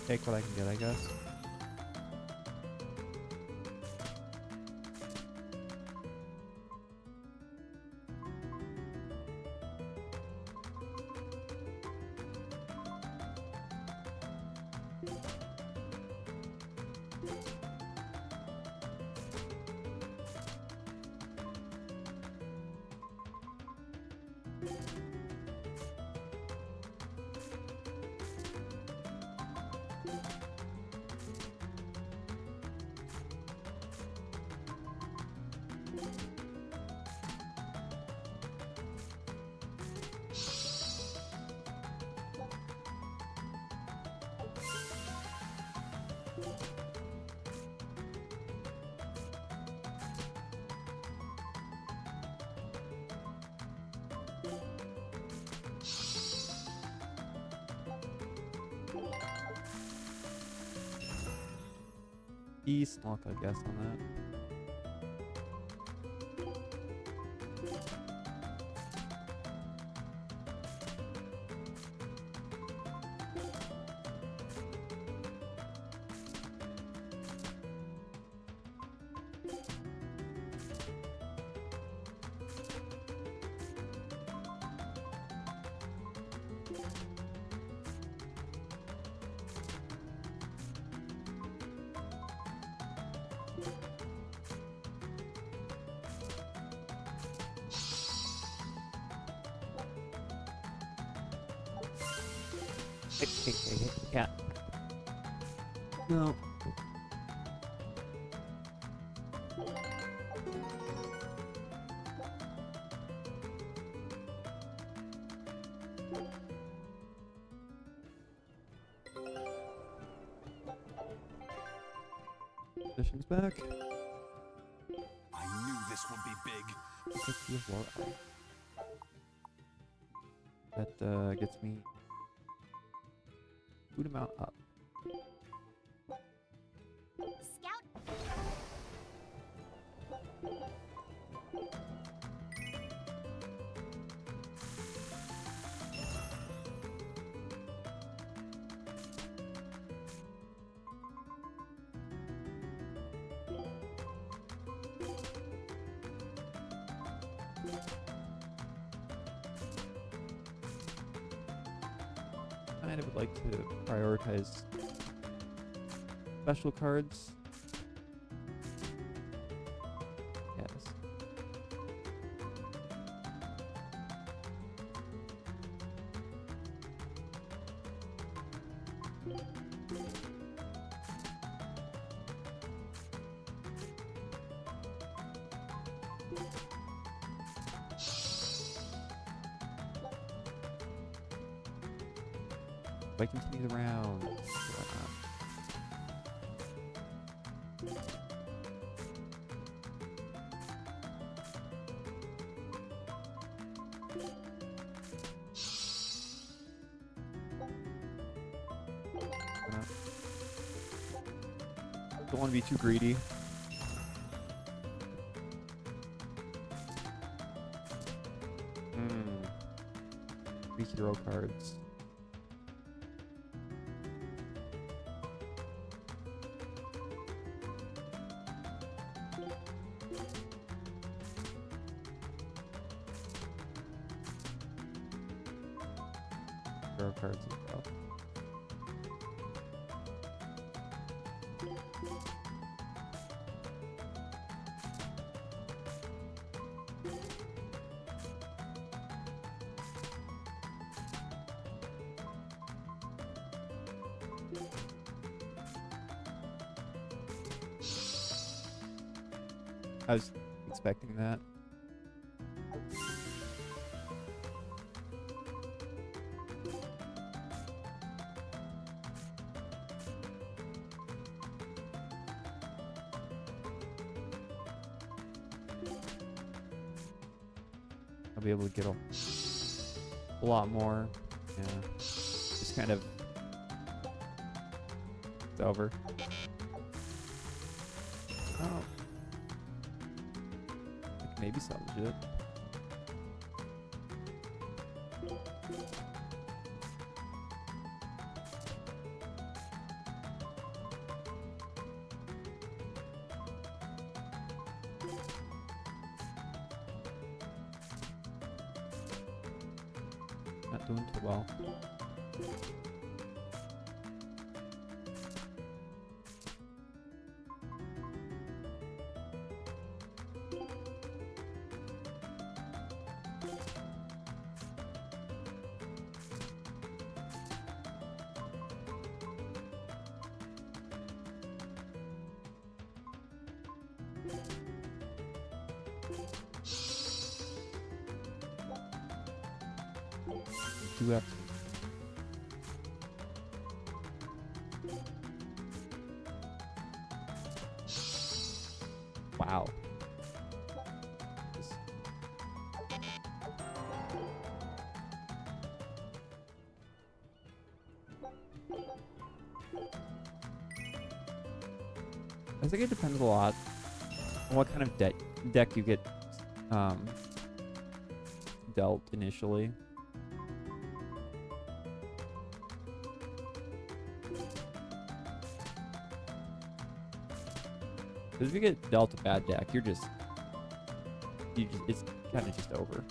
Take what I can get, I guess. Smoke, I guess, on that. Yeah. No. Fishing's back. I knew this would be big. That gets me food amount up. Scout. I would like to prioritize special cards. Yes. If I continue the round, why not? Don't want to be too greedy. Three hero cards. Hero cards as well. I was expecting that. I'll be able to get a lot more. Yeah. Just kind of it's over. Oh. I can maybe salvage it. Not doing too well. Do have to. Wow. I think it depends a lot on what kind of deck you get dealt initially. Because if you get dealt a bad deck, it's kind of just over.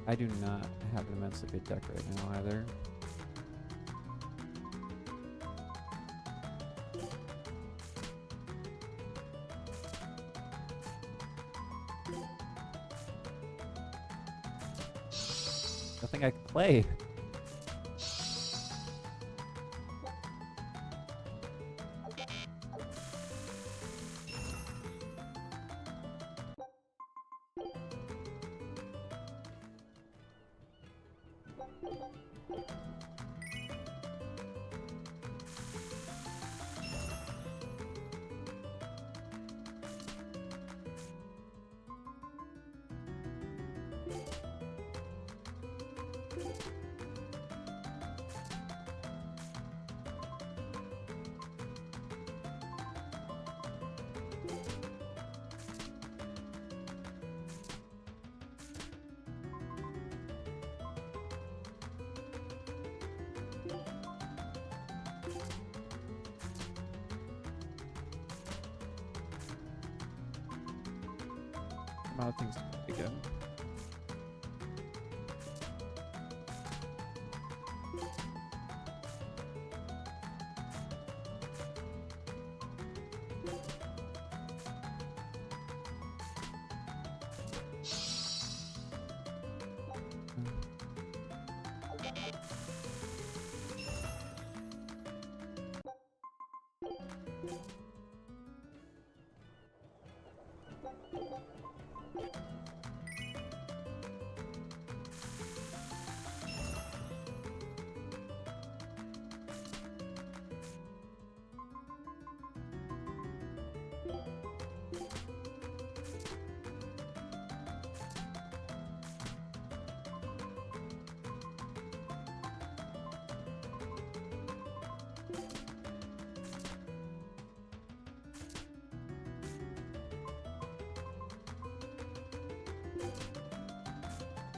I do not have an immensely good deck right now either. Nothing I can play. A lot of things to begin.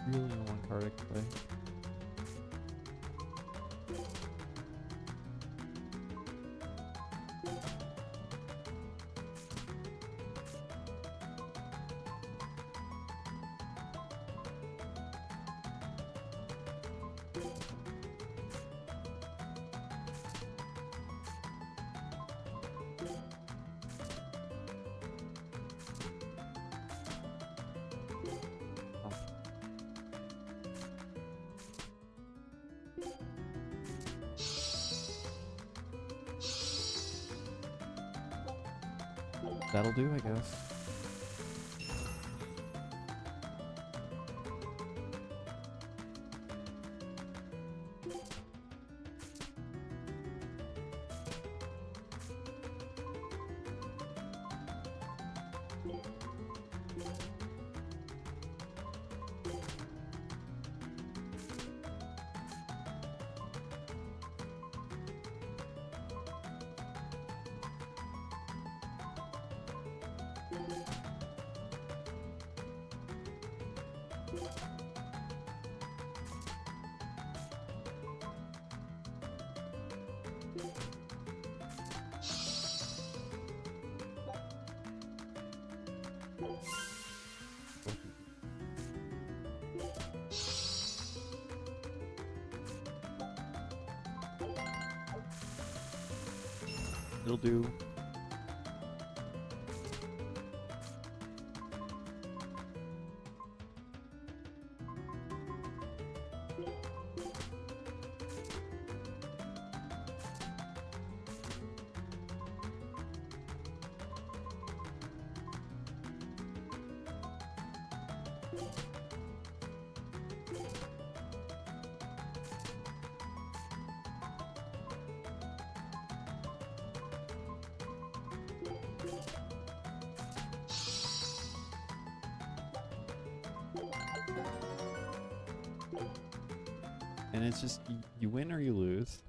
Really only one card I can play. That'll do, I guess. It'll do. And it's just, you win or you lose.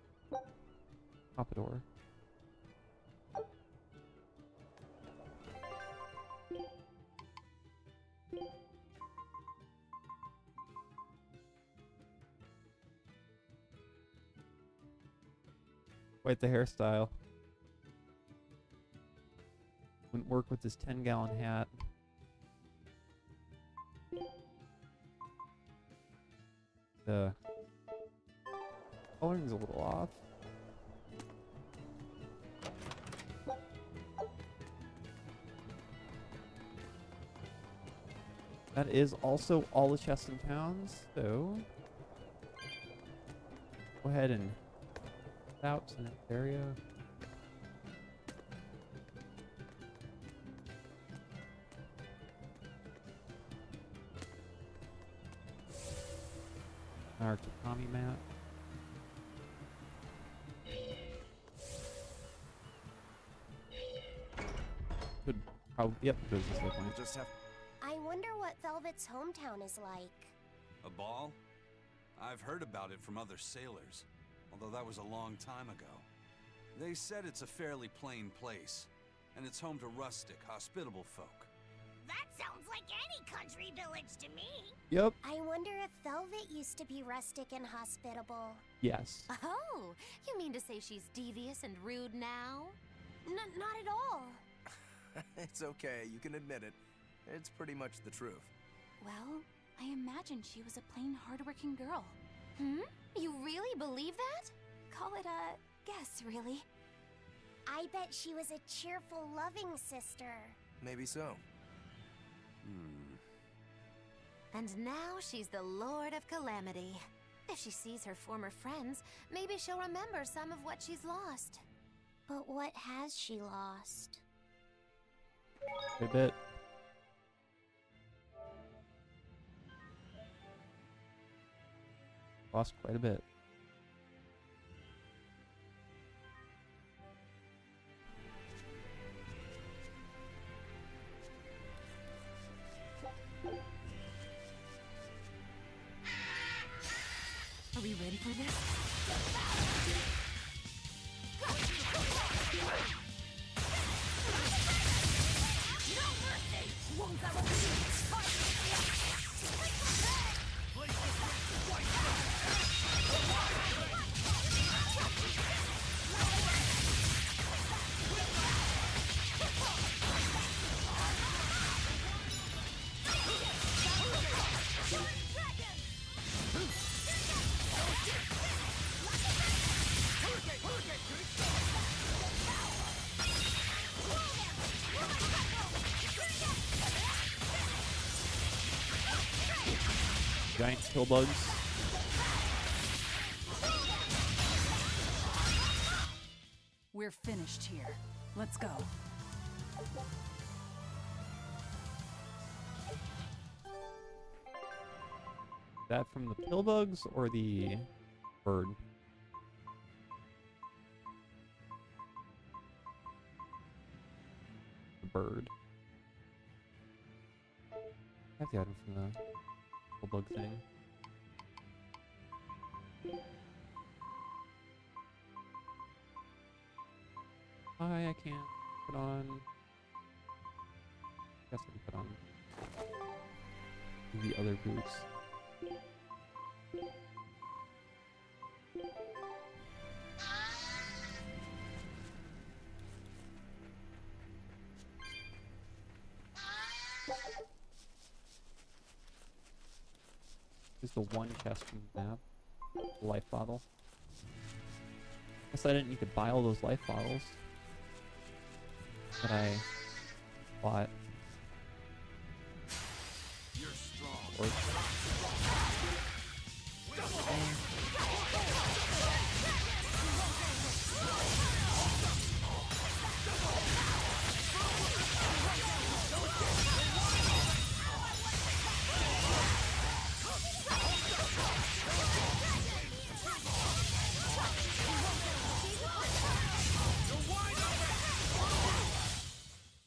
Pompadour. Quite the hairstyle. Wouldn't work with this 10-gallon hat. The coloring's a little off. That is also all the chests and towns, so go ahead and head out to that area. Our Takami map. Could probably, yep, goes this way. Just have. I wonder what Velvet's hometown is like. A ball? I've heard about it from other sailors, although that was a long time ago. They said it's a fairly plain place, and it's home to rustic, hospitable folk. That sounds like any country village to me. Yep. I wonder if Velvet used to be rustic and hospitable. Yes. Oh, you mean to say she's devious and rude now? Not at all. It's okay, you can admit it. It's pretty much the truth. Well, I imagined she was a plain, hardworking girl. You really believe that? Call it a guess, really. I bet she was a cheerful, loving sister. Maybe so. And now she's the Lord of Calamity. If she sees her former friends, maybe she'll remember some of what she's lost. But what has she lost? A bit. Lost quite a bit. Are we ready for this? No mercy! Won't that will Giant kill bugs. We're finished here. Let's go. That from the pill bugs or the bird? The bird. I have the item from the pill bug thing. I can't put on. Guess I can put on the other boots. is the one chest from the map. The life bottle. Guess I didn't need to buy all those life bottles that I bought. You're strong.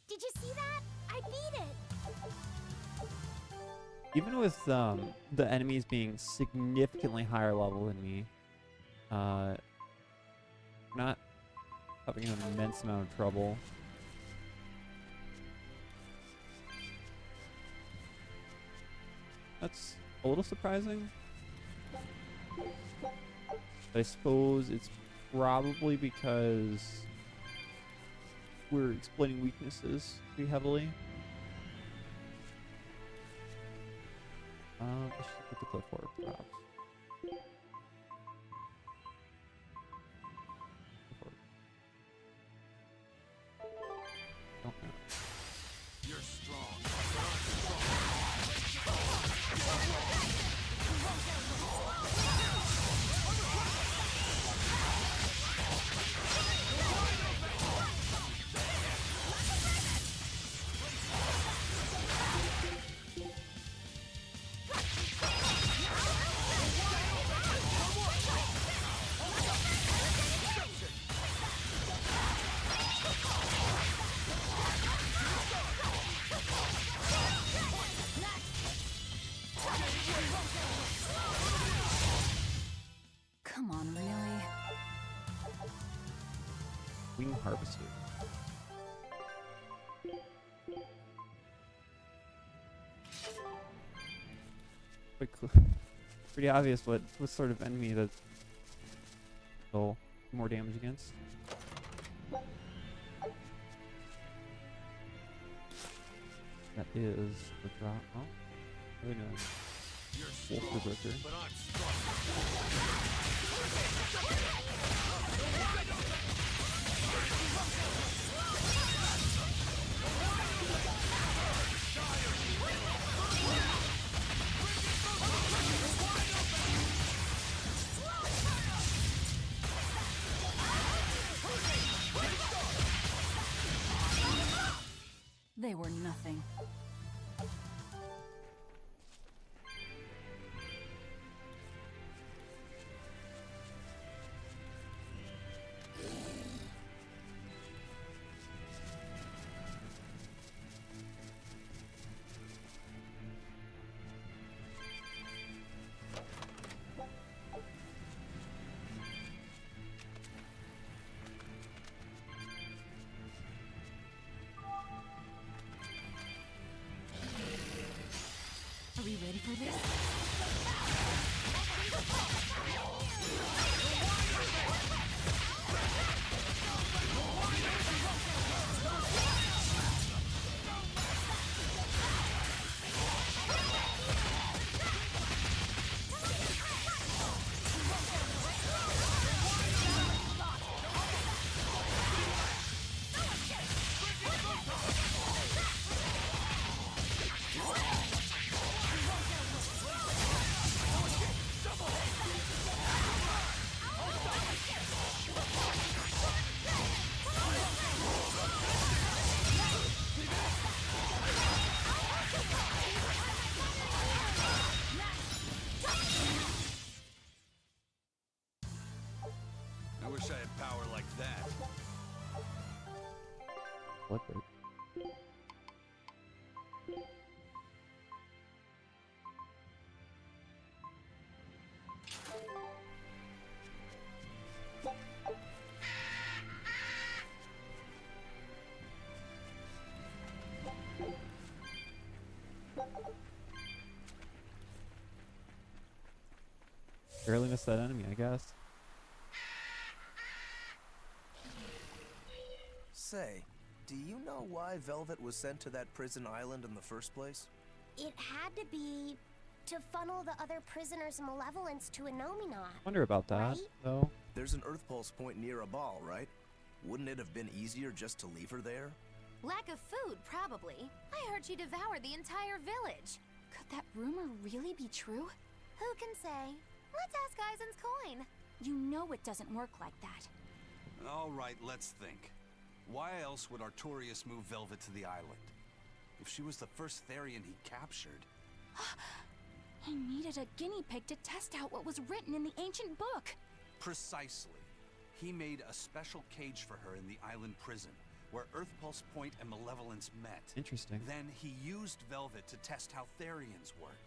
Did you see that? I beat it. Even with the enemies being significantly higher level than me, not having an immense amount of trouble. That's a little surprising. But I suppose it's probably because we're exploiting weaknesses pretty heavily. Let's just put the cliff forward, perhaps. Don't know. You're strong. Come on, really? Wing harvester. Pretty obvious what sort of enemy that will do more damage against. That is the drop. Oh, really nice. Wolf Berserker. But I'm strong. They were nothing. Are we ready for this? I wish I had power like that. What the? Barely missed that enemy, I guess. Say, do you know why Velvet was sent to that prison island in the first place? It had to be To funnel the other prisoners' malevolence to Innominat. Wonder about that, right? though. There's an Earth Pulse point near a ball, right? Wouldn't it have been easier just to leave her there? Lack of food, probably. I heard she devoured the entire village. Could that rumor really be true? Who can say? Let's ask Eisen's coin. You know it doesn't work like that. All right, let's think. Why else would Artorias move Velvet to the island? If she was the first Therian he captured... He needed a guinea pig to test out what was written in the ancient book. Precisely. He made a special cage for her in the island prison, where Earth Pulse Point and Malevolence met. Interesting. Then he used Velvet to test how Therians work.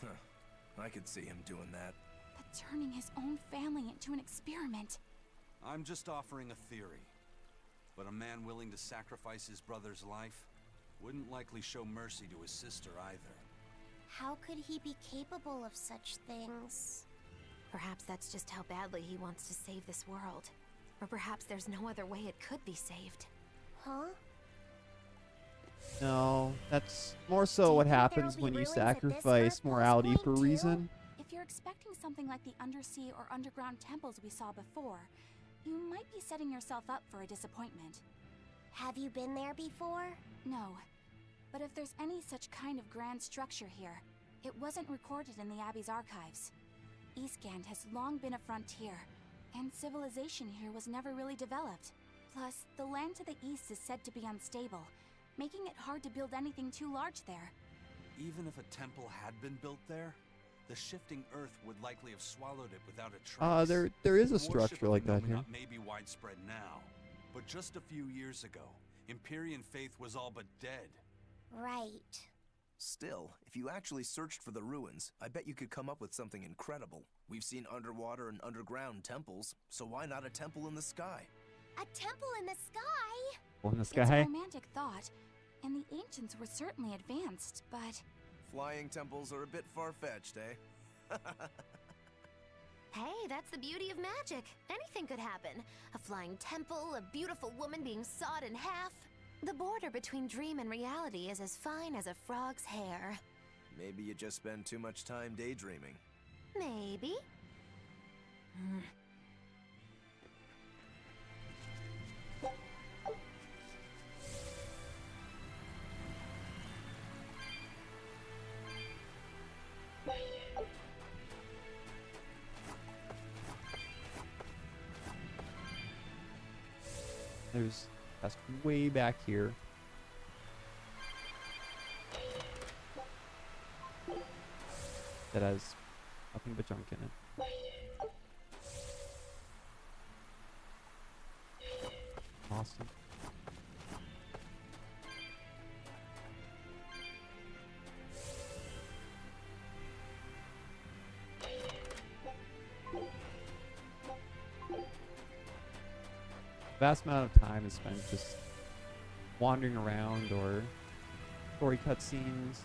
Huh. I could see him doing that. But turning his own family into an experiment. I'm just offering a theory. But a man willing to sacrifice his brother's life wouldn't likely show mercy to his sister either. How could he be capable of such things? Perhaps that's just how badly he wants to save this world. Or perhaps there's no other way it could be saved. Huh? No, that's more so what happens when you sacrifice morality for reason. If you're expecting something like the undersea or underground temples we saw before, you might be setting yourself up for a disappointment. Have you been there before? No. But if there's any such kind of grand structure here, it wasn't recorded in the Abbey's archives. Eastgand has long been a frontier, and civilization here was never really developed. Plus, the land to the east is said to be unstable, making it hard to build anything too large there. Even if a temple had been built there, the shifting earth would likely have swallowed it without a trace. There is a Worship structure like that of here. Innominat may be widespread now, but just a few years ago, Empyrean faith was all but dead. Right. Still, if you actually searched for the ruins, I bet you could come up with something incredible. We've seen underwater and underground temples, so why not a temple in the sky? A temple in the sky? Well, in the It's sky. a romantic thought, and the ancients were certainly advanced, but... Flying temples are a bit far-fetched, eh? Hey, that's the beauty of magic. Anything could happen. A flying temple, a beautiful woman being sawed in half. The border between dream and reality is as fine as a frog's hair. Maybe you just spend too much time daydreaming. Maybe. There's that's way back here. That has nothing but junk in it. Awesome. Vast amount of time is spent just wandering around or story cutscenes.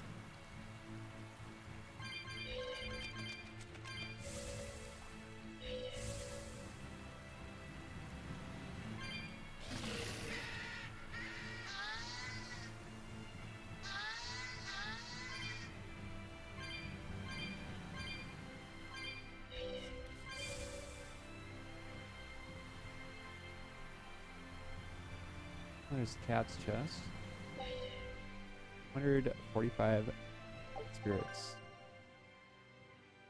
There's the cat's chest. 145 spirits.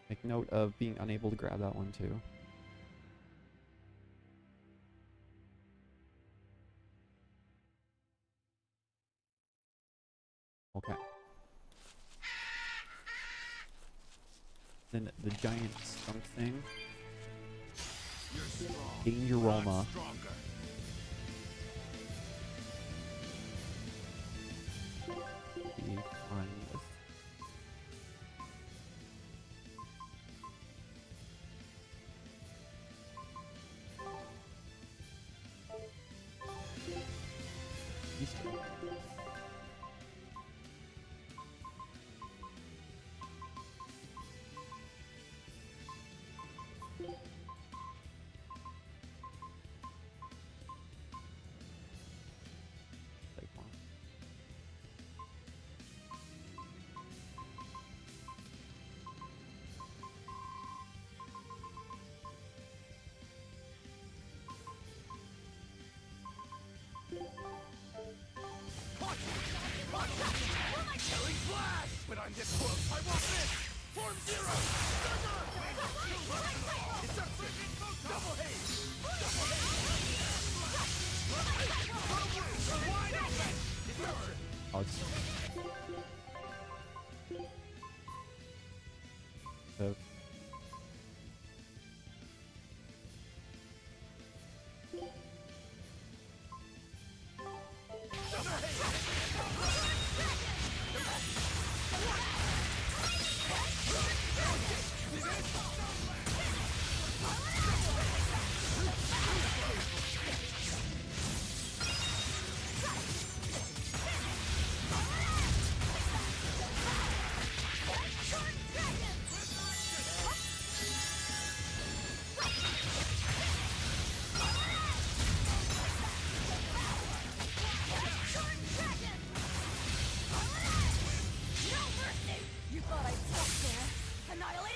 Make note of being unable to grab that one too. Okay. Then the giant skunk thing. Dangeroma. Be fine with. Easter. Like one. Oh, it's... So... You thought I'd stop there? Annihilating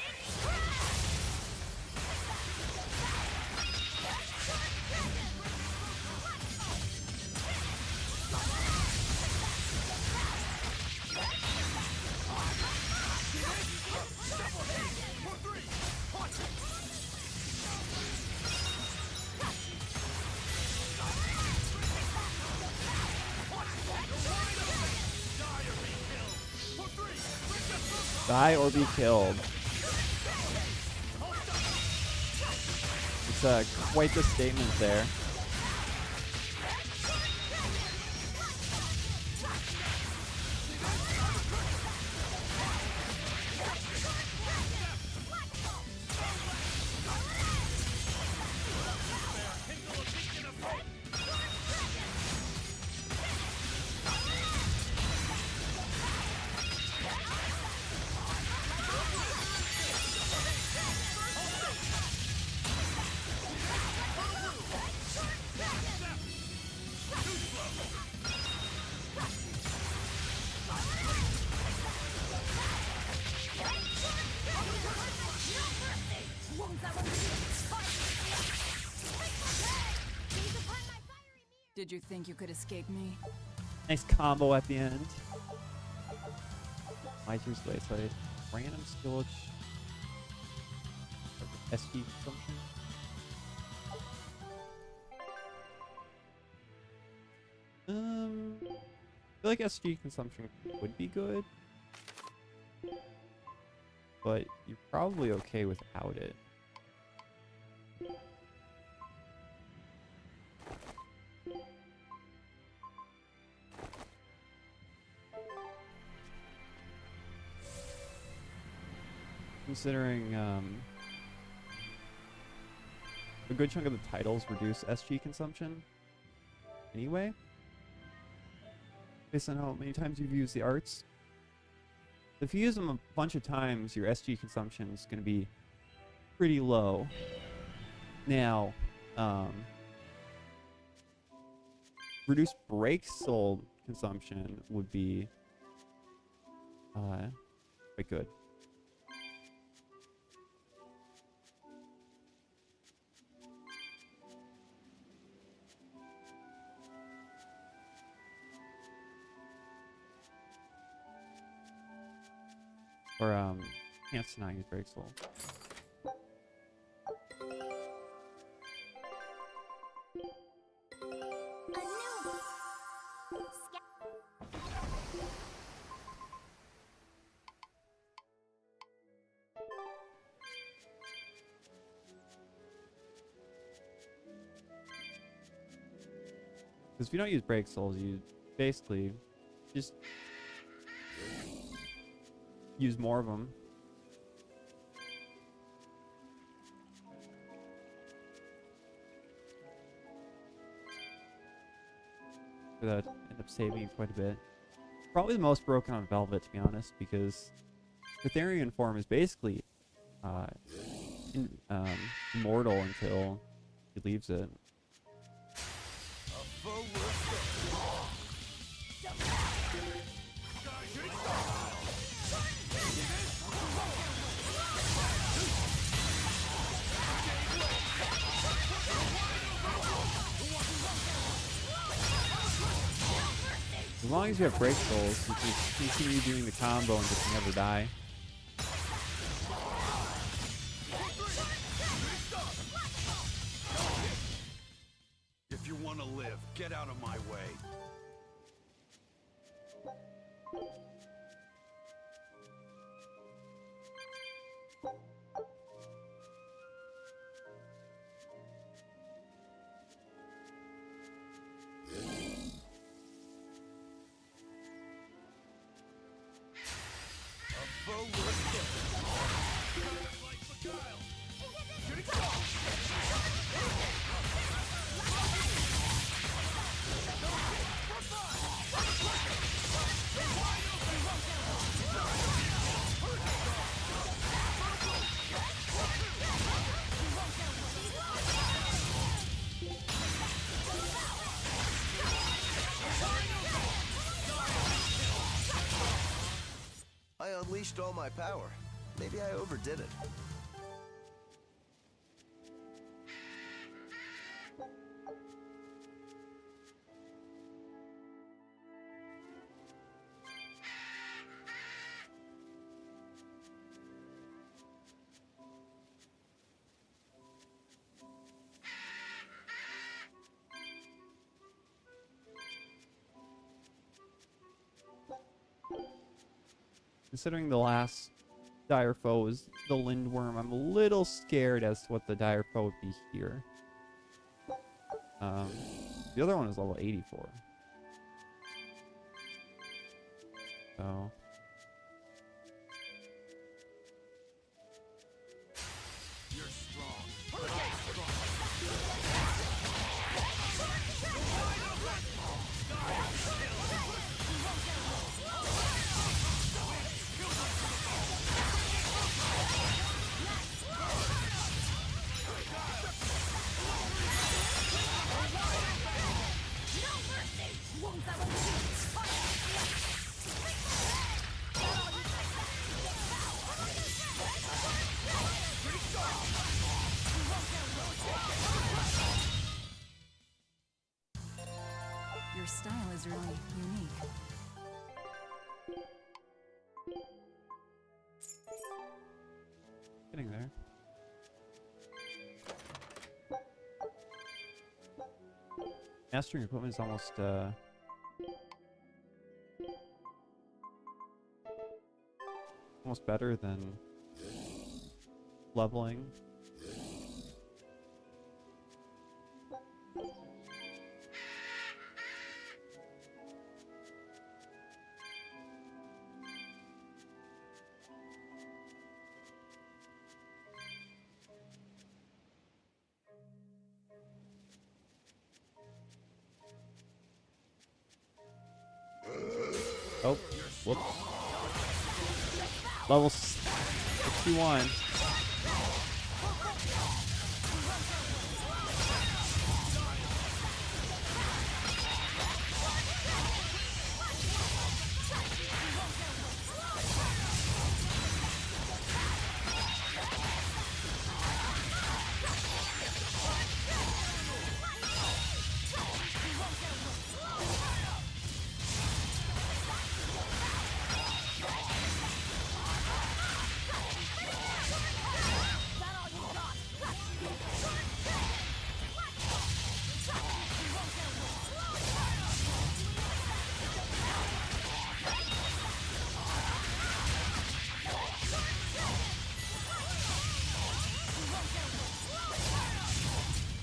Die or be killed. It's quite the statement there. Did you think you could escape me? Nice combo at the end. Miser's Wayside. Random skill SG consumption. I feel like SG consumption would be good, but you're probably okay without it. Considering a good chunk of the titles reduce SG consumption anyway, based on how many times you've used the arts. If you use them a bunch of times, your SG consumption is going to be pretty low. Now, reduced break soul consumption would be quite good. Or can't deny his break soul. Because if you don't use break souls, you basically just use more of them. That end up saving you quite a bit. Probably the most broken on Velvet, to be honest, because Berseria form is basically immortal until he leaves it. As long as you have break souls, you can continue doing the combo and just never die. to live. Get out of my way. I unleashed all my power. Maybe I overdid it. Considering the last dire foe was the Lindworm, I'm a little scared as to what the dire foe would be here. The other one is level 84. So... You're strong. Your style is really unique. Getting there. Mastering equipment is almost better than leveling. Oh, whoops. Level 61.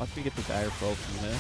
Watch me get the dire probe from this.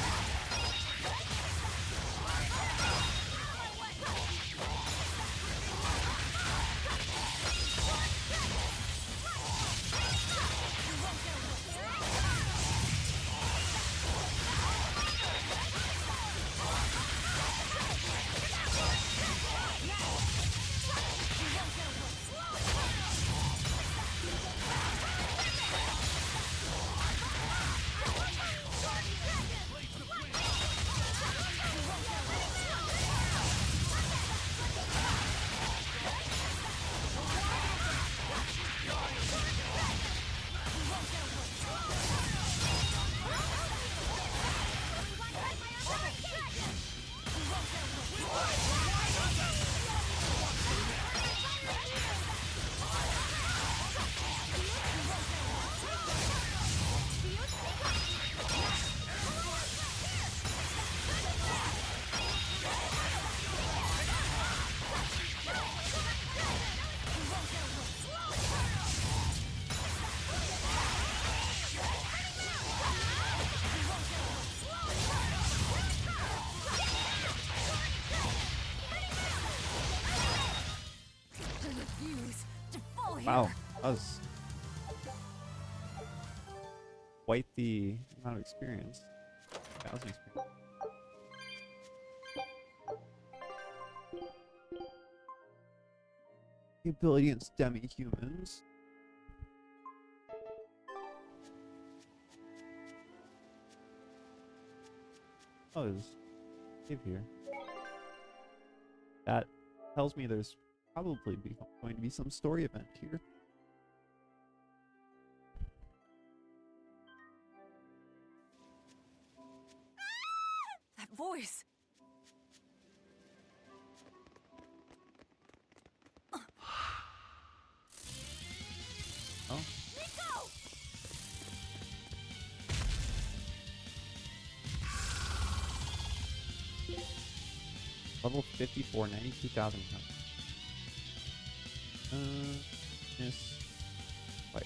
Wow, that was quite the amount of experience. 1,000 experience. The ability against demi-humans. Oh, there's a cave here. That tells me there's probably going to be some story event here. That voice! Oh. Nico! Level 54, 92,000 health. Miss fire.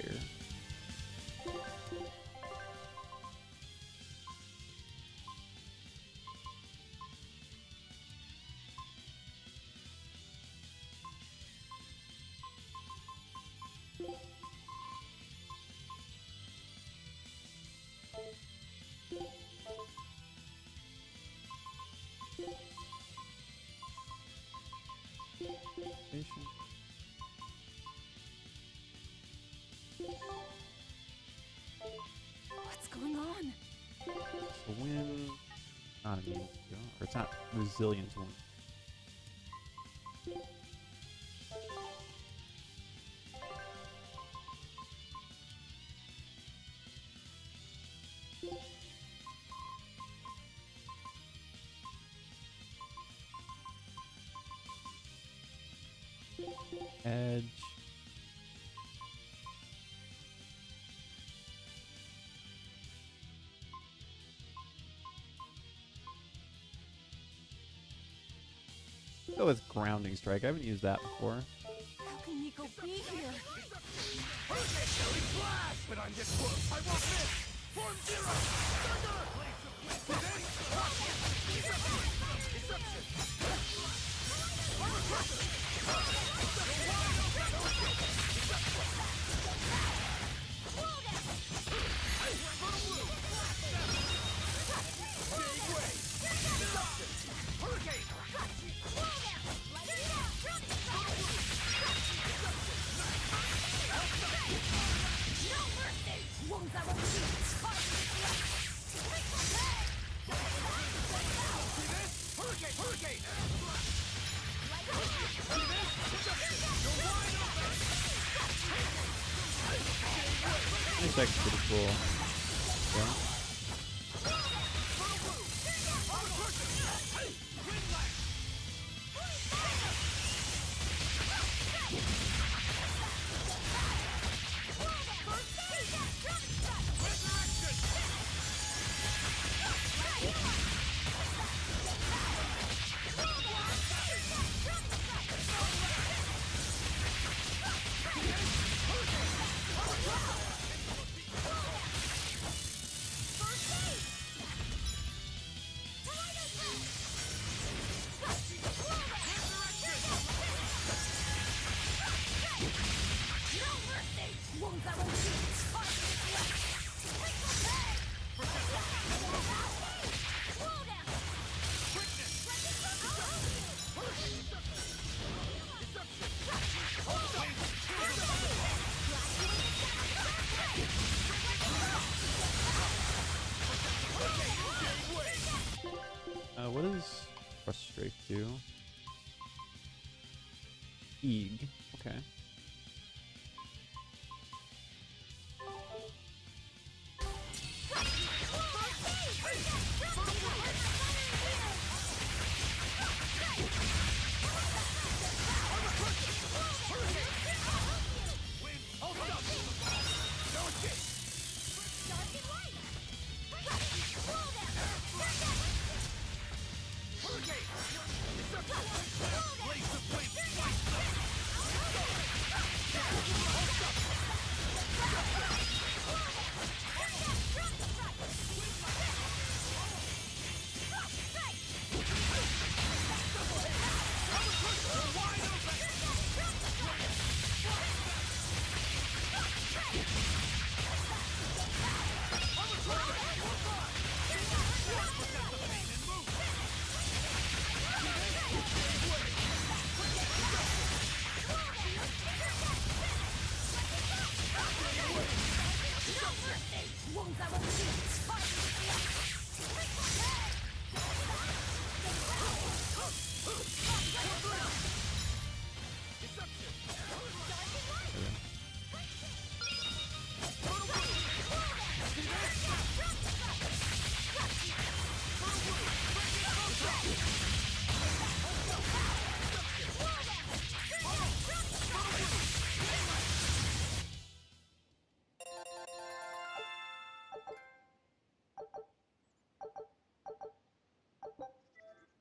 Patient. What's going on? The wind, not immune to, or it's not resilient to wind. Edge. Go with grounding strike. I haven't used that before. How can Nico be here? But I'm this close. I won't miss. Form zero. This deck's pretty cool. Yeah. What does frustrate do? Eeg. Okay.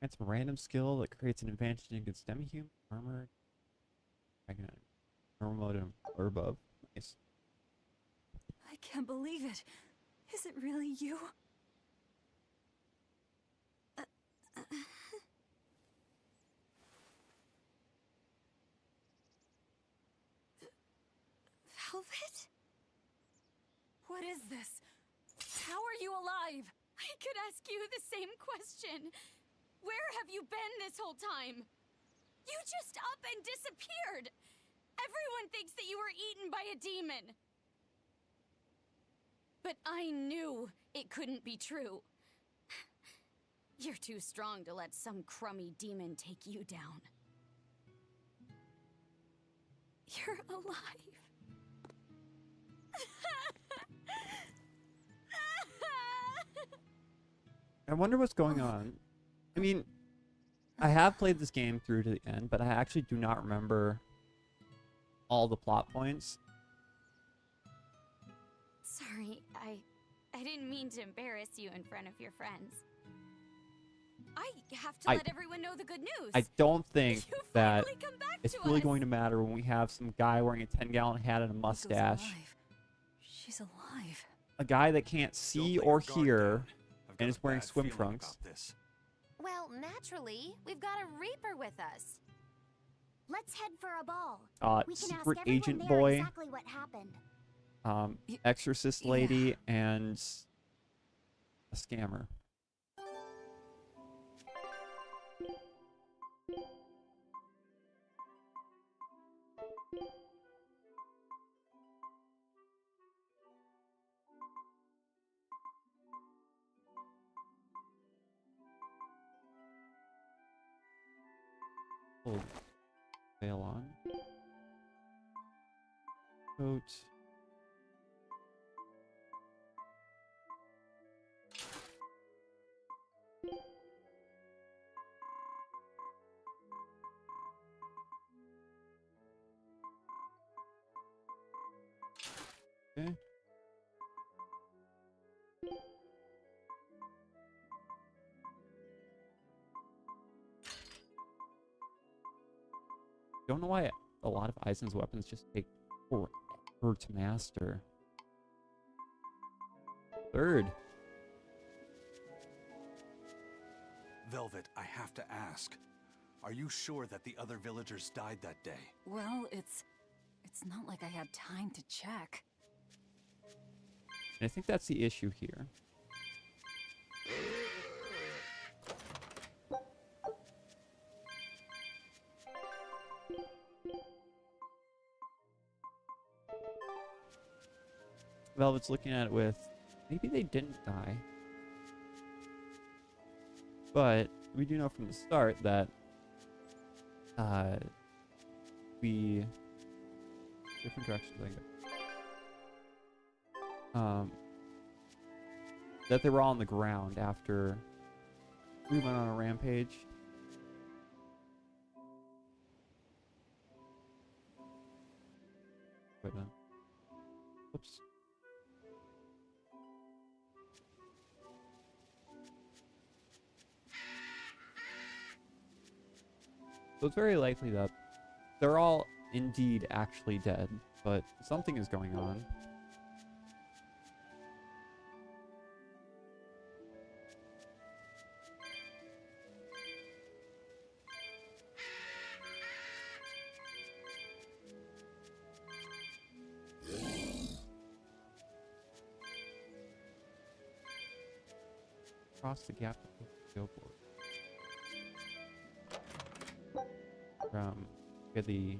Grants a random skill that creates an advantage against demi-human, armor, normal mode, or above. Nice. I can't believe it. Is it really you? Velvet? What is this? How are you alive? I could ask you the same question. Where have you been this whole time? You just up and disappeared. Everyone thinks that you were eaten by a demon. But I knew it couldn't be true. You're too strong to let some crummy demon take you down. You're alive. I wonder what's going on. I mean, I have played this game through to the end, but I actually do not remember all the plot points. Sorry, I didn't mean to embarrass you in front of your friends. I have to let everyone know the good news. I don't think You that finally come back it's to really us. going to matter when we have some guy wearing a 10-gallon hat and a mustache. Alive. She's alive. A guy that can't see or hear and is wearing swim trunks. Well, naturally, we've got a Reaper with us. Let's head for a ball. We can Secret ask everyone agent there boy. exactly what happened. Exorcist lady and a scammer. Pull veil on. Coat. Okay. Don't know why a lot of Eisen's weapons just take forever to master. Third. Velvet, I have to ask. Are you sure that the other villagers died that day? Well, it's not like I had time to check. And I think that's the issue here. Velvet's looking at it with, maybe they didn't die. But we do know from the start that different directions I go. That they were all on the ground after we went on a rampage. But whoops. So it's very likely that they're all indeed actually dead, but something is going on. Cross the gap with the board. Get the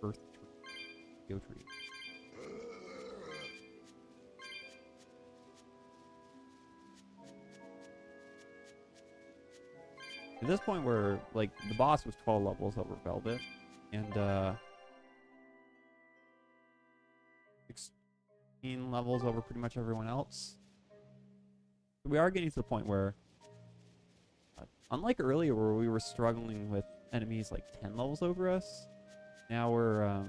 earth tree, go tree. At this point, where like the boss was 12 levels over Velvet, and 16 levels over pretty much everyone else. We are getting to the point where, unlike earlier where we were struggling with enemies like 10 levels over us, now we're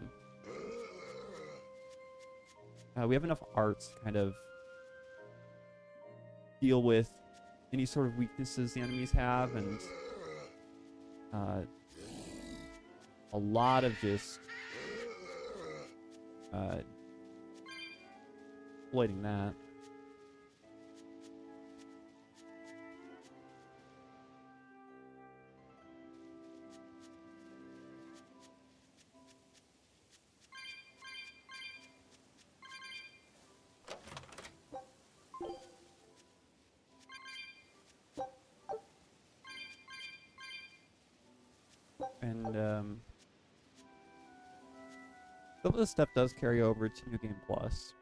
we have enough arts to kind of deal with any sort of weaknesses the enemies have, and a lot of just exploiting that. And some of this stuff does carry over to New Game Plus.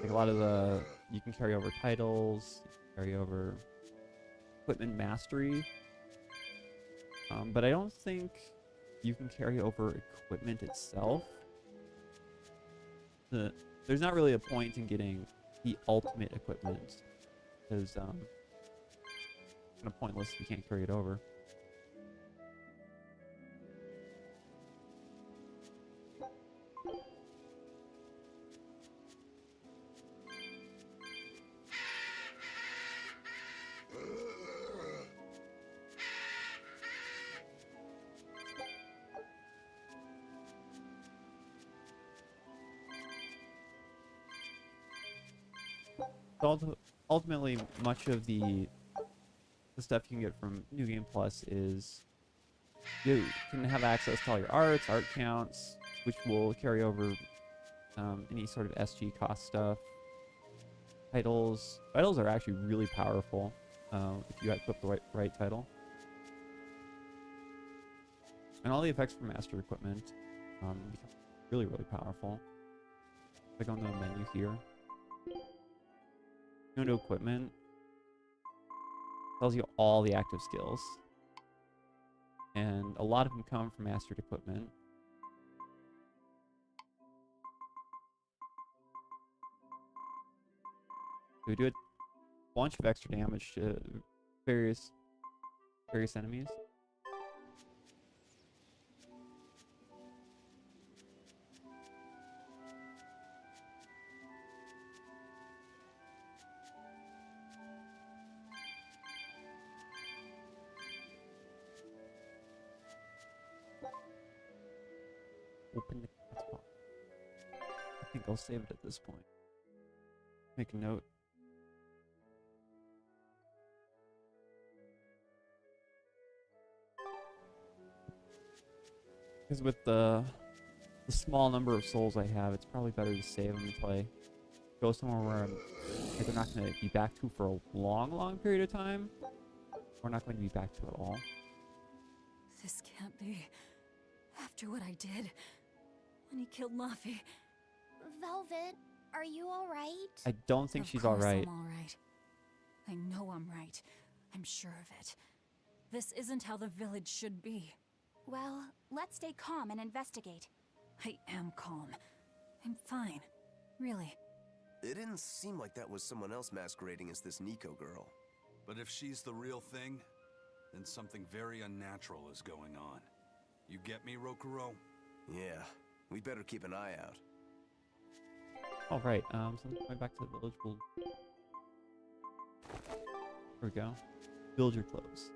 Like a lot of you can carry over titles, you can carry over equipment mastery, but I don't think you can carry over equipment itself. There's not really a point in getting the ultimate equipment, because it's kind of pointless if you can't carry it over. Ultimately, much of the stuff you can get from New Game Plus is you can have access to all your art counts, which will carry over any sort of SG cost stuff. Titles are actually really powerful if you equip the right title. And all the effects from master equipment become really, really powerful. If I go into the menu here, go into equipment, tells you all the active skills, and a lot of them come from mastered equipment. So we do a bunch of extra damage to various enemies. Open the cat's paw. I think I'll save it at this point. Make a note. Because with the small number of souls I have, it's probably better to save them until I go somewhere where I'm either not going to be back to for a long, long period of time, or not going to be back to at all. This can't be. After what I did, when he killed Laffy. Velvet, are you alright? I don't think she's alright. I'm alright. I know I'm right. I'm sure of it. This isn't how the village should be. Well, let's stay calm and investigate. I am calm. I'm fine. Really. It didn't seem like that was someone else masquerading as this Nico girl. But if she's the real thing, then something very unnatural is going on. You get me, Rokuro? Yeah, we better keep an eye out. All right, so going back to the village, we'll... There we go. Build your clothes.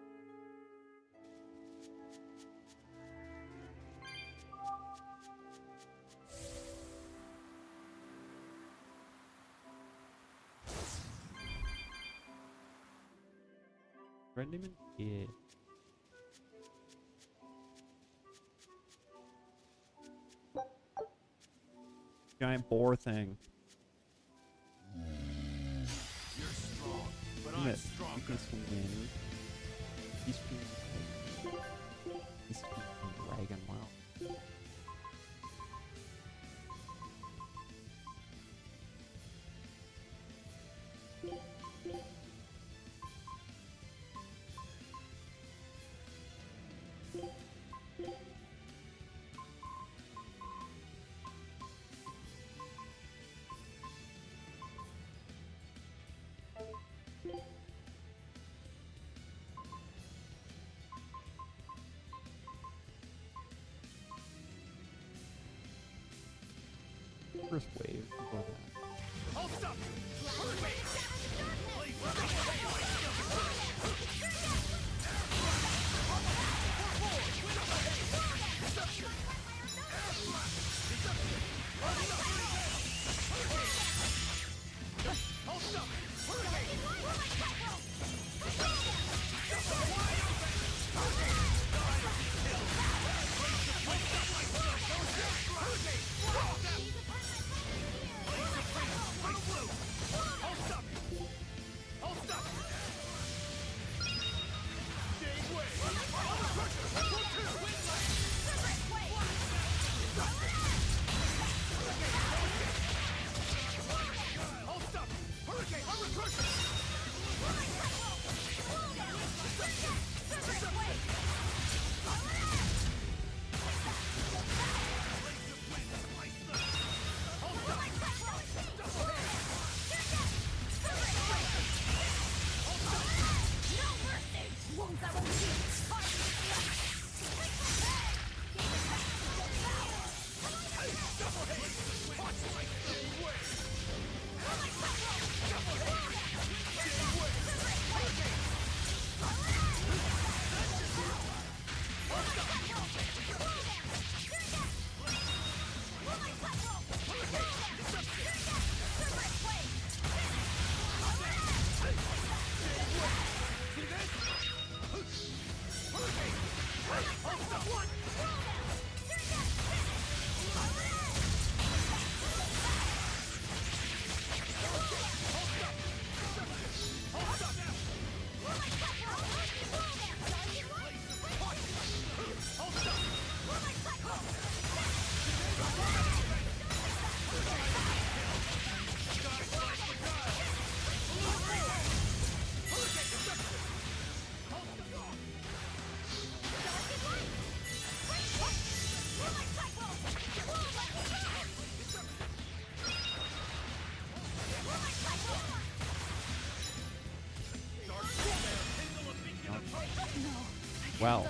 Red demon? Yeah. Giant boar thing. You're strong, but I'm stronger. He's dragon. Wow. First wave. Before that. Hold up! Wait! Please, Wow.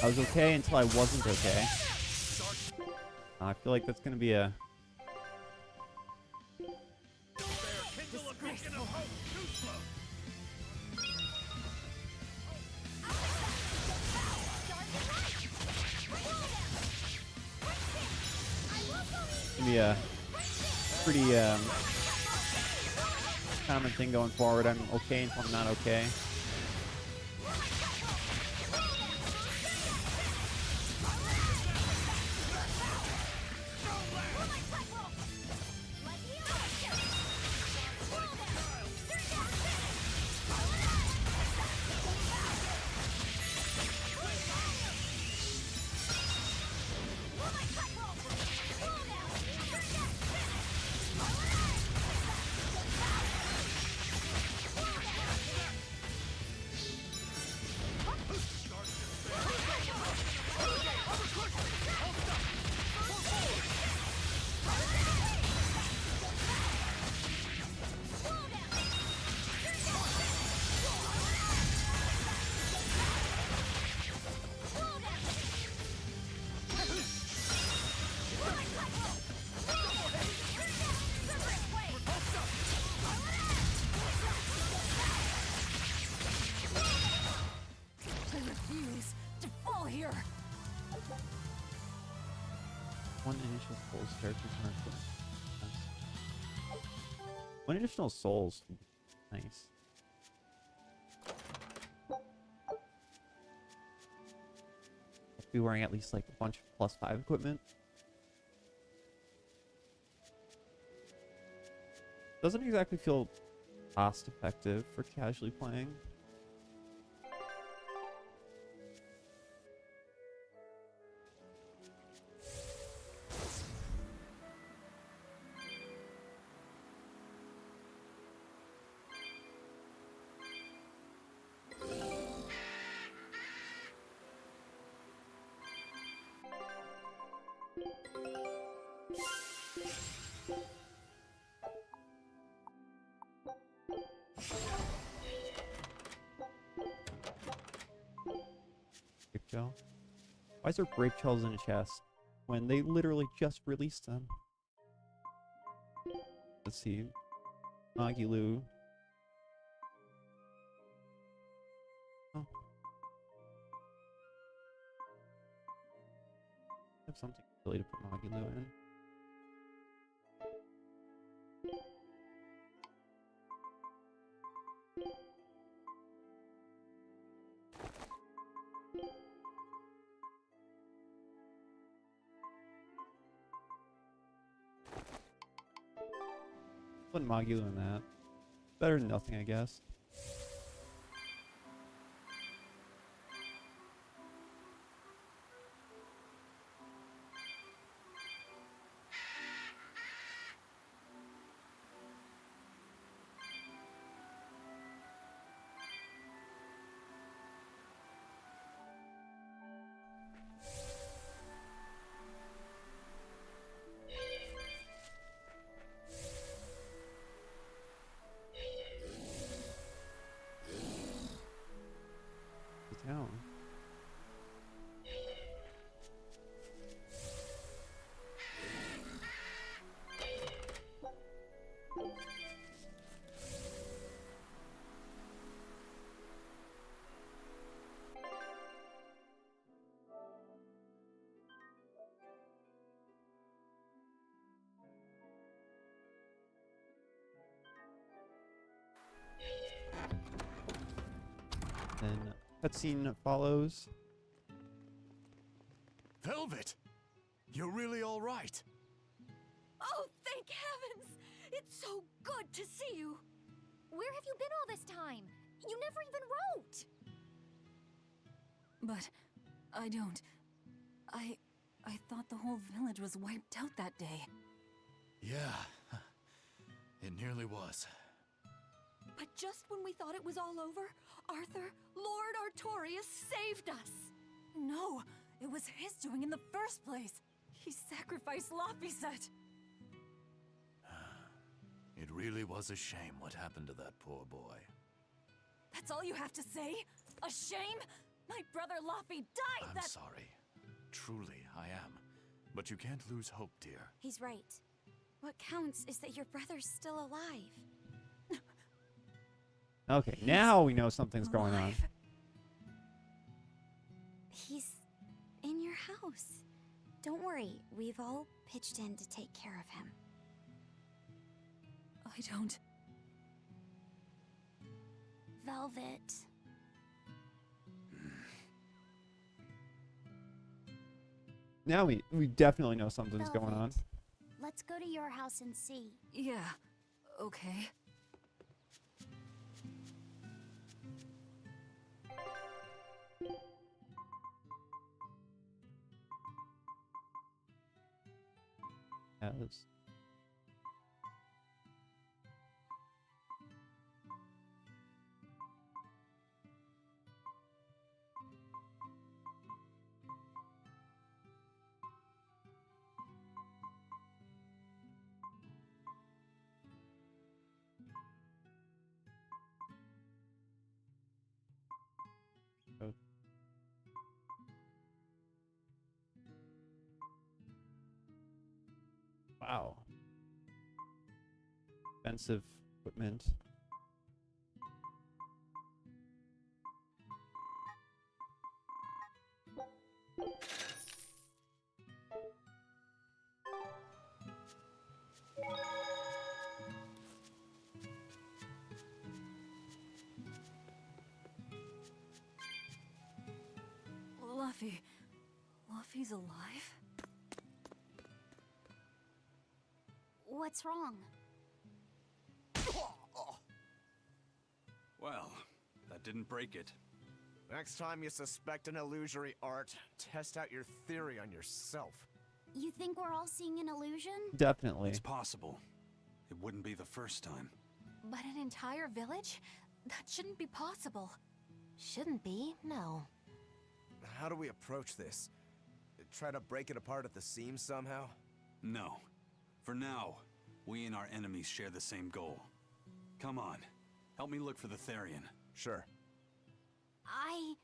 I was okay until I wasn't okay. I feel like that's gonna be a... Gonna be a pretty common thing going forward. I'm okay until I'm not okay. One initial souls characters are important. One additional souls. Nice. Be wearing at least like a bunch of +5 equipment. Doesn't exactly feel cost effective for casually playing. Gel. Why is there grape shells in a chest when they literally just released them? Let's see. Magilu. Oh. I have something silly to put Magilu in. Put Magilu in that. Better than nothing, I guess. Town. Then cutscene follows. Velvet! You're really all right. Oh, thank heavens! It's so good to see you! Where have you been all this time? You never even wrote! But I don't. I thought the whole village was wiped out that day. Yeah, it nearly was. But just when we thought it was all over, Arthur, Lord Artorias saved us! No, it was his doing in the first place. He sacrificed Laphicet. It really was a shame what happened to that poor boy. That's all you have to say? A shame? My brother Luffy died I'm sorry. Truly, I am. But you can't lose hope, dear. He's right. What counts is that your brother's still alive. Okay, now we know something's going on. He's in your house. Don't worry, we've all pitched in to take care of him. I don't... Velvet. Now we definitely know something's going on. Let's go to your house and see. Yeah, okay. Yes. Oh. Wow. Expensive equipment. Luffy's alive? What's wrong? Well, that didn't break it. Next time you suspect an illusory art, test out your theory on yourself. You think we're all seeing an illusion? Definitely. It's possible. It wouldn't be the first time. But an entire village? That shouldn't be possible. Shouldn't be, no. How do we approach this? Try to break it apart at the seams somehow? No. For now, we and our enemies share the same goal. Come on. Help me look for the Therian. Sure. I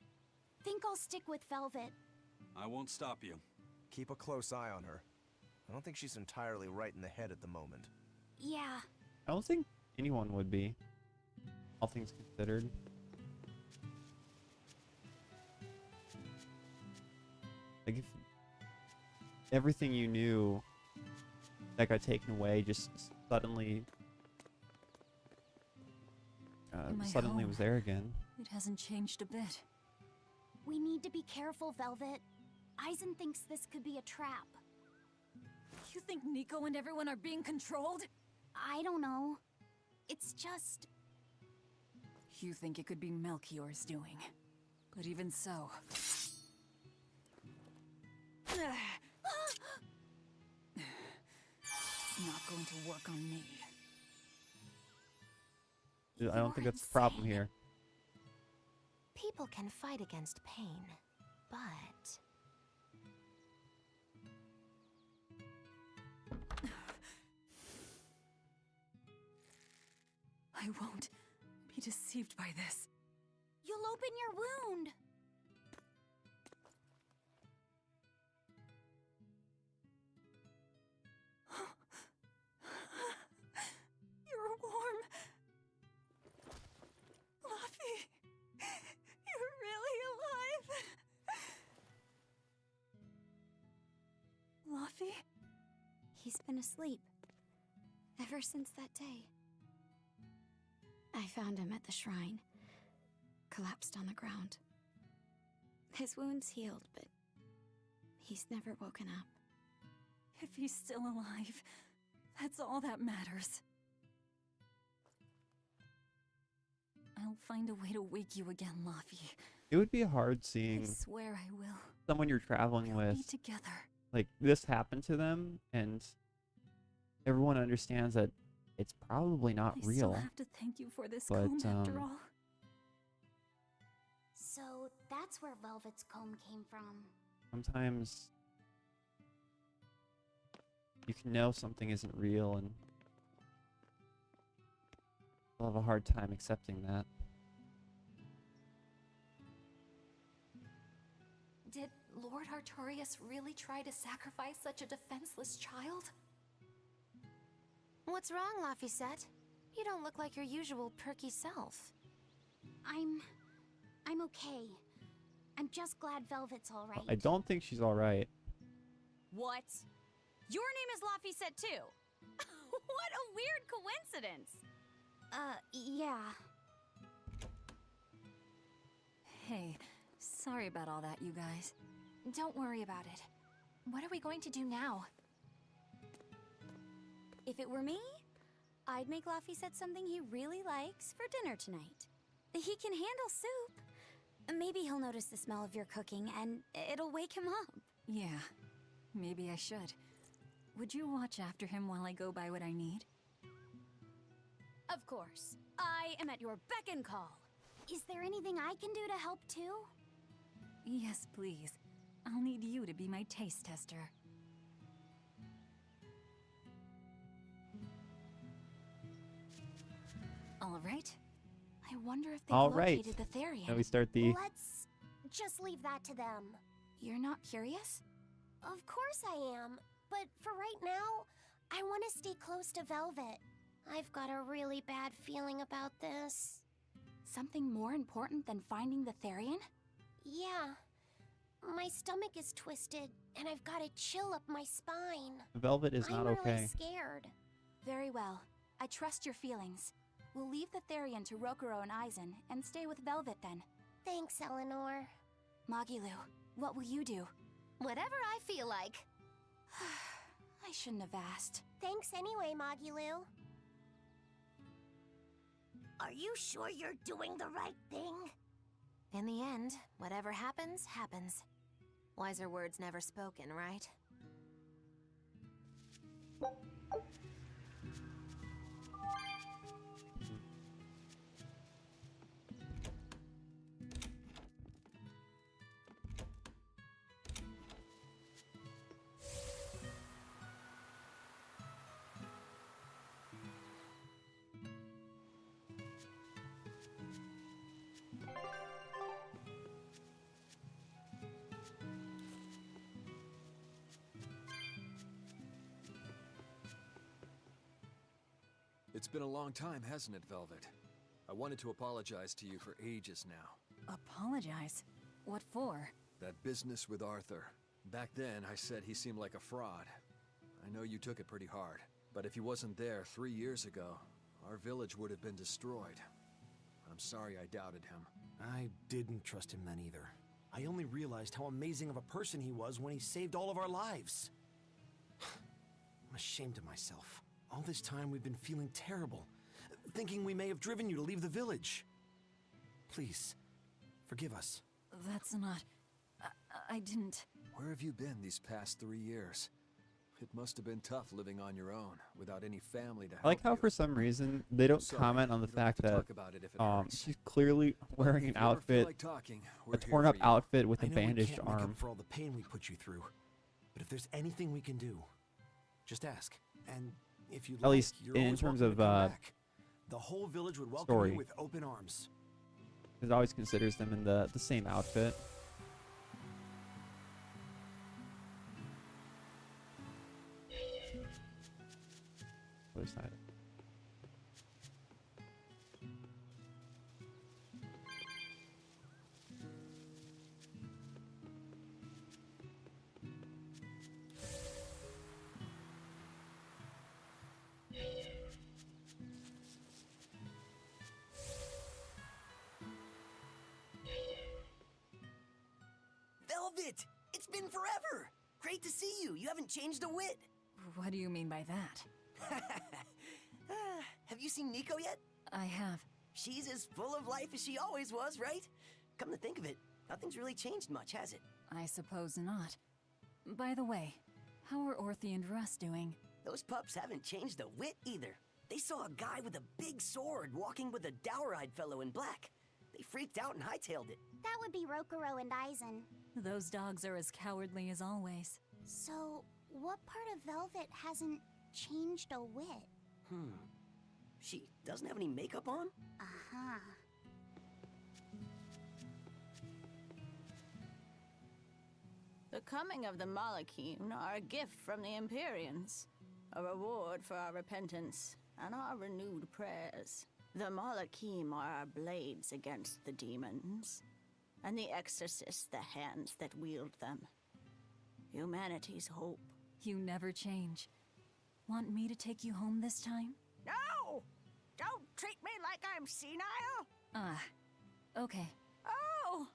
think I'll stick with Velvet. I won't stop you. Keep a close eye on her. I don't think she's entirely right in the head at the moment. Yeah. I don't think anyone would be, all things considered. Like, if everything you knew that got taken away just suddenly was there again. It hasn't changed a bit. We need to be careful, Velvet. Aizen thinks this could be a trap. You think Nico and everyone are being controlled? I don't know. It's just... You think it could be Melchior's doing. But even so... It's not going to work on me. I don't think that's the problem here. People can fight against pain, but... I won't be deceived by this. You'll open your wound. You're warm. Luffy, you're really alive. Luffy? He's been asleep. Ever since that day. I found him at the shrine. Collapsed on the ground. His wounds healed, but he's never woken up. If he's still alive, that's all that matters. I'll find a way to wake you again, Luffy. It would be hard seeing I swear I will. someone you're traveling We'll be with, together. like, this happened to them, and everyone understands that it's probably not I real. still have to thank you for this But, comb after all. So that's where Velvet's comb came from. Sometimes you can know something isn't real, and you'll have a hard time accepting that. Lord Artorias really try to sacrifice such a defenseless child? What's wrong, Laphicet? You don't look like your usual perky self. I'm okay. I'm just glad Velvet's all right. I don't think she's all right. What? Your name is Laphicet too? What a weird coincidence! Yeah. Hey, sorry about all that, you guys. Don't worry about it. What are we going to do now? If it were me, I'd make Laphicet something he really likes for dinner tonight. He can handle soup. Maybe he'll notice the smell of your cooking and it'll wake him up. Yeah, maybe I should. Would you watch after him while I go buy what I need? Of course. I am at your beck and call. Is there anything I can do to help too? Yes, please. I'll need you to be my taste tester. All right. I wonder if they've All right. located the Therian. Now we start the. Let's just leave that to them. You're not curious? Of course I am. But for right now, I want to stay close to Velvet. I've got a really bad feeling about this. Something more important than finding the Therian? Yeah. My stomach is twisted, and I've got a chill up my spine. Velvet is not I'm okay. really scared. Very well. I trust your feelings. We'll leave the Therian to Rokuro and Aizen, and stay with Velvet then. Thanks, Eleanor. Magilu, what will you do? Whatever I feel like. I shouldn't have asked. Thanks anyway, Magilu. Are you sure you're doing the right thing? In the end, whatever happens, happens. Wiser words never spoken, right? It's been a long time, hasn't it, Velvet? I wanted to apologize to you for ages now. Apologize? What for? That business with Arthur. Back then, I said he seemed like a fraud. I know you took it pretty hard, but if he wasn't there 3 years ago, our village would have been destroyed. I'm sorry I doubted him. I didn't trust him then either. I only realized how amazing of a person he was when he saved all of our lives. I'm ashamed of myself. All this time we've been feeling terrible, thinking we may have driven you to leave the village. Please, forgive us. That's not... I didn't... Where have you been these past 3 years? It must have been tough living on your own, without any family to help I like how you. for some reason they don't Sorry, comment on the you don't have fact to that talk about it if it hurts. she's clearly wearing an If you ever feel outfit, like talking, a we're here torn up for you. outfit with I a know we bandaged can't make arm. up for all the pain we put you through, but if there's anything we can do, just ask. And if you'd At least you're in always terms welcome of to come back. The whole village would welcome story. you with open arms. It always considers them in the same outfit. Other side. Velvet! It's been forever! Great to see you. You haven't changed a whit. What do you mean by that? Have you seen Nico yet? I have. She's as full of life as she always was, right? Come to think of it, nothing's really changed much, has it? I suppose not. By the way, how are Orthe and Russ doing? Those pups haven't changed a whit either. They saw a guy with a big sword walking with a dour-eyed fellow in black. They freaked out and hightailed it. That would be Rokuro and Aizen. Those dogs are as cowardly as always. So, what part of Velvet hasn't changed a whit? She doesn't have any makeup on? Uh-huh. coming of the Malachim are a gift from the Empyreans, a reward for our repentance and our renewed prayers. The Malachim are our blades against the demons, and the exorcists the hands that wield them. Humanity's hope. You never change. Want me to take you home this time? No! Don't treat me like I'm senile! Ah, okay. Oh!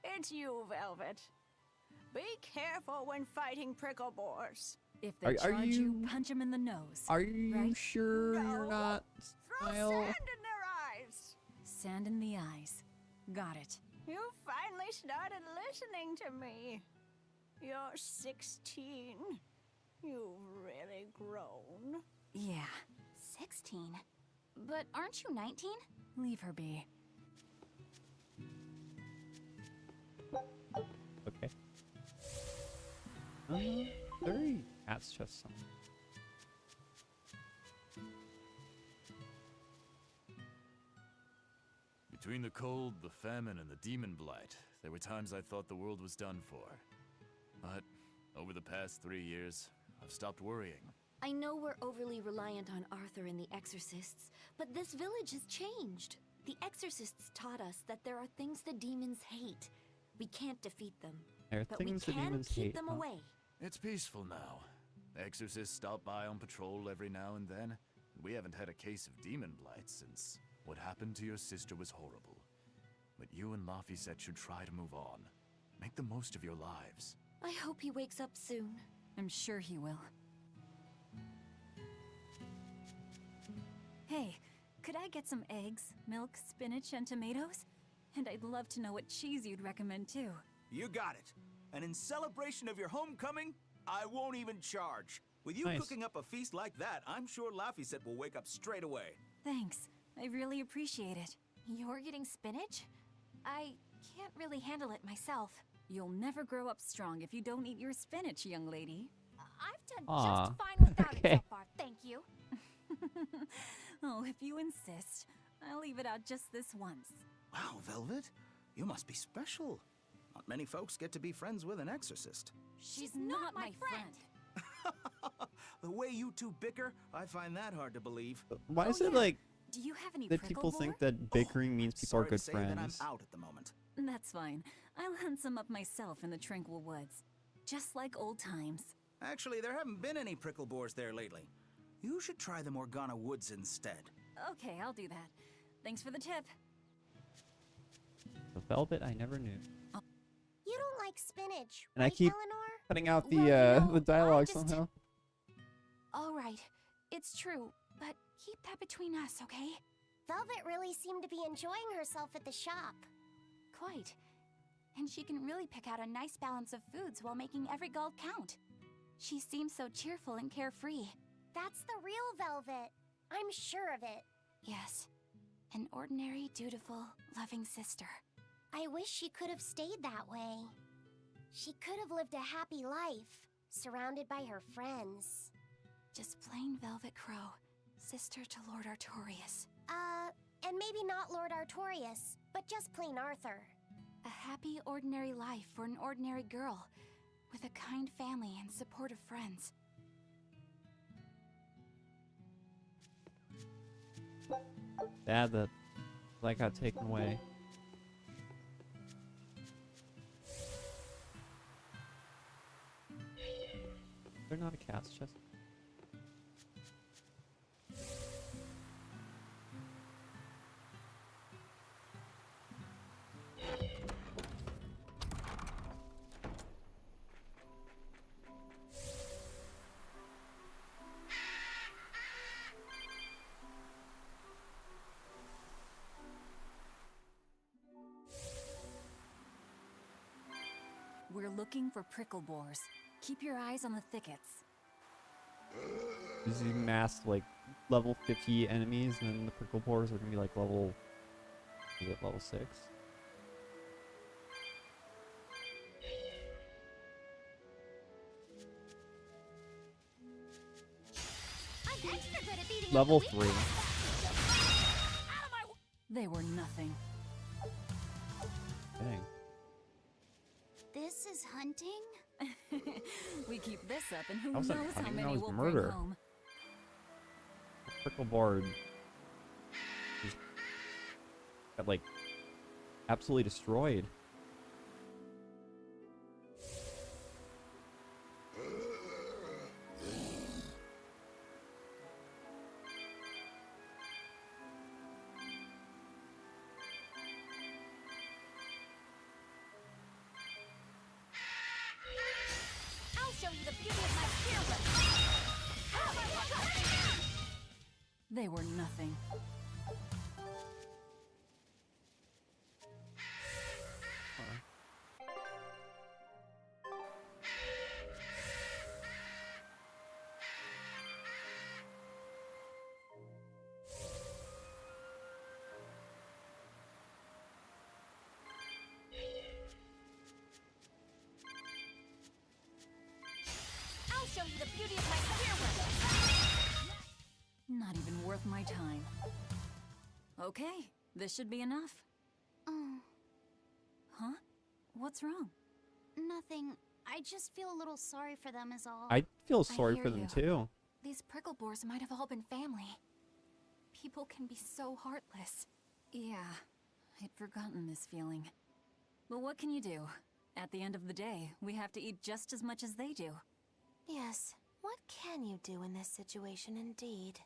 It's you, Velvet. Be careful when fighting prickle boars. If they charge you, punch them in the nose. Are you right? sure you're not Throw Smile? sand in their eyes! Sand in the eyes. Got it. You finally started listening to me. You're 16. You've really grown. Yeah. 16? But aren't you 19? Leave her be. Okay. Very cat's chest song. Between the cold, the famine, and the demon blight, there were times I thought the world was done for. But over the past 3 years, I've stopped worrying. I know we're overly reliant on Arthur and the Exorcists, but this village has changed. The Exorcists taught us that there are things the demons hate. We can't defeat them, There are but we things the can demons keep hate, them huh? away. It's peaceful now. Exorcists stop by on patrol every now and then. We haven't had a case of demon blight since what happened to your sister was horrible. But you and Laphicet should try to move on. Make the most of your lives. I hope he wakes up soon. I'm sure he will. Hey, could I get some eggs, milk, spinach, and tomatoes? And I'd love to know what cheese you'd recommend too. You got it. And in celebration of your homecoming, I won't even charge. With you Nice. cooking up a feast like that, I'm sure Laphicet will wake up straight away. Thanks. I really appreciate it. You're getting spinach? I can't really handle it myself. You'll never grow up strong if you don't eat your spinach, young lady. I've done Aw, just fine without it okay. so far, thank you. Oh, if you insist. I'll leave it out just this once. Wow, Velvet, you must be special. Not many folks get to be friends with an exorcist. She's not my friend. The way you two bicker, I find that hard to believe. Why is it like Do you have any that prickle people think boar? that bickering means people are Sorry good to say friends? that I'm out at the moment. That's fine. I'll hunt some up myself in the tranquil woods. Just like old times. Actually, there haven't been any prickle boars there lately. You should try the Morgana Woods instead. Okay, I'll do that. Thanks for the tip. The Velvet I never knew. You don't like spinach, And I right, keep Eleanor? cutting out the Well, you know, the dialogue I just- somehow. All right, it's true, but keep that between us, okay? Velvet really seemed to be enjoying herself at the shop. Quite. And she can really pick out a nice balance of foods while making every gulp count. She seems so cheerful and carefree. That's the real Velvet. I'm sure of it. Yes, an ordinary, dutiful, loving sister. I wish she could have stayed that way. She could have lived a happy life, surrounded by her friends. Just plain Velvet Crow, sister to Lord Artorias. And maybe not Lord Artorias, but just plain Arthur. A happy, ordinary life for an ordinary girl, with a kind family and supportive friends. Sad that got taken away. They're not a cat's chest. We're looking for prickle boars. Keep your eyes on the thickets. These are masked like level 50 enemies, and then the prickle boars are gonna be like level. Is it level 6? I'm extra good at beating Level up the 3. weak ones. Out of my w- They were nothing. Dang. This is hunting? We keep this up, and who That knows wasn't how cunning, that many was we'll murder. bring home. Prickle board just got like absolutely destroyed. I'll show you the beauty of my spear whip. They were nothing. I'll show you the beauty of my spear whip. Not even worth my time. Okay, this should be enough. Oh, Huh? What's wrong? nothing. I just feel a little sorry for them is all. I feel I sorry hear for them you. too. These prickle boars might have all been family. People can be so heartless. Yeah, I'd forgotten this feeling. But what can you do? At the end of the day, we have to eat just as much as they do. Yes, what can you do in this situation indeed?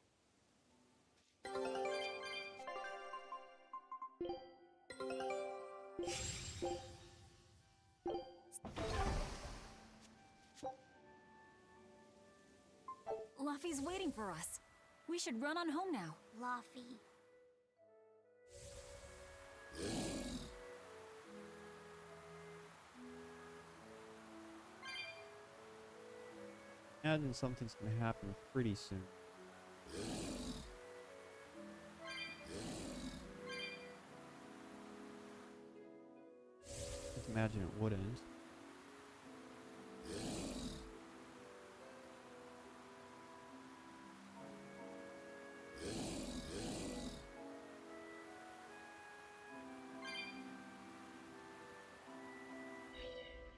Luffy's waiting for us. We should run on home now. Luffy. Imagine something's gonna happen pretty soon. Just imagine it wouldn't.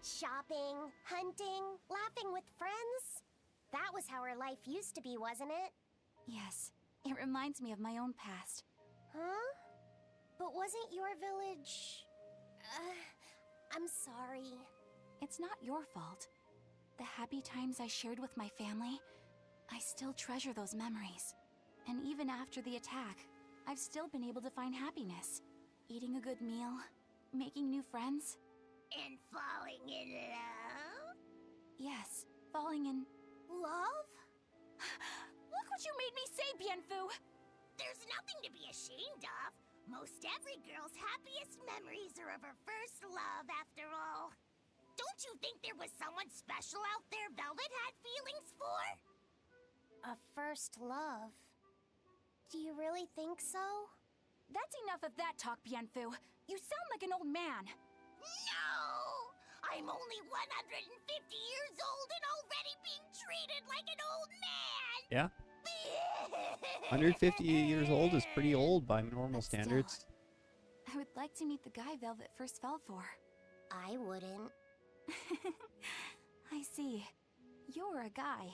Shopping, hunting, laughing with friends. That was how our life used to be, wasn't it? Yes, it reminds me of my own past. Huh? But wasn't your village... I'm sorry. It's not your fault. The happy times I shared with my family, I still treasure those memories. And even after the attack, I've still been able to find happiness. Eating a good meal, making new friends. And falling in love? Yes, falling in... Love? Look what you made me say, Bienfu! There's nothing to be ashamed of. Most every girl's happiest memories are of her first love, after all. Don't you think there was someone special out there Velvet had feelings for? A first love? Do you really think so? That's enough of that talk, Bienfu. You sound like an old man. No! I'm only 150 years old and already being treated like an old man! Yeah. 150 years old is pretty old by normal standards. I would like to meet the guy Velvet first fell for. I wouldn't. I see. You're a guy.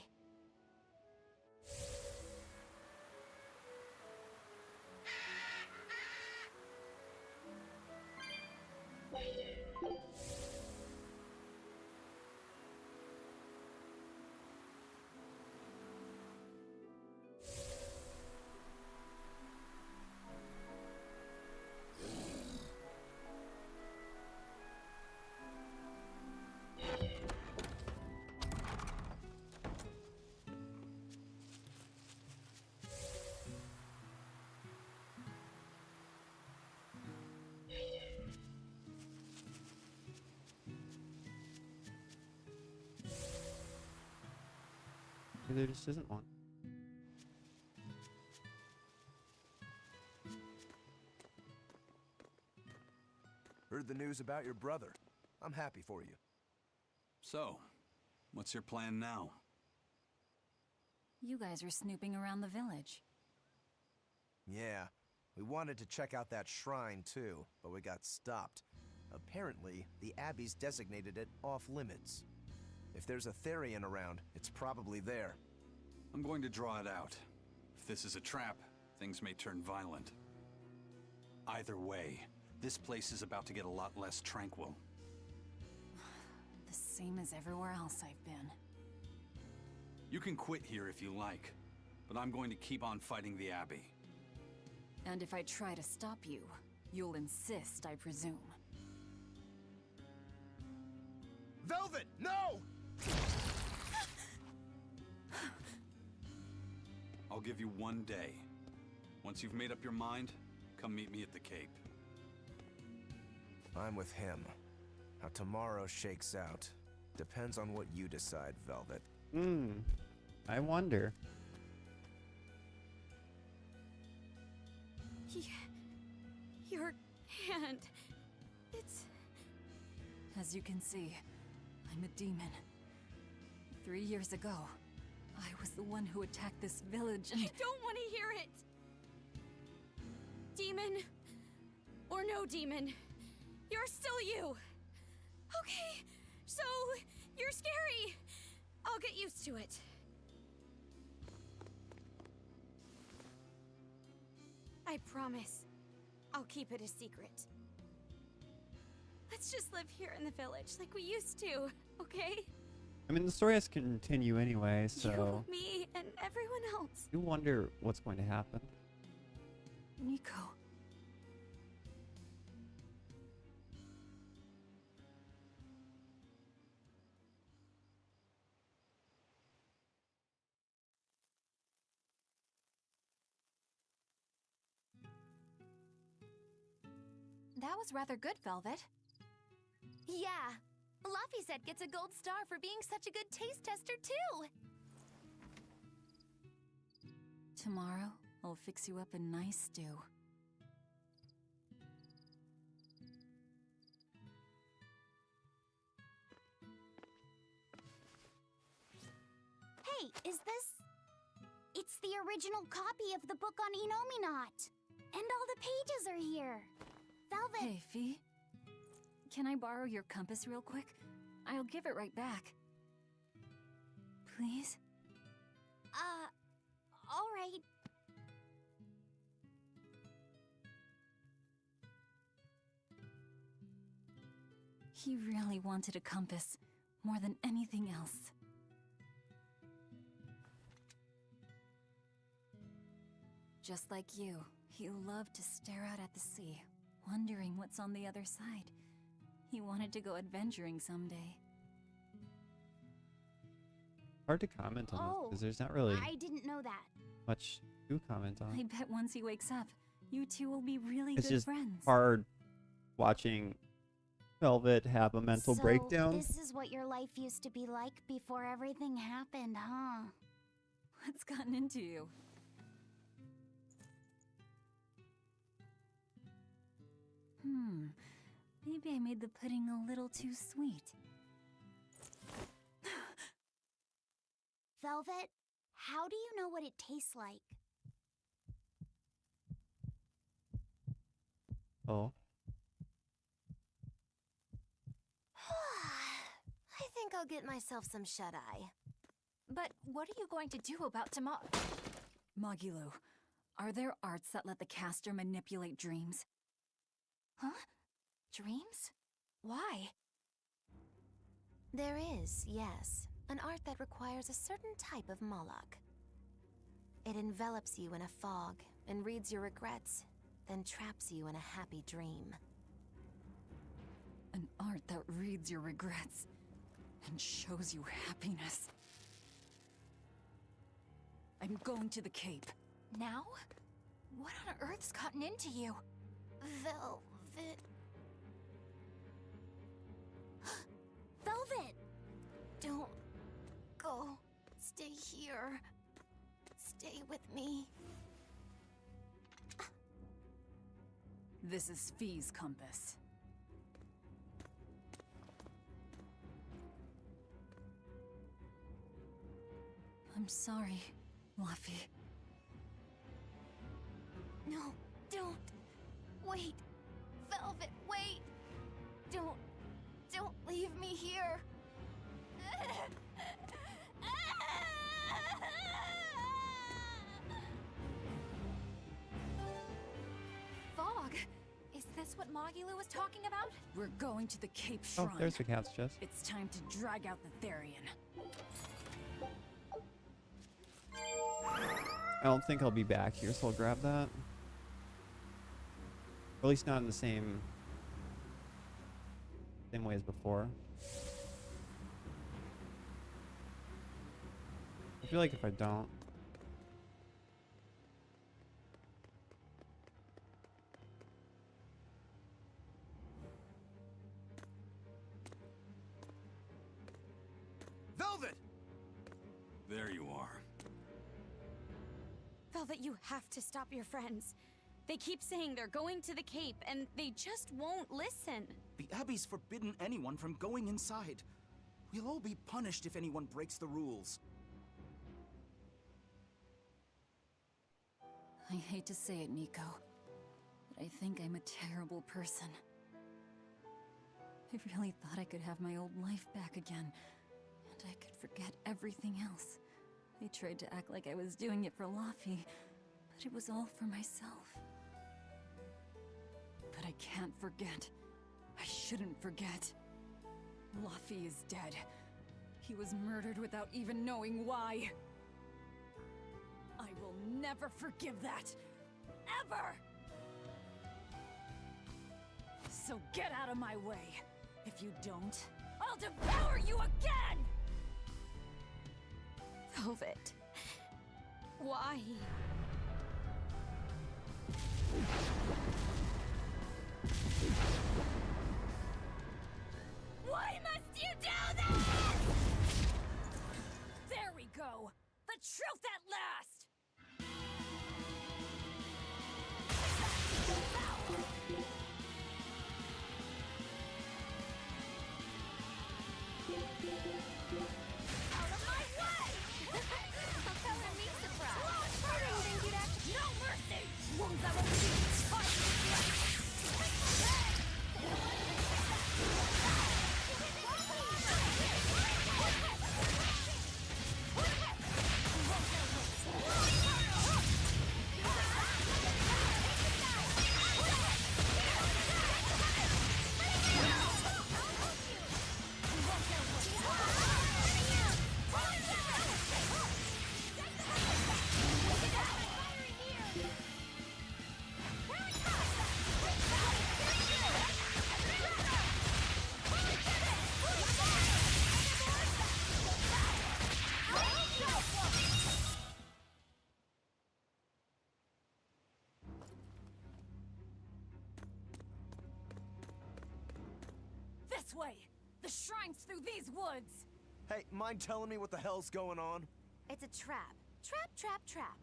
There just isn't one. Heard the news about your brother. I'm happy for you. So, what's your plan now? You guys are snooping around the village. Yeah, we wanted to check out that shrine too, but we got stopped. Apparently, the Abbey's designated it off-limits. If there's a Therian around, it's probably there. I'm going to draw it out. If this is a trap, things may turn violent. Either way, this place is about to get a lot less tranquil. The same as everywhere else I've been. You can quit here if you like, but I'm going to keep on fighting the Abbey. And if I try to stop you, you'll insist, I presume. Velvet, no! I'll give you 1 day. Once you've made up your mind, come meet me at the Cape. I'm with him. How tomorrow shakes out depends on what you decide, Velvet. I wonder. Your hand... It's... As you can see, I'm a demon. 3 years ago, I was the one who attacked this village and... I don't want to hear it! Demon, or no demon, you're still you! Okay, so you're scary! I'll get used to it. I promise, I'll keep it a secret. Let's just live here in the village like we used to, okay? I mean, the story has to continue anyway, so... You, me, and everyone else. You wonder what's going to happen. Nico. That was rather good, Velvet. Yeah. Laphicet gets a gold star for being such a good taste tester, too! Tomorrow, I'll fix you up a nice stew. Hey, is this... It's the original copy of the book on Enominat. And all the pages are here. Velvet... Hey, Fee. Can I borrow your compass real quick? I'll give it right back. Please? All right. He really wanted a compass, more than anything else. Just like you, he loved to stare out at the sea, wondering what's on the other side. He wanted to go adventuring someday. Hard to comment on this, because there's not really I didn't know that. much to comment on. I bet once he wakes up, you two will be really It's good just friends. hard watching Velvet have a mental breakdown. This is what your life used to be like before everything happened, huh? What's gotten into you? Maybe I made the pudding a little too sweet. Velvet, how do you know what it tastes like? Oh. I think I'll get myself some shut-eye. But what are you going to do about tomorrow? Magilu, are there arts that let the caster manipulate dreams? Huh? Dreams? Why? There is, yes. An art that requires a certain type of Moloch. It envelops you in a fog and reads your regrets, then traps you in a happy dream. An art that reads your regrets and shows you happiness. I'm going to the Cape. Now? What on earth's gotten into you? Velvet... Velvet! Don't go. Stay here. Stay with me. This is Fee's compass. I'm sorry, Laffy. No, don't. Wait. Velvet, wait. Don't leave me here. Is this what Magilu was talking about? We're going to the Cape Shrine. Oh, there's the cat's chest. It's time to drag out the Therian. I don't think I'll be back here, so I'll grab that. Or at least not in the same way as before. I feel like if I don't... Velvet! There you are. Velvet, you have to stop your friends. They keep saying they're going to the Cape, and they just won't listen. The Abbey's forbidden anyone from going inside. We'll all be punished if anyone breaks the rules. I hate to say it, Nico, but I think I'm a terrible person. I really thought I could have my old life back again, and I could forget everything else. I tried to act like I was doing it for Laffy, but it was all for myself. But I can't forget. I shouldn't forget. Laffy is dead. He was murdered without even knowing why. I will never forgive that. Ever! So get out of my way. If you don't, I'll devour you again! Velvet. Why? Why must you do this? There we go. The truth at last! Out of my way! A color me surprised. I didn't think you'd actually... No mercy! Wounds that won't be This way! The shrine's through these woods! Hey, mind telling me what the hell's going on? It's a trap. Trap, trap, trap.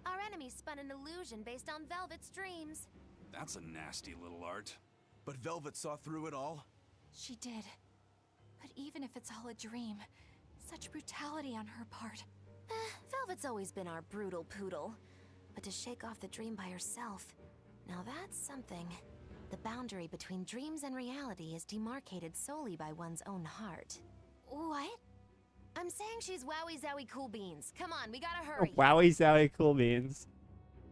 Our enemy spun an illusion based on Velvet's dreams. That's a nasty little art. But Velvet saw through it all? She did. But even if it's all a dream, such brutality on her part. Velvet's always been our brutal poodle. But to shake off the dream by herself, now that's something. The boundary between dreams and reality is demarcated solely by one's own heart. What? I'm saying she's wowie zowie cool beans. Come on, we gotta hurry. Wowie zowie cool beans.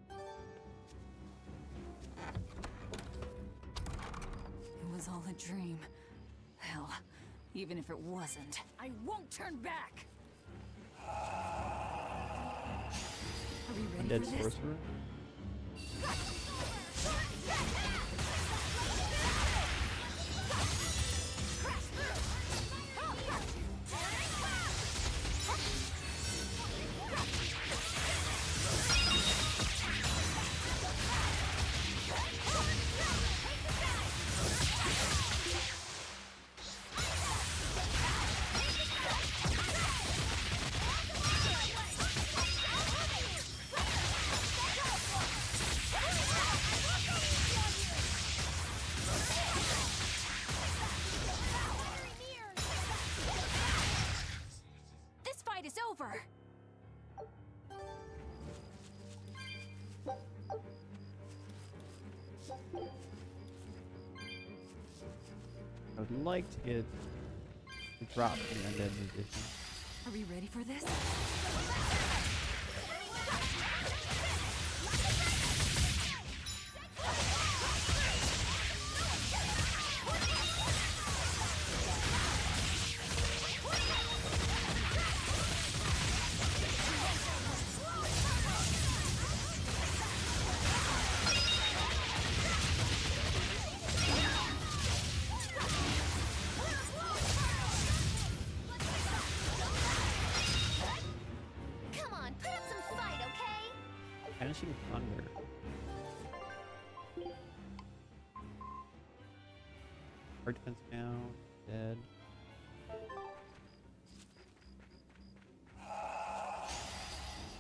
It was all a dream. Hell, even if it wasn't, I won't turn back! Are we ready Undead for this? sorcerer. This fight is over! I would like to get the drop from the Undead Musician. Are we ready for this? Punishing Thunder. Hard defense now. Dead.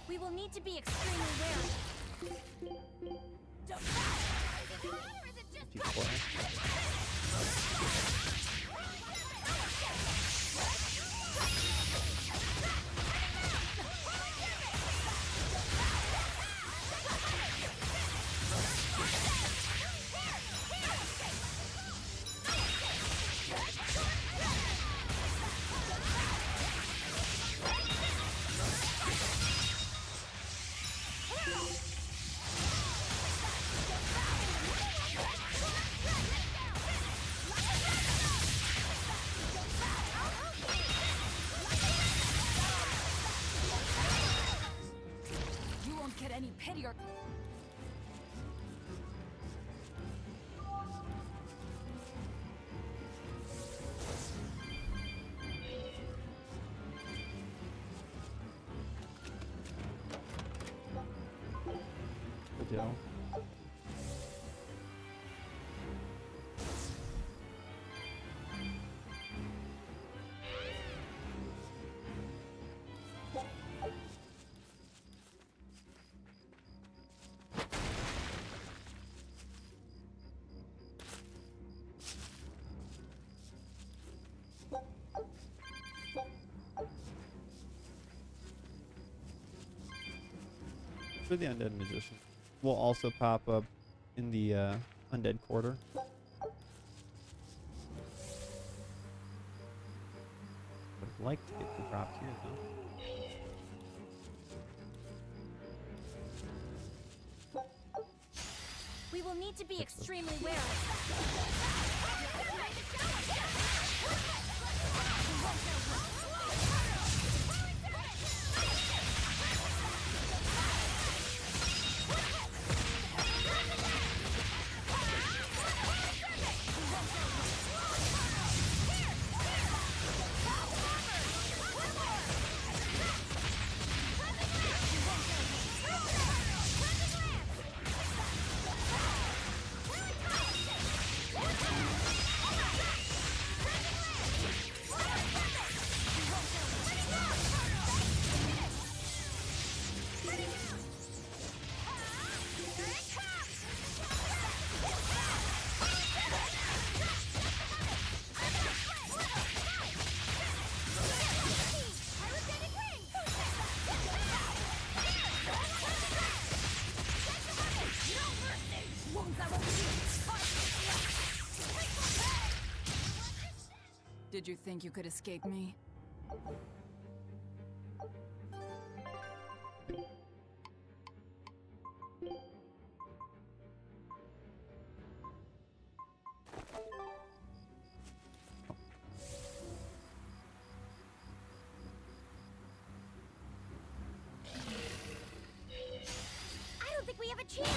We will need to be extremely wary. You won't get any pity or... Good deal. For the Undead Magician will also pop up in the Undead Quarter. Would like to get the drops here though. We will need to be extremely wary. Did you think you could escape me? I don't think we have a chance.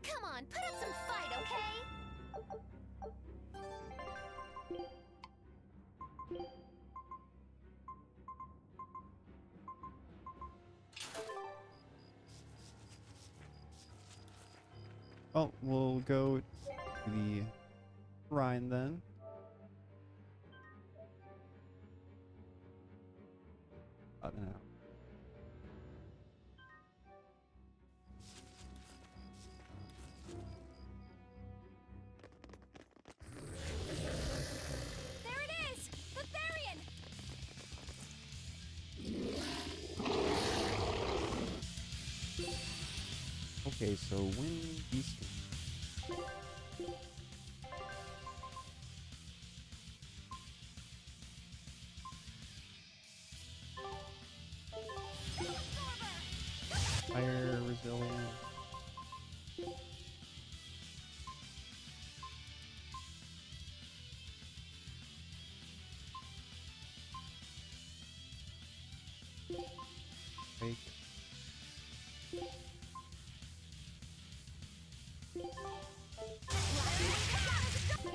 Come on, put up some fight, okay? Oh, we'll go to the shrine then. About an hour. There it is! Berseria! Okay, so when these Fire resilient. Fake.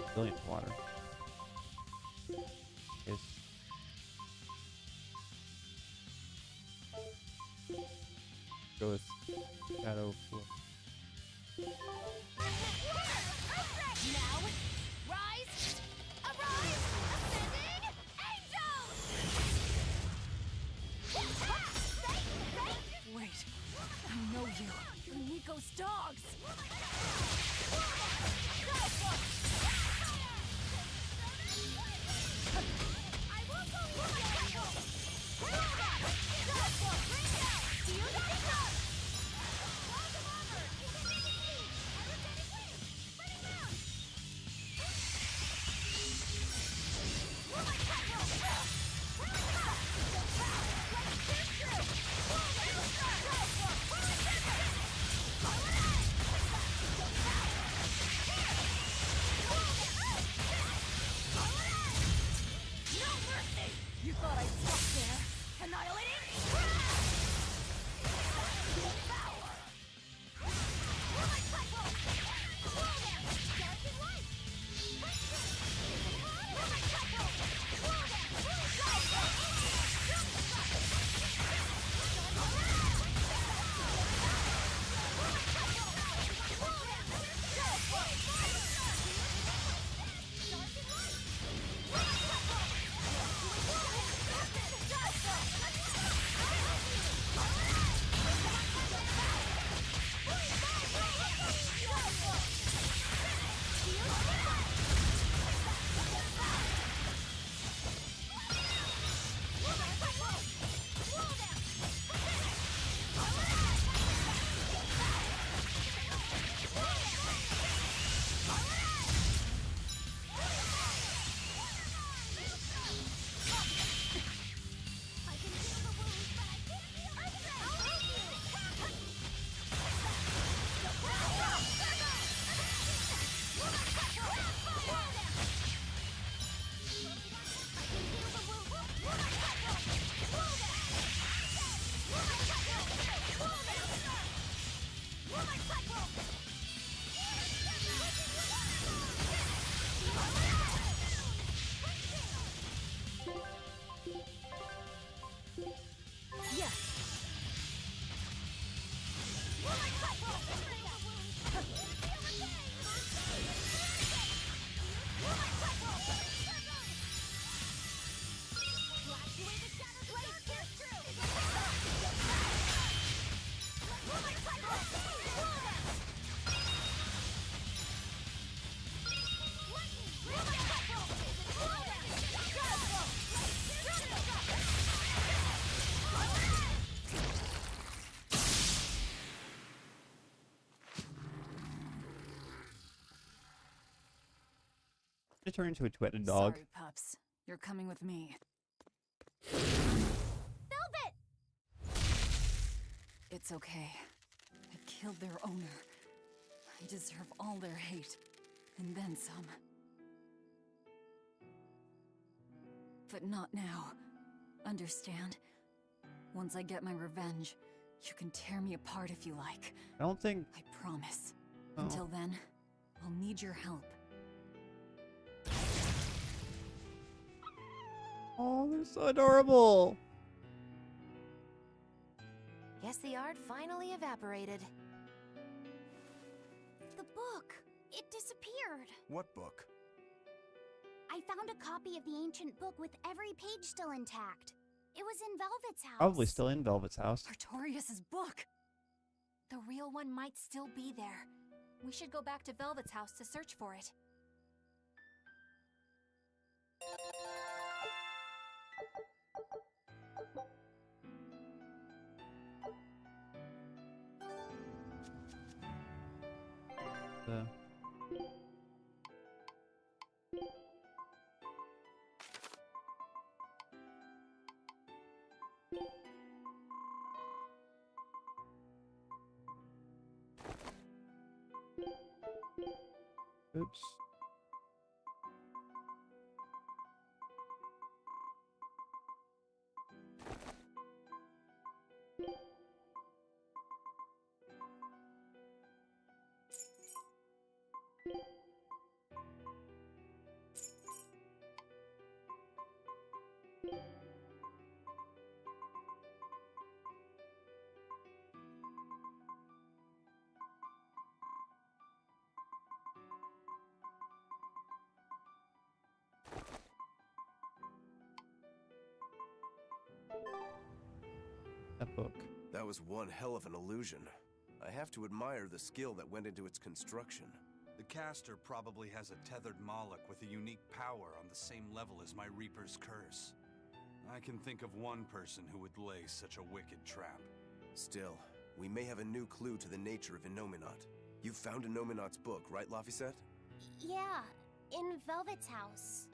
Resilient water. Is go with shadow flow. Now, rise, arise, ascending angels! Wait, I know you. You're Nico's dogs. You thought I'd stop there? Annihilating? To turn into a two-headed dog. Sorry, pups. You're coming with me. Velvet! It's okay. I killed their owner. I deserve all their hate. And then some. But not now. Understand? Once I get my revenge, you can tear me apart if you like. I don't think... I promise. Oh. Until then, I'll need your help. Oh, they're so adorable. Guess the art finally evaporated. The book! It disappeared! What book? I found a copy of the ancient book with every page still intact. It was in Velvet's house. Probably still in Velvet's house. Artorias' book! The real one might still be there. We should go back to Velvet's house to search for it. Oops. That book. That was one hell of an illusion. I have to admire the skill that went into its construction. The caster probably has a tethered Moloch with a unique power on the same level as my Reaper's curse. I can think of one person who would lay such a wicked trap. Still, we may have a new clue to the nature of Innominat. You found Innominat's book, right, Laphicet? Yeah, in Velvet's house.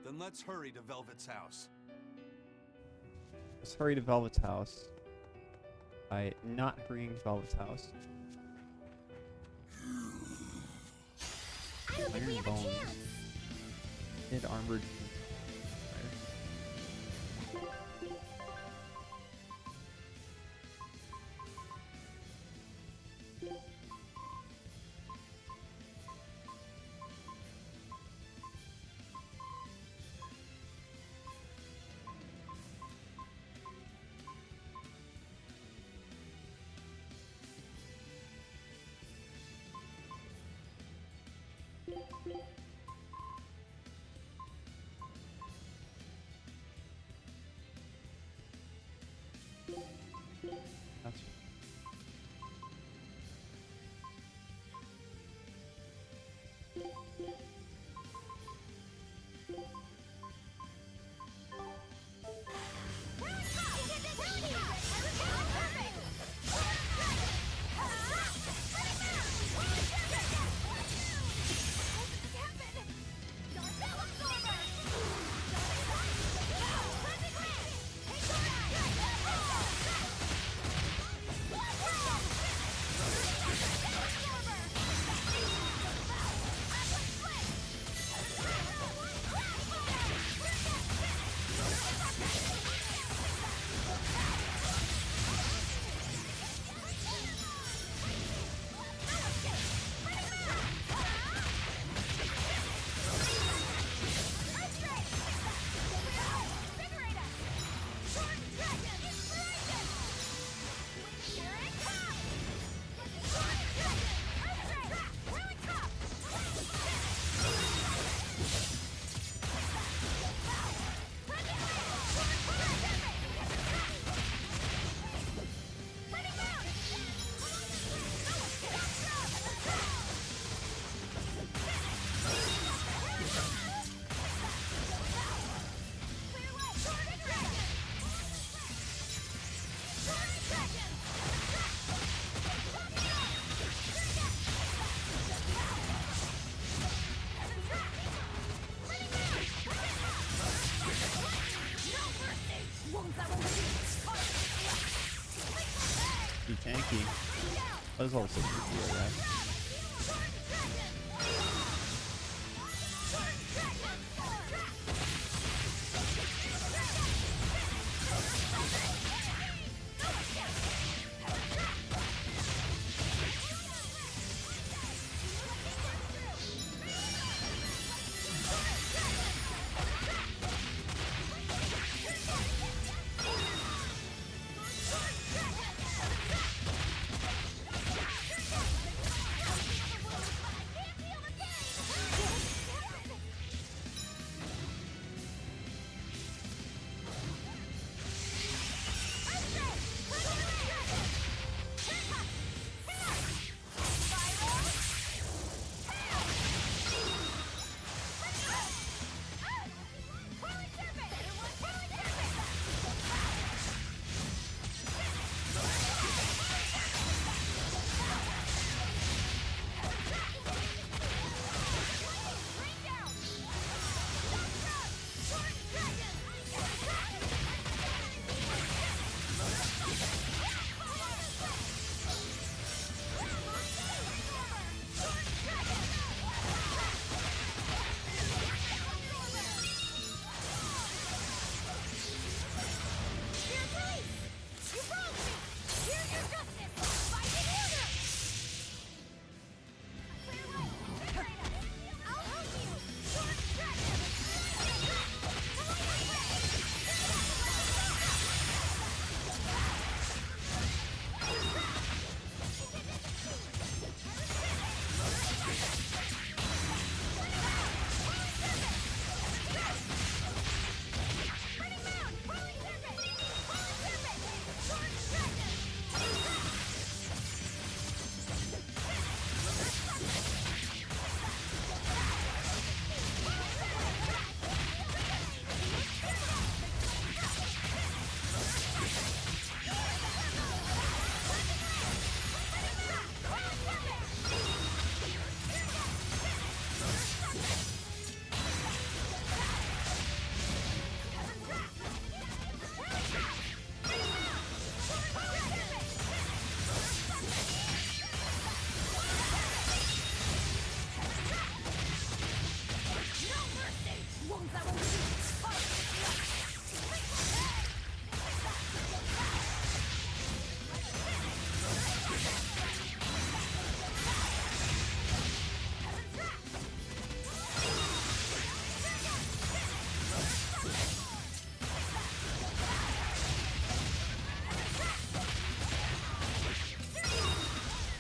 Then let's hurry to Velvet's house. Let's hurry to Velvet's house. By not hurrying to Velvet's house. I don't think we have a chance. Hid armored. That's tanky. That was also pretty good, right?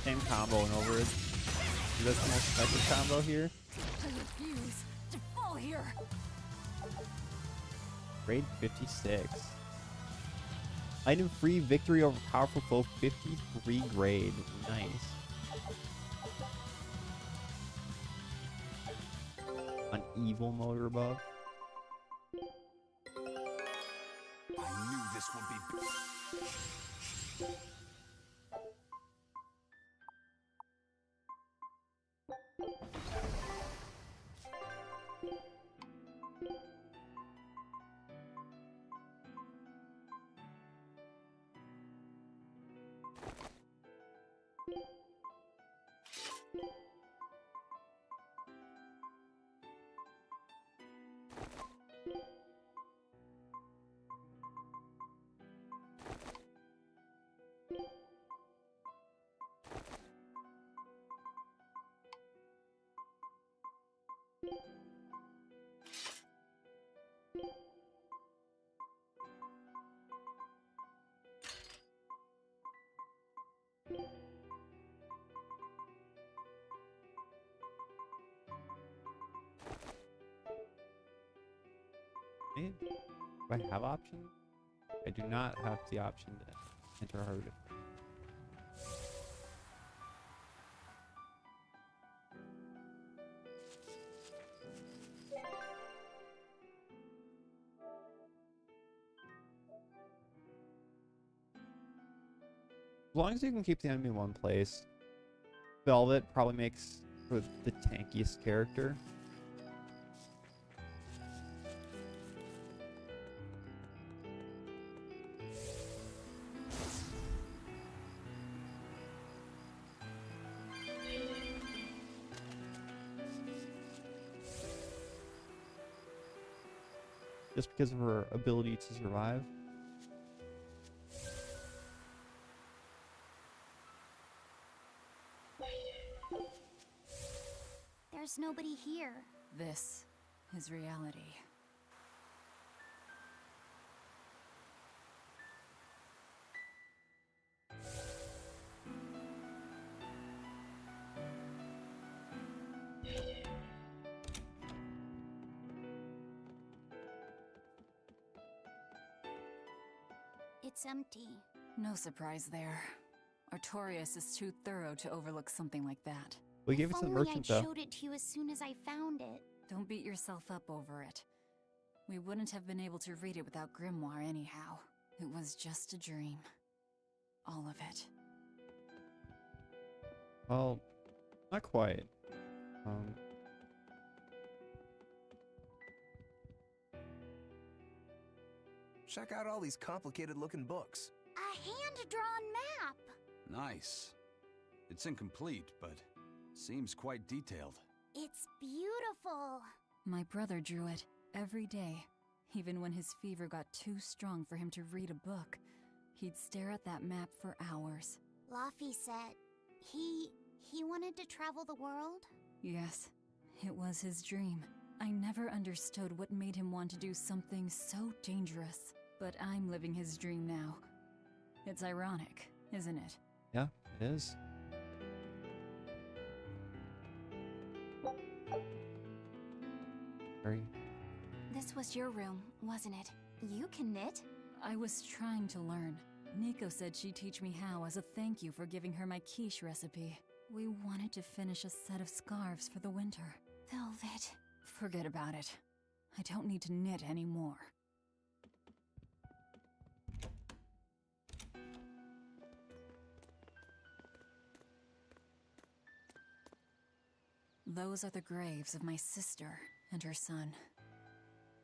Same combo and over it. Is that the most effective combo here? I refuse to fall here. Grade 56. Item free victory over powerful foe 53 grade. Nice. An evil motor buff. I knew this would be. Do I have options? I do not have the option to enter hard. As long as you can keep the enemy in one place, Velvet probably makes for the tankiest character. Just because of her ability to survive. There's nobody here. This is reality. It's empty. No surprise there. Artorias is too thorough to overlook something like that. We gave it to the merchant, though. I showed it to you as soon as I found it. Don't beat yourself up over it. We wouldn't have been able to read it without Grimoire anyhow. It was just a dream. All of it. Well, not quite. Check out all these complicated-looking books. A hand-drawn map! Nice. It's incomplete, but seems quite detailed. It's beautiful. My brother drew it every day. Even when his fever got too strong for him to read a book, he'd stare at that map for hours. Laffy said he wanted to travel the world? Yes, it was his dream. I never understood what made him want to do something so dangerous. But I'm living his dream now. It's ironic, isn't it? Yeah, it is. Very. This was your room, wasn't it? You can knit? I was trying to learn. Nico said she'd teach me how as a thank you for giving her my quiche recipe. We wanted to finish a set of scarves for the winter. Velvet. Forget about it. I don't need to knit anymore. Those are the graves of my sister and her son.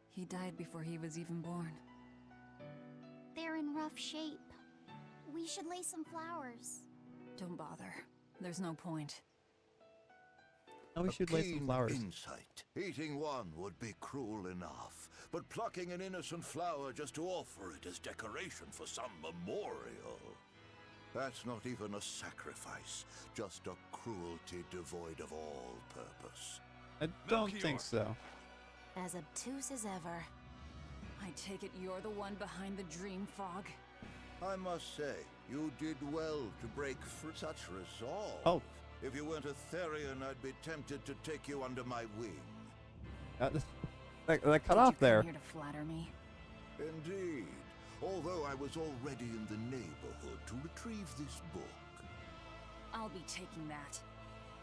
He died before he was even born. They're in rough shape. We should lay some flowers. Don't bother. There's no point. Oh, we should lay some flowers. Insight. Eating one would be cruel enough, but plucking an innocent flower just to offer it as decoration for some memorial. That's not even a sacrifice, just a cruelty devoid of all purpose. I don't think so. As obtuse as ever. I take it you're the one behind the dream fog? I must say, you did well to break through such resolve. Oh. If you weren't a Therian, I'd be tempted to take you under my wing. That cut off there. Here to flatter me. Indeed. Although I was already in the neighborhood to retrieve this book. I'll be taking that.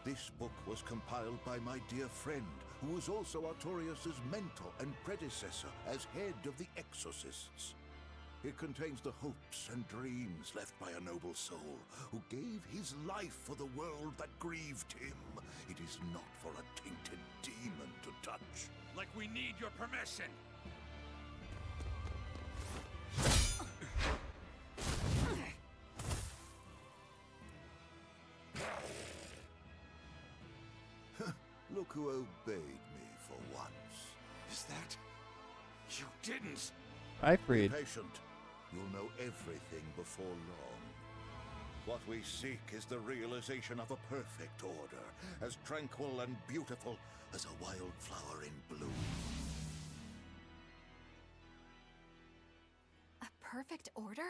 This book was compiled by my dear friend, who was also Artorias' mentor and predecessor as head of the Exorcists. It contains the hopes and dreams left by a noble soul who gave his life for the world that grieved him. It is not for a tainted demon to touch. Like we need your permission! Look who obeyed me for once. Is that... You didn't! I freed. Be patient. You'll know everything before long. What we seek is the realization of a perfect order, as tranquil and beautiful as a wildflower in bloom. A perfect order?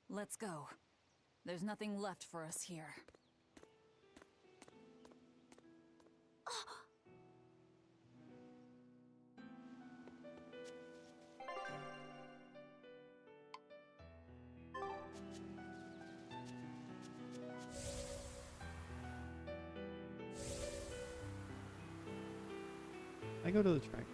Let's go. There's nothing left for us here. I go to the track.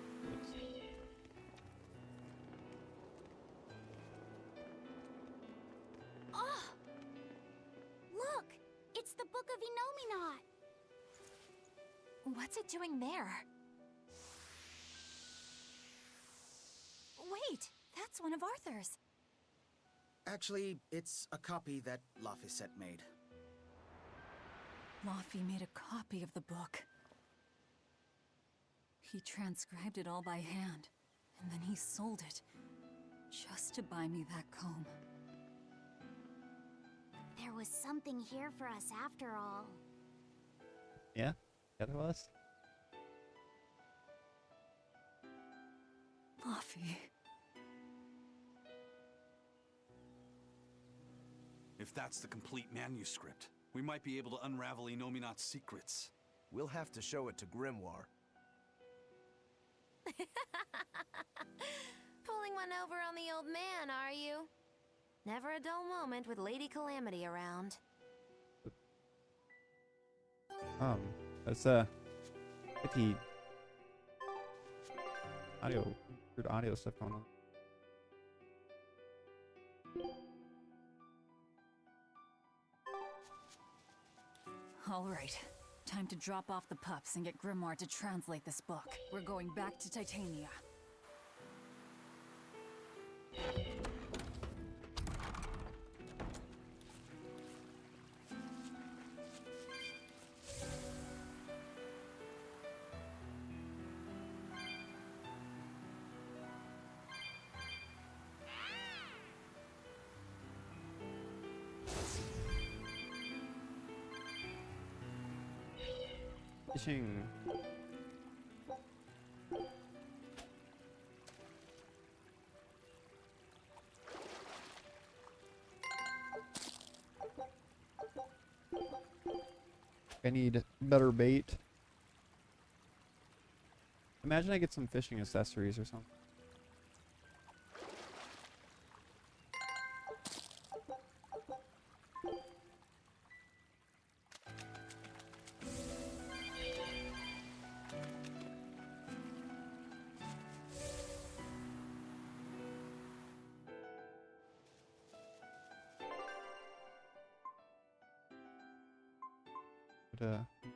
Oh! Look! It's the Book of Enominat! What's it doing there? Wait, that's one of Arthur's. Actually, it's a copy that Laphicet made. Laffy made a copy of the book. He transcribed it all by hand, and then he sold it, just to buy me that comb. There was something here for us after all. Yeah, there was. Laffy. If that's the complete manuscript, we might be able to unravel Enominat's secrets. We'll have to show it to Grimoire. Pulling one over on the old man, are you? Never a dull moment with Lady Calamity around. That's pretty weird audio stuff going on. All right, time to drop off the pups and get Grimoire to translate this book. We're going back to Titania. Fishing. I need better bait. Imagine I get some fishing accessories or something.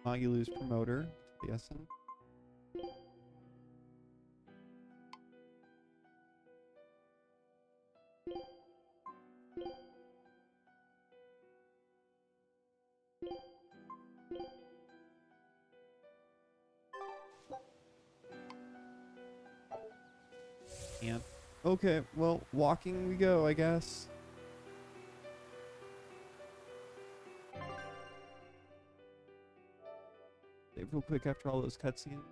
Magulu's promoter, BSN. And okay, well, walking we go, I guess. Save real quick after all those cutscenes.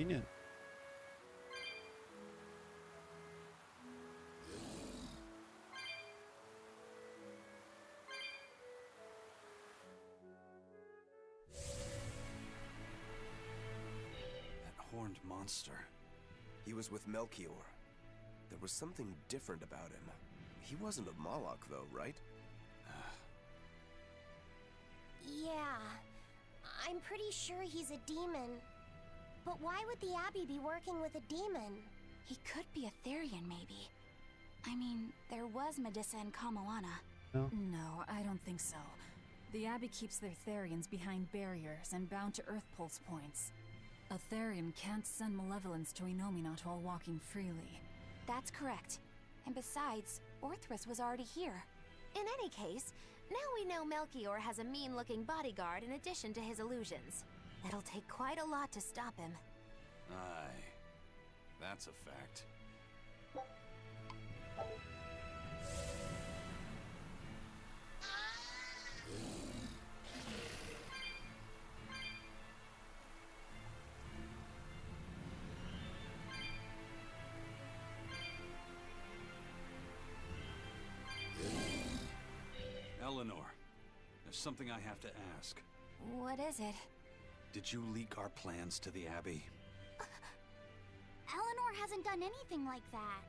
Convenient. That horned monster. He was with Melchior. There was something different about him. He wasn't a Moloch, though, right? Yeah, I'm pretty sure he's a demon. But why would the Abbey be working with a demon? He could be a Therian, maybe. I mean, there was Medusa and Kamoana. No? No, I don't think so. The Abbey keeps their Therians behind barriers and bound to Earth Pulse points. A Therian can't send malevolence to Enominat while walking freely. That's correct. And besides, Orthrus was already here. In any case, now we know Melchior has a mean-looking bodyguard in addition to his illusions. It'll take quite a lot to stop him. Aye. That's a fact. Eleanor, there's something I have to ask. What is it? Did you leak our plans to the Abbey? Eleanor hasn't done anything like that.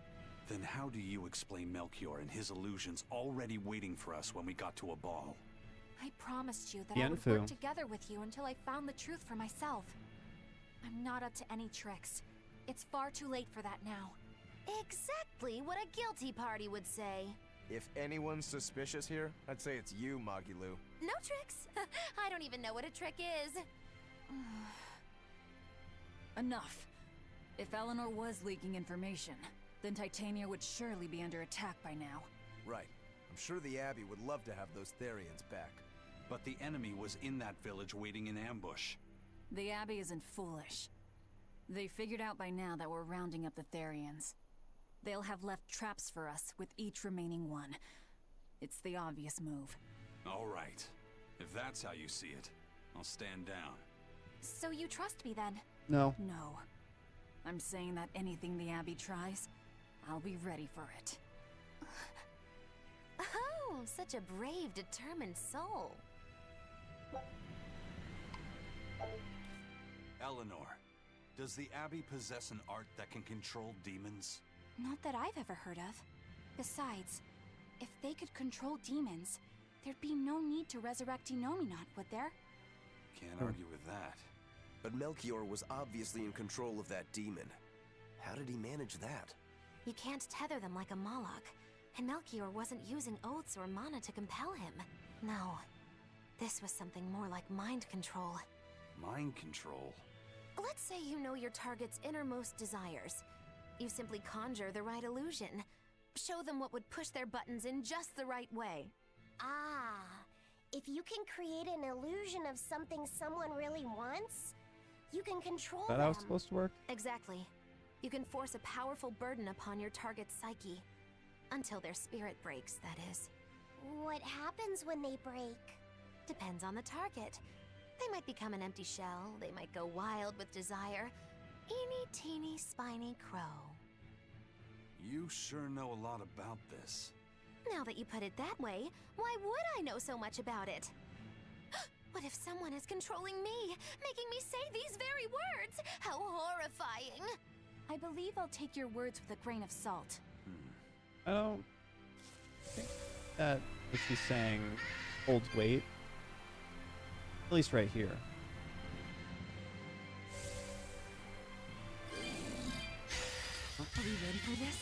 Then how do you explain Melchior and his illusions already waiting for us when we got to a ball? I promised you that I would work together with you until I found the truth for myself. I'm not up to any tricks. It's far too late for that now. Exactly what a guilty party would say. If anyone's suspicious here, I'd say it's you, Magilu. No tricks? I don't even know what a trick is. Enough. If Eleanor was leaking information, then Titania would surely be under attack by now. Right. I'm sure the Abbey would love to have those Therians back. But the enemy was in that village waiting in ambush. The Abbey isn't foolish. They figured out by now that we're rounding up the Therians. They'll have left traps for us with each remaining one. It's the obvious move. All right. If that's how you see it, I'll stand down. So you trust me then? No. No. I'm saying that anything the Abbey tries, I'll be ready for it. Oh, such a brave, determined soul. Eleanor, does the Abbey possess an art that can control demons? Not that I've ever heard of. Besides, if they could control demons, there'd be no need to resurrect Enominat, would there? Can't argue with that. But Melchior was obviously in control of that demon. How did he manage that? You can't tether them like a Moloch, and Melchior wasn't using oaths or mana to compel him. No, this was something more like mind control. Mind control? Let's say you know your target's innermost desires. You simply conjure the right illusion. Show them what would push their buttons in just the right way. Ah, if you can create an illusion of something someone really wants, you can control them. Is that how it's supposed to work? Exactly. You can force a powerful burden upon your target's psyche. Until their spirit breaks, that is. What happens when they break? Depends on the target. They might become an empty shell, they might go wild with desire. Eeny teeny spiny crow. You sure know a lot about this. Now that you put it that way, why would I know so much about it? What if someone is controlling me, making me say these very words? How horrifying! I believe I'll take your words with a grain of salt. I don't think that what she's saying holds weight. At least right here. Are we ready for this?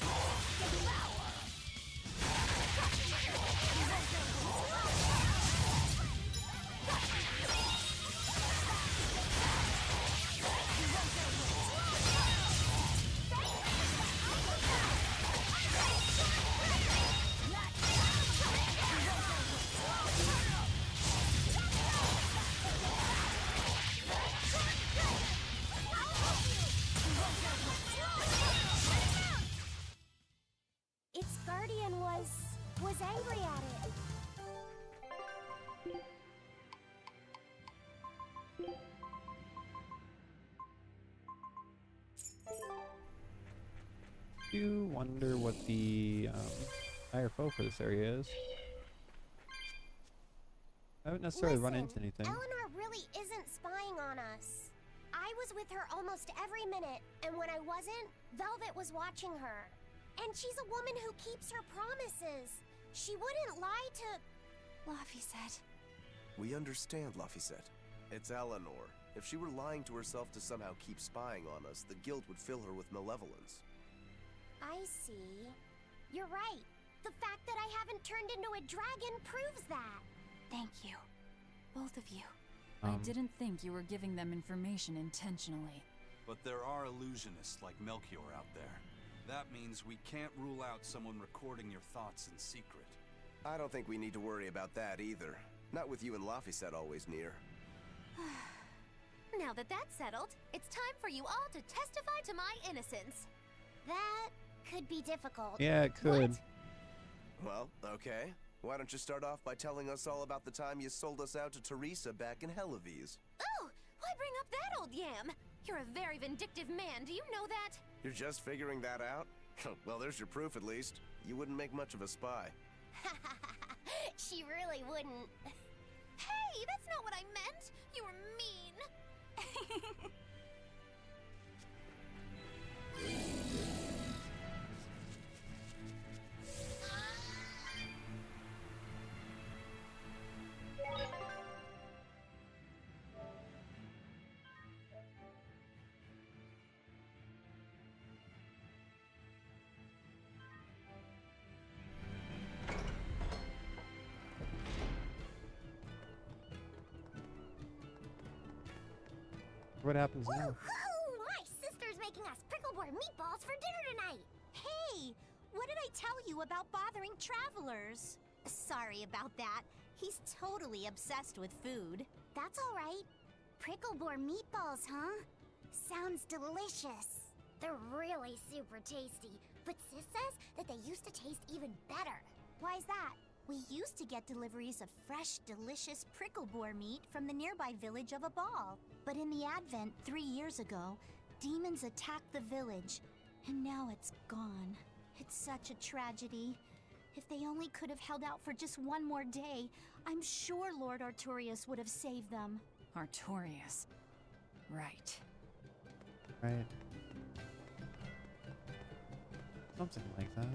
Its guardian was angry at it. do wonder what the higher foe for this area is. I haven't necessarily run into anything. Eleanor really isn't spying on us. I was with her almost every minute, and when I wasn't, Velvet was watching her. And she's a woman who keeps her promises. She wouldn't lie to... Laphicet. We understand, Laphicet. It's Eleanor. If she were lying to herself to somehow keep spying on us, the guilt would fill her with malevolence. I see. You're right. The fact that I haven't turned into a dragon proves that. Thank you. Both of you. I didn't think you were giving them information intentionally. But there are illusionists like Melchior out there. That means we can't rule out someone recording your thoughts in secret. I don't think we need to worry about that either. Not with you and Laphicet always near. Now that that's settled, it's time for you all to testify to my innocence. That could be difficult. Yeah, it could. Well, okay. Why don't you start off by telling us all about the time you sold us out to Teresa back in Helives? Oh, why bring up that old yam? You're a very vindictive man, do you know that? You're just figuring that out? Well, there's your proof at least. You wouldn't make much of a spy. She really wouldn't. Hey, that's not what I meant! You were mean! What happens now? Woo-hoo! My sister's making us pickleboard meatballs for dinner tonight! Hey! What did I tell you about bothering travelers? Sorry about that. He's totally obsessed with food. That's alright. Pickleboard meatballs, huh? Sounds delicious. They're really super tasty, but Sis says that they used to taste even better. Why's that? We used to get deliveries of fresh, delicious prickleboar meat from the nearby village of Abal. But in the Advent 3 years ago, demons attacked the village, and now it's gone. It's such a tragedy. If they only could have held out for just one more day, I'm sure Lord Artorias would have saved them. Artorias. Right. Right. Something like that.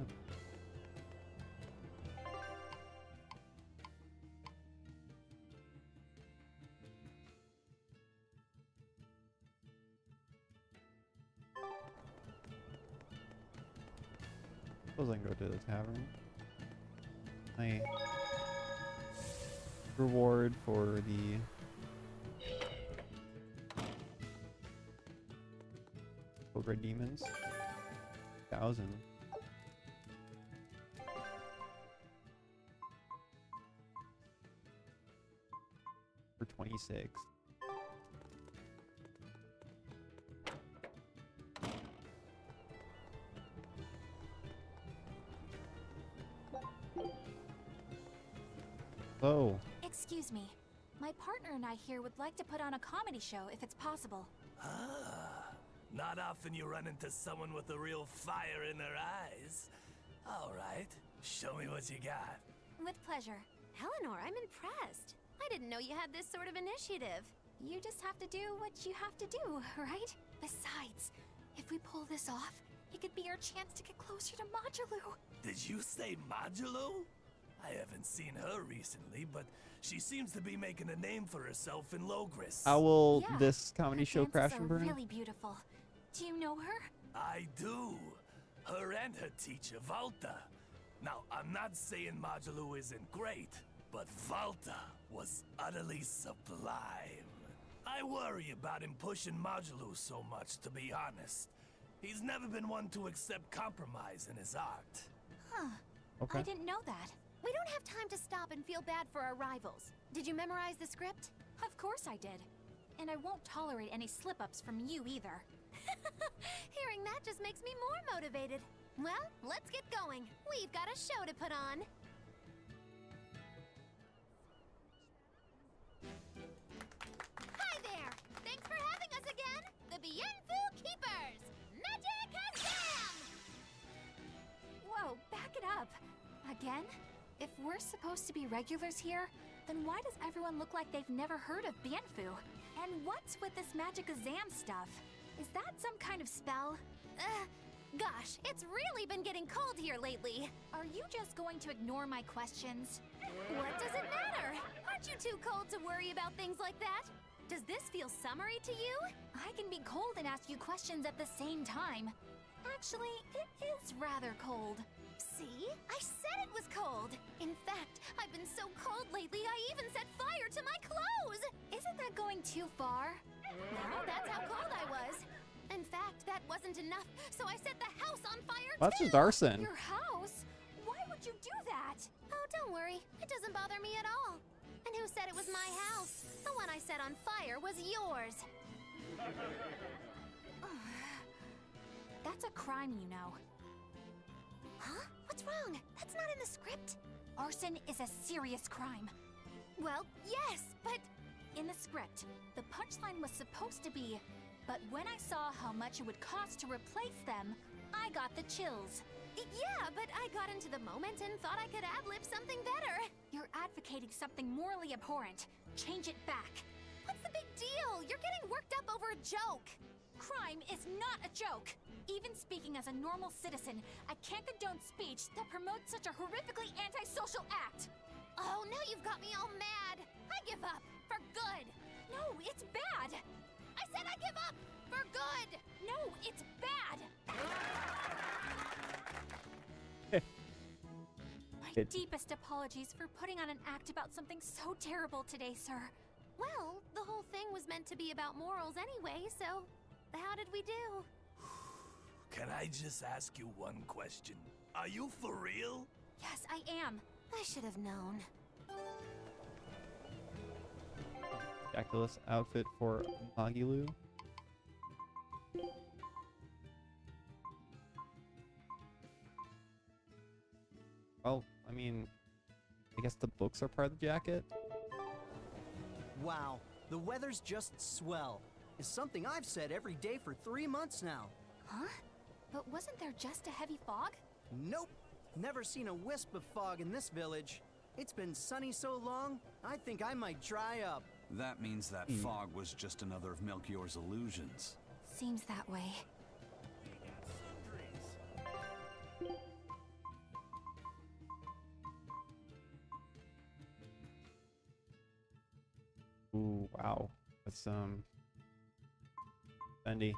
Suppose I can go to the tavern. My reward for the Code Red Demons. 1,000. For 26. Oh. Excuse me. My partner and I here would like to put on a comedy show if it's possible. Ah, not often you run into someone with a real fire in their eyes. All right, show me what you got. With pleasure. Eleanor, I'm impressed. I didn't know you had this sort of initiative. You just have to do what you have to do, right? Besides, if we pull this off, it could be our chance to get closer to Modulu. Did you say Modulu? I haven't seen her recently, but she seems to be making a name for herself in Logris. How will this comedy show crash and burn? Really beautiful. Do you know her? I do. Her and her teacher, Valta. Now, I'm not saying Modulu isn't great, but Valta was utterly sublime. I worry about him pushing Modulu so much, to be honest. He's never been one to accept compromise in his art. Huh. Okay. I didn't know that. We don't have time to stop and feel bad for our rivals. Did you memorize the script? Of course I did. And I won't tolerate any slip-ups from you either. Hearing that just makes me more motivated. Well, let's get going. We've got a show to put on. Hi there! Thanks for having us again! The Bienfu Keepers! Magic Hazam! Again? If we're supposed to be regulars here, then why does everyone look like they've never heard of Bienfu? And what's with this magic exam stuff? Is that some kind of spell? Gosh, it's really been getting cold here lately. Are you just going to ignore my questions? What does it matter? Aren't you too cold to worry about things like that? Does this feel summery to you? I can be cold and ask you questions at the same time. Actually, it is rather cold. See? I said it was cold! In fact, I've been so cold lately, I even set fire to my clothes! Isn't that going too far? No, that's how cold I was. In fact, that wasn't enough, so I set the house on fire That's too! just arson. Your house? Why would you do that? Oh, don't worry. It doesn't bother me at all. And who said it was my house? The one I set on fire was yours. That's a crime, you know. Huh? What's wrong? That's not in the script. Arson is a serious crime. Well, yes, but... In the script, the punchline was supposed to be, but when I saw how much it would cost to replace them, I got the chills. Yeah, but I got into the moment and thought I could ad-lib something better. You're advocating something morally abhorrent. Change it back. What's the big deal? You're getting worked up over a joke. Crime is not a joke. Even speaking as a normal citizen, I can't condone speech that promotes such a horrifically antisocial act. Oh, now you've got me all mad. I give up. For good. No, it's bad. I said I give up. For good. No, it's bad. My deepest apologies for putting on an act about something so terrible today, sir. Well, the whole thing was meant to be about morals anyway, so how did we do? Can I just ask you one question? Are you for real? Yes, I am. I should have known. Ridiculous outfit for Magilu. Well, I mean, I guess the books are part of the jacket. Wow, the weather's just swell. It's something I've said every day for 3 months now. Huh? But wasn't there just a heavy fog? Nope. Never seen a wisp of fog in this village. It's been sunny so long, I think I might dry up. That means that fog was just another of Melchior's illusions. Seems that way. Ooh, wow. That's bendy.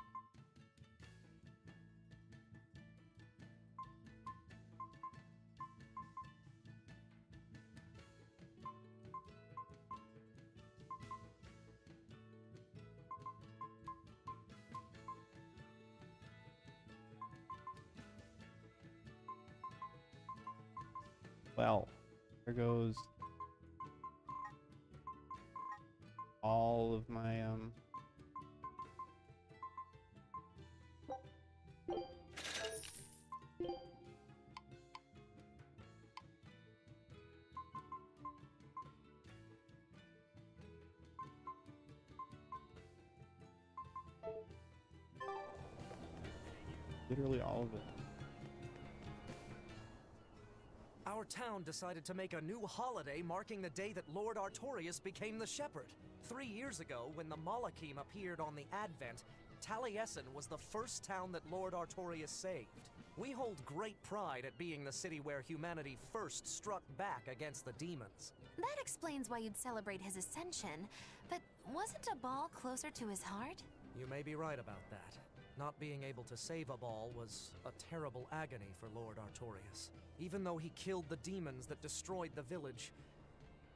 Well, there goes all of my literally all of it. Our town decided to make a new holiday marking the day that Lord Artorias became the Shepherd. 3 years ago, when the Malachim appeared on the Advent, Taliesin was the first town that Lord Artorias saved. We hold great pride at being the city where humanity first struck back against the demons. That explains why you'd celebrate his ascension, but wasn't a ball closer to his heart? You may be right about that. Not being able to save a ball was a terrible agony for Lord Artorias. Even though he killed the demons that destroyed the village,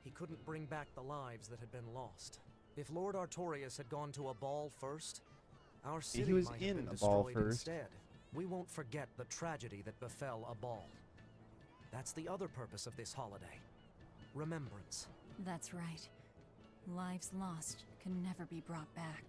he couldn't bring back the lives that had been lost. If Lord Artorias had gone to a ball first, our city was might in have been a ball destroyed first. instead. We won't forget the tragedy that befell a ball. That's the other purpose of this holiday. Remembrance. That's right. Lives lost can never be brought back.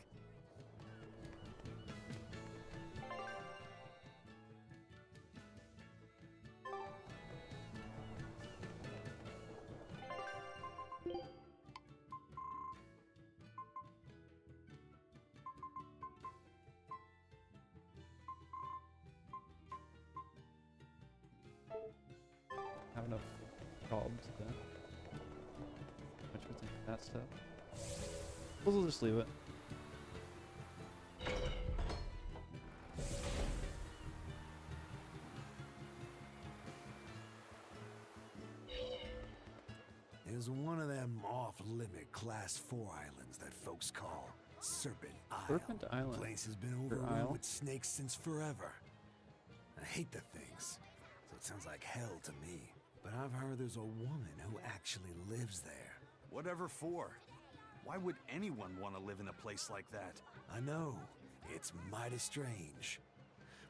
enough jobs to much into that stuff. We'll just leave it. There's one of them off-limit Class 4 islands that folks call Serpent Isle. Serpent Island. The place has been Serpent overrun Isle? with snakes since forever. I hate the things, so it sounds like hell to me. But I've heard there's a woman who actually lives there. Whatever for? Why would anyone want to live in a place like that? I know. It's mighty strange.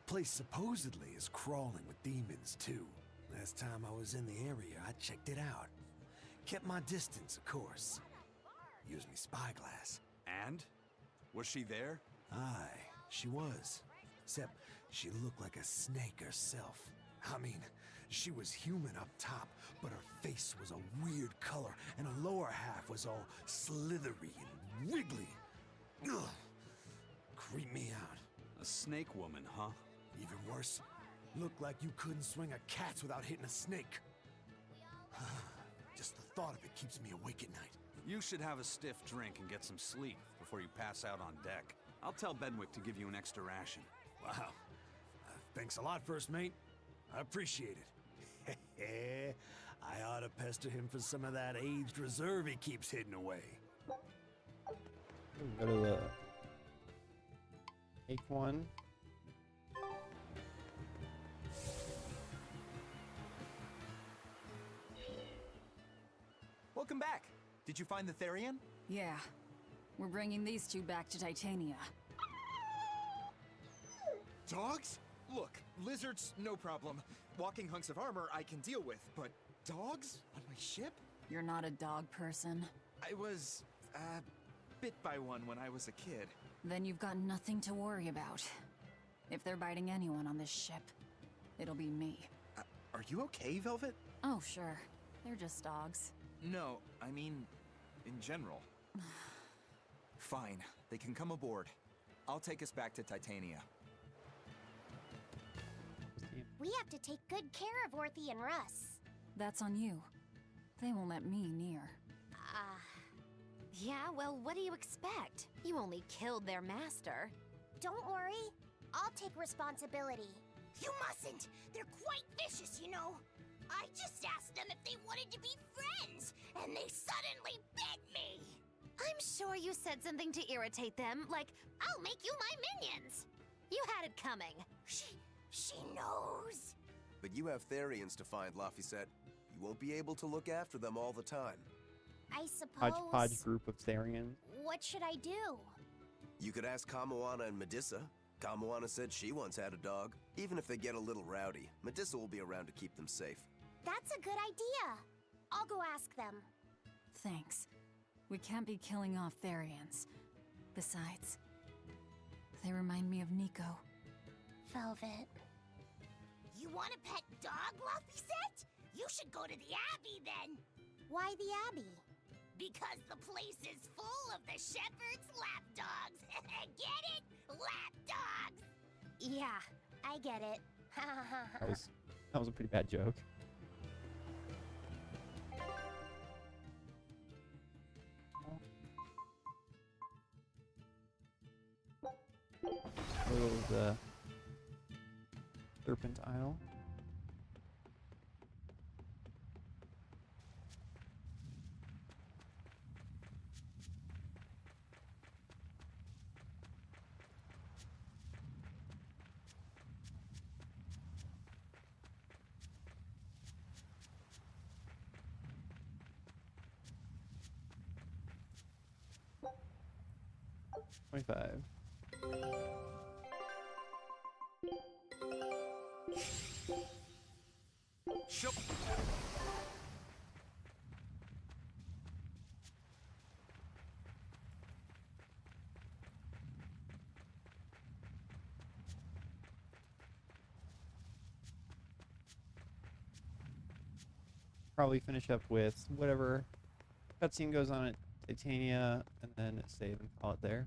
Place supposedly is crawling with demons, too. Last time I was in the area, I checked it out. Kept my distance, of course. Used me spyglass. And? Was she there? Aye, she was. Except she looked like a snake herself. I mean, she was human up top, but her face was a weird color, and her lower half was all slithery and wiggly. Ugh. Creep me out. A snake woman, huh? Even worse, looked like you couldn't swing a cat's without hitting a snake. Just the thought of it keeps me awake at night. You should have a stiff drink and get some sleep before you pass out on deck. I'll tell Benwick to give you an extra ration. Wow. Thanks a lot, First Mate. I appreciate it. I ought to pester him for some of that aged reserve he keeps hidden away. Go to the take one. Welcome back. Did you find the Therian? Yeah. We're bringing these two back to Titania. Dogs? Look, lizards, no problem. Walking hunks of armor I can deal with, but dogs? On my ship? You're not a dog person. I was, bit by one when I was a kid. Then you've got nothing to worry about. If they're biting anyone on this ship, it'll be me. Are you okay, Velvet? Oh, sure. They're just dogs. No, I mean, in general. Fine, they can come aboard. I'll take us back to Titania. We have to take good care of Orthy and Russ. That's on you. They won't let me near. Yeah, well, what do you expect? You only killed their master. Don't worry. I'll take responsibility. You mustn't! They're quite vicious, you know. I just asked them if they wanted to be friends, and they suddenly bit me! I'm sure you said something to irritate them, like, I'll make you my minions! You had it coming. She knows. But you have Therians to find, Laphicet. You won't be able to look after them all the time. I suppose... Hodgepodge group of Therians. What should I do? You could ask Kamoana and Medissa. Kamoana said she once had a dog. Even if they get a little rowdy, Medissa will be around to keep them safe. That's a good idea. I'll go ask them. Thanks. We can't be killing off Therians. Besides, they remind me of Nico. Velvet. You want a pet dog, Laphicet? You should go to the Abbey then. Why the Abbey? Because the place is full of the shepherd's lapdogs. Get it? Lapdogs! Yeah, I get it. That was a pretty bad joke. The Serpent Isle. $25. Probably finish up with whatever cutscene goes on at Titania, and then save and call it there.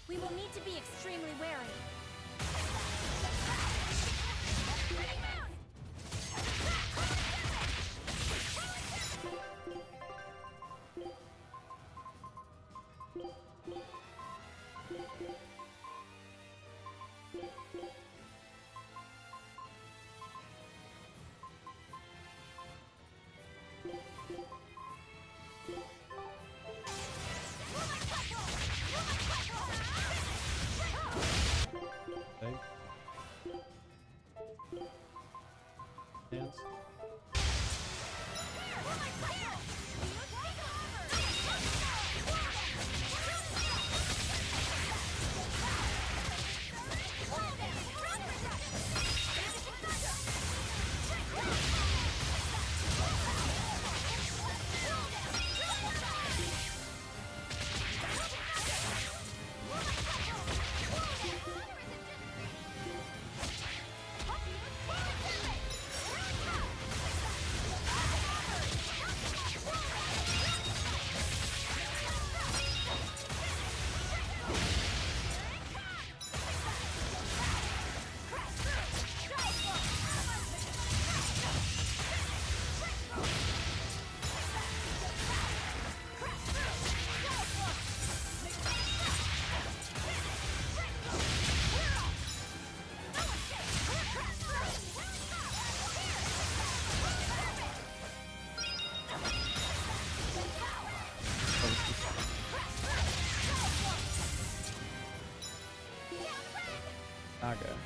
We will need to be extremely wary. Okay. Dance. Okay.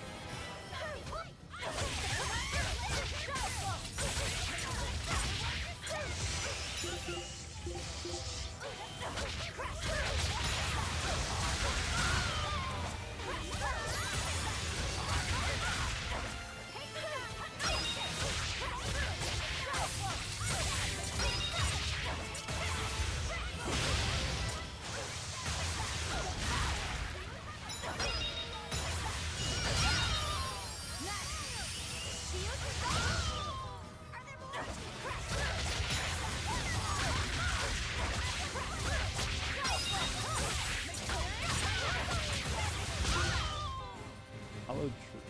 Followed true.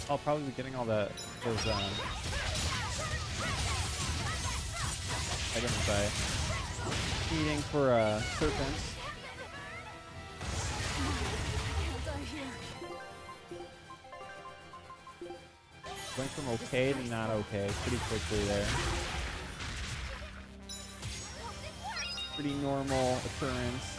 I'll probably be getting all those items by eating for serpents. Went from okay to not okay pretty quickly there. Pretty normal occurrence.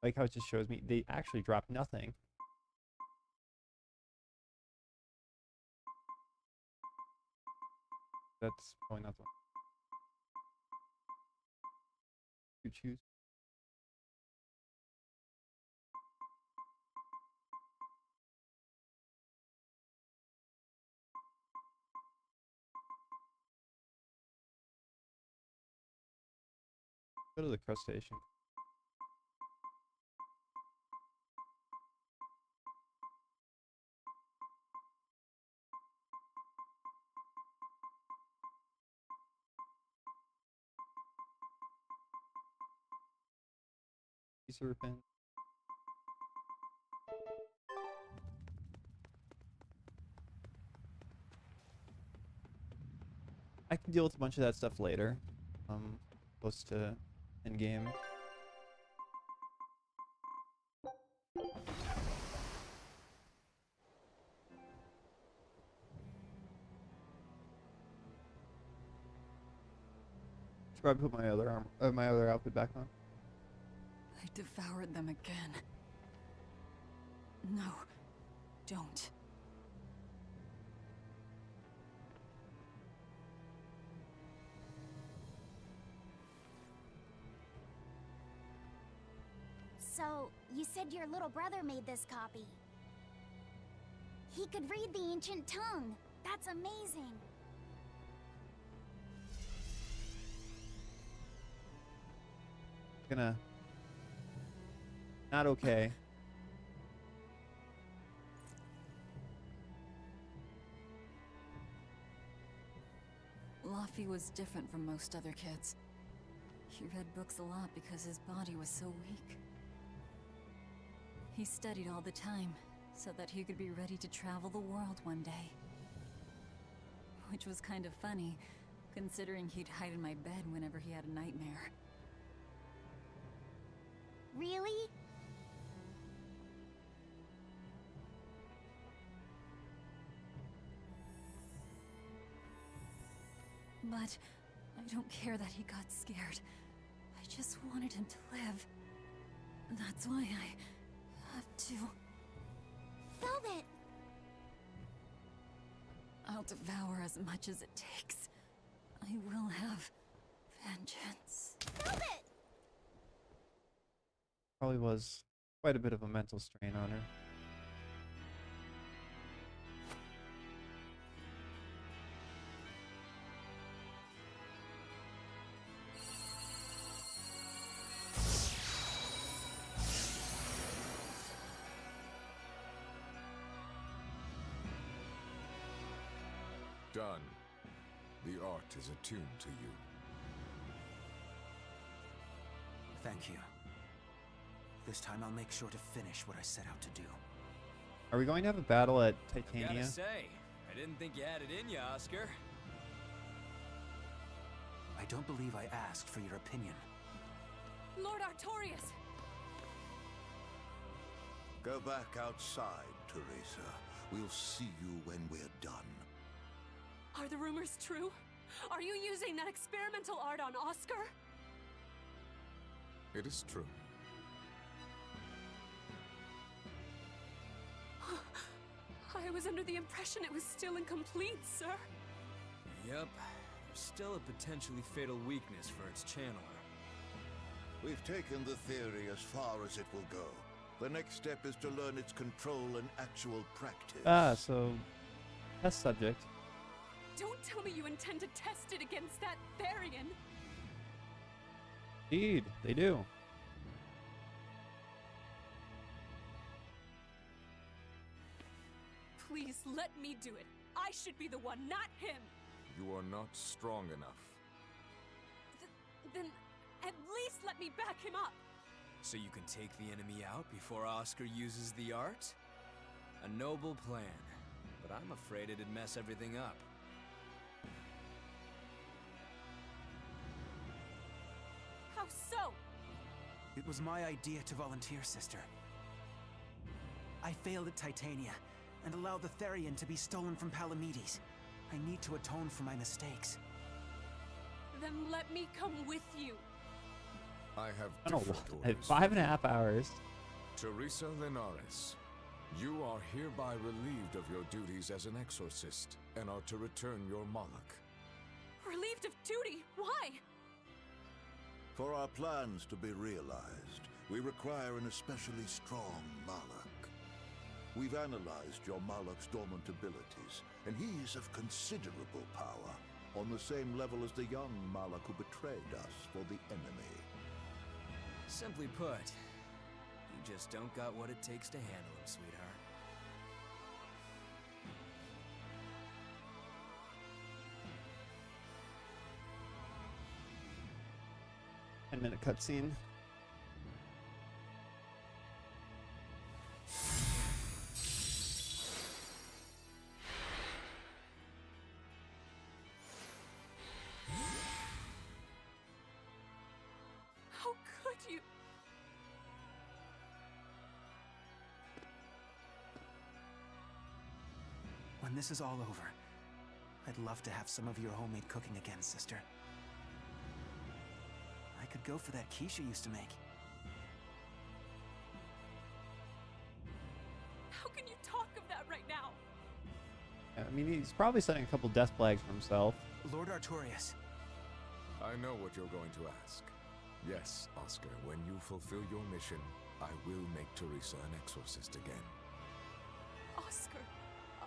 Like how it just shows me they actually dropped nothing. That's probably not the one. You choose. Go to the crustacean. Serpent. I can deal with a bunch of that stuff later. Close to end game. Should probably put my other my other outfit back on. I devoured them again. No, don't. So, you said your little brother made this copy. He could read the ancient tongue. That's amazing. Gonna... Not okay. Laffy was different from most other kids. He read books a lot because his body was so weak. He studied all the time, so that he could be ready to travel the world one day. Which was kind of funny, considering he'd hide in my bed whenever he had a nightmare. Really? But I don't care that he got scared. I just wanted him to live. That's why I have to... Velvet! I'll devour as much as it takes. I will have vengeance. Velvet! Probably was quite a bit of a mental strain on her. Done. The art is attuned to you. Thank you. This time I'll make sure to finish what I set out to do. Are we going to have a battle at I Titania? gotta say, I didn't think you had it in you, Oscar. I don't believe I asked for your opinion. Lord Artorias! Go back outside, Teresa. We'll see you when we're done. Are the rumors true? Are you using that experimental art on Oscar? It is true. I was under the impression it was still incomplete, sir. Yep. There's still a potentially fatal weakness for its channeler. We've taken the theory as far as it will go. The next step is to learn its control and actual practice. Ah, so test subject. Don't tell me you intend to test it against that Therian. Indeed, they do. Please let me do it. I should be the one, not him. You are not strong enough. Then at least let me back him up. So you can take the enemy out before Oscar uses the art? A noble plan, but I'm afraid it'd mess everything up. How so? It was my idea to volunteer, sister. I failed at Titania and allowed the Therian to be stolen from Palamedes. I need to atone for my mistakes. Then let me come with you. I have I don't know. different I had orders. 5.5 hours. Teresa Linares, you are hereby relieved of your duties as an exorcist and are to return your Moloch. Relieved of duty? Why? For our plans to be realized, we require an especially strong Moloch. We've analyzed your Moloch's dormant abilities, and he is of considerable power, on the same level as the young Moloch who betrayed us for the enemy. Simply put, you just don't got what it takes to handle him, sweetheart. Ten-minute cutscene. How could you? When this is all over, I'd love to have some of your homemade cooking again, sister. I could go for that quiche you used to make. How can you talk of that right now? I mean, he's probably setting a couple death flags for himself. Lord Artorias. I know what you're going to ask. Yes, Oscar, when you fulfill your mission, I will make Teresa an exorcist again. Oscar,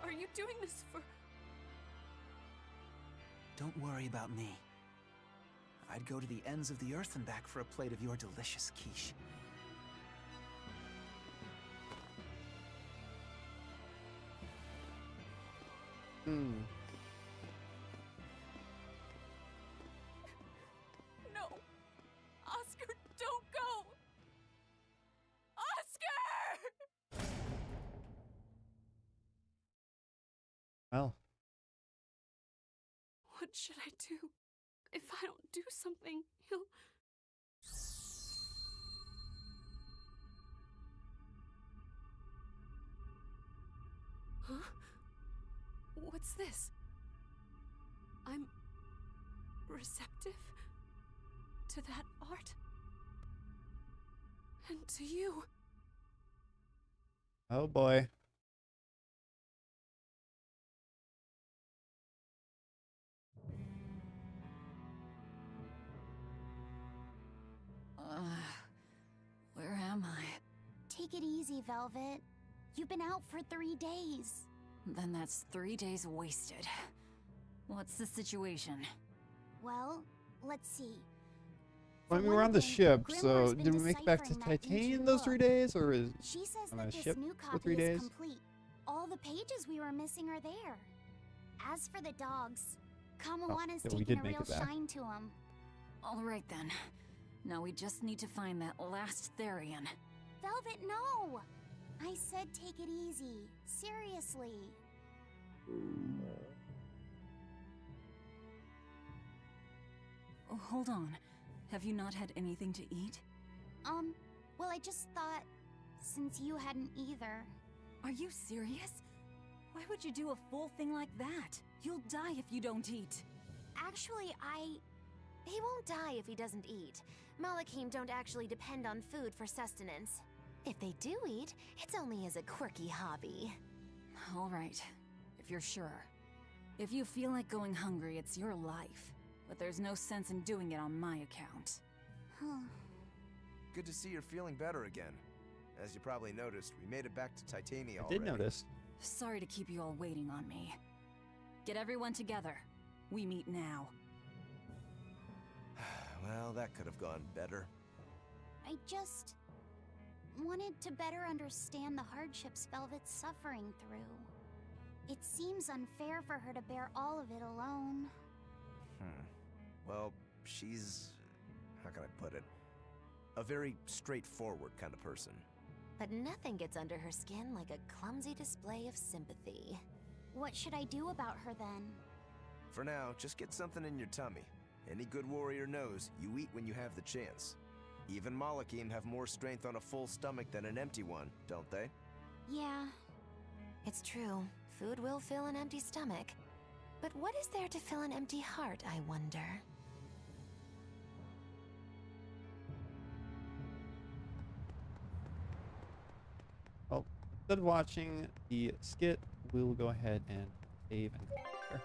are you doing this for... Don't worry about me. I'd go to the ends of the earth and back for a plate of your delicious quiche. No! Oscar, don't go! Oscar! Well, What should I do? If I don't do something, he'll... Huh? What's this? I'm receptive to that art. And to you. oh boy. Where am I? Take it easy, Velvet. You've been out for 3 days. Then that's 3 days wasted. What's the situation? Well, let's see. Well, I mean, we're on the ship, so did we make it back to Titania in those 3 days, or is She says on that a this ship new for copy 3 is days? complete. All the pages we were missing are there. As for the dogs, Kamawana's then we taken did a make real it back. shine to them. All right then. Now we just need to find that last Therian. Velvet, no! I said take it easy. Seriously. Oh, hold on. Have you not had anything to eat? Well, I just thought, since you hadn't either. Are you serious? Why would you do a full thing like that? You'll die if you don't eat. Actually, He won't die if he doesn't eat. Malakim don't actually depend on food for sustenance. If they do eat, it's only as a quirky hobby. All right, if you're sure. If you feel like going hungry, it's your life. But there's no sense in doing it on my account. Good to see you're feeling better again. As you probably noticed, we made it back to Titania I already. did notice. Sorry to keep you all waiting on me. Get everyone together. We meet now. Well, that could have gone better. I just wanted to better understand the hardships Velvet's suffering through. It seems unfair for her to bear all of it alone. Well, she's... how can I put it? A very straightforward kind of person. But nothing gets under her skin like a clumsy display of sympathy. What should I do about her then? For now, just get something in your tummy. Any good warrior knows you eat when you have the chance. Even Malakim have more strength on a full stomach than an empty one, don't they? Yeah. It's true. Food will fill an empty stomach. But what is there to fill an empty heart, I wonder? Well, instead of watching the skit, we'll go ahead and save and clear.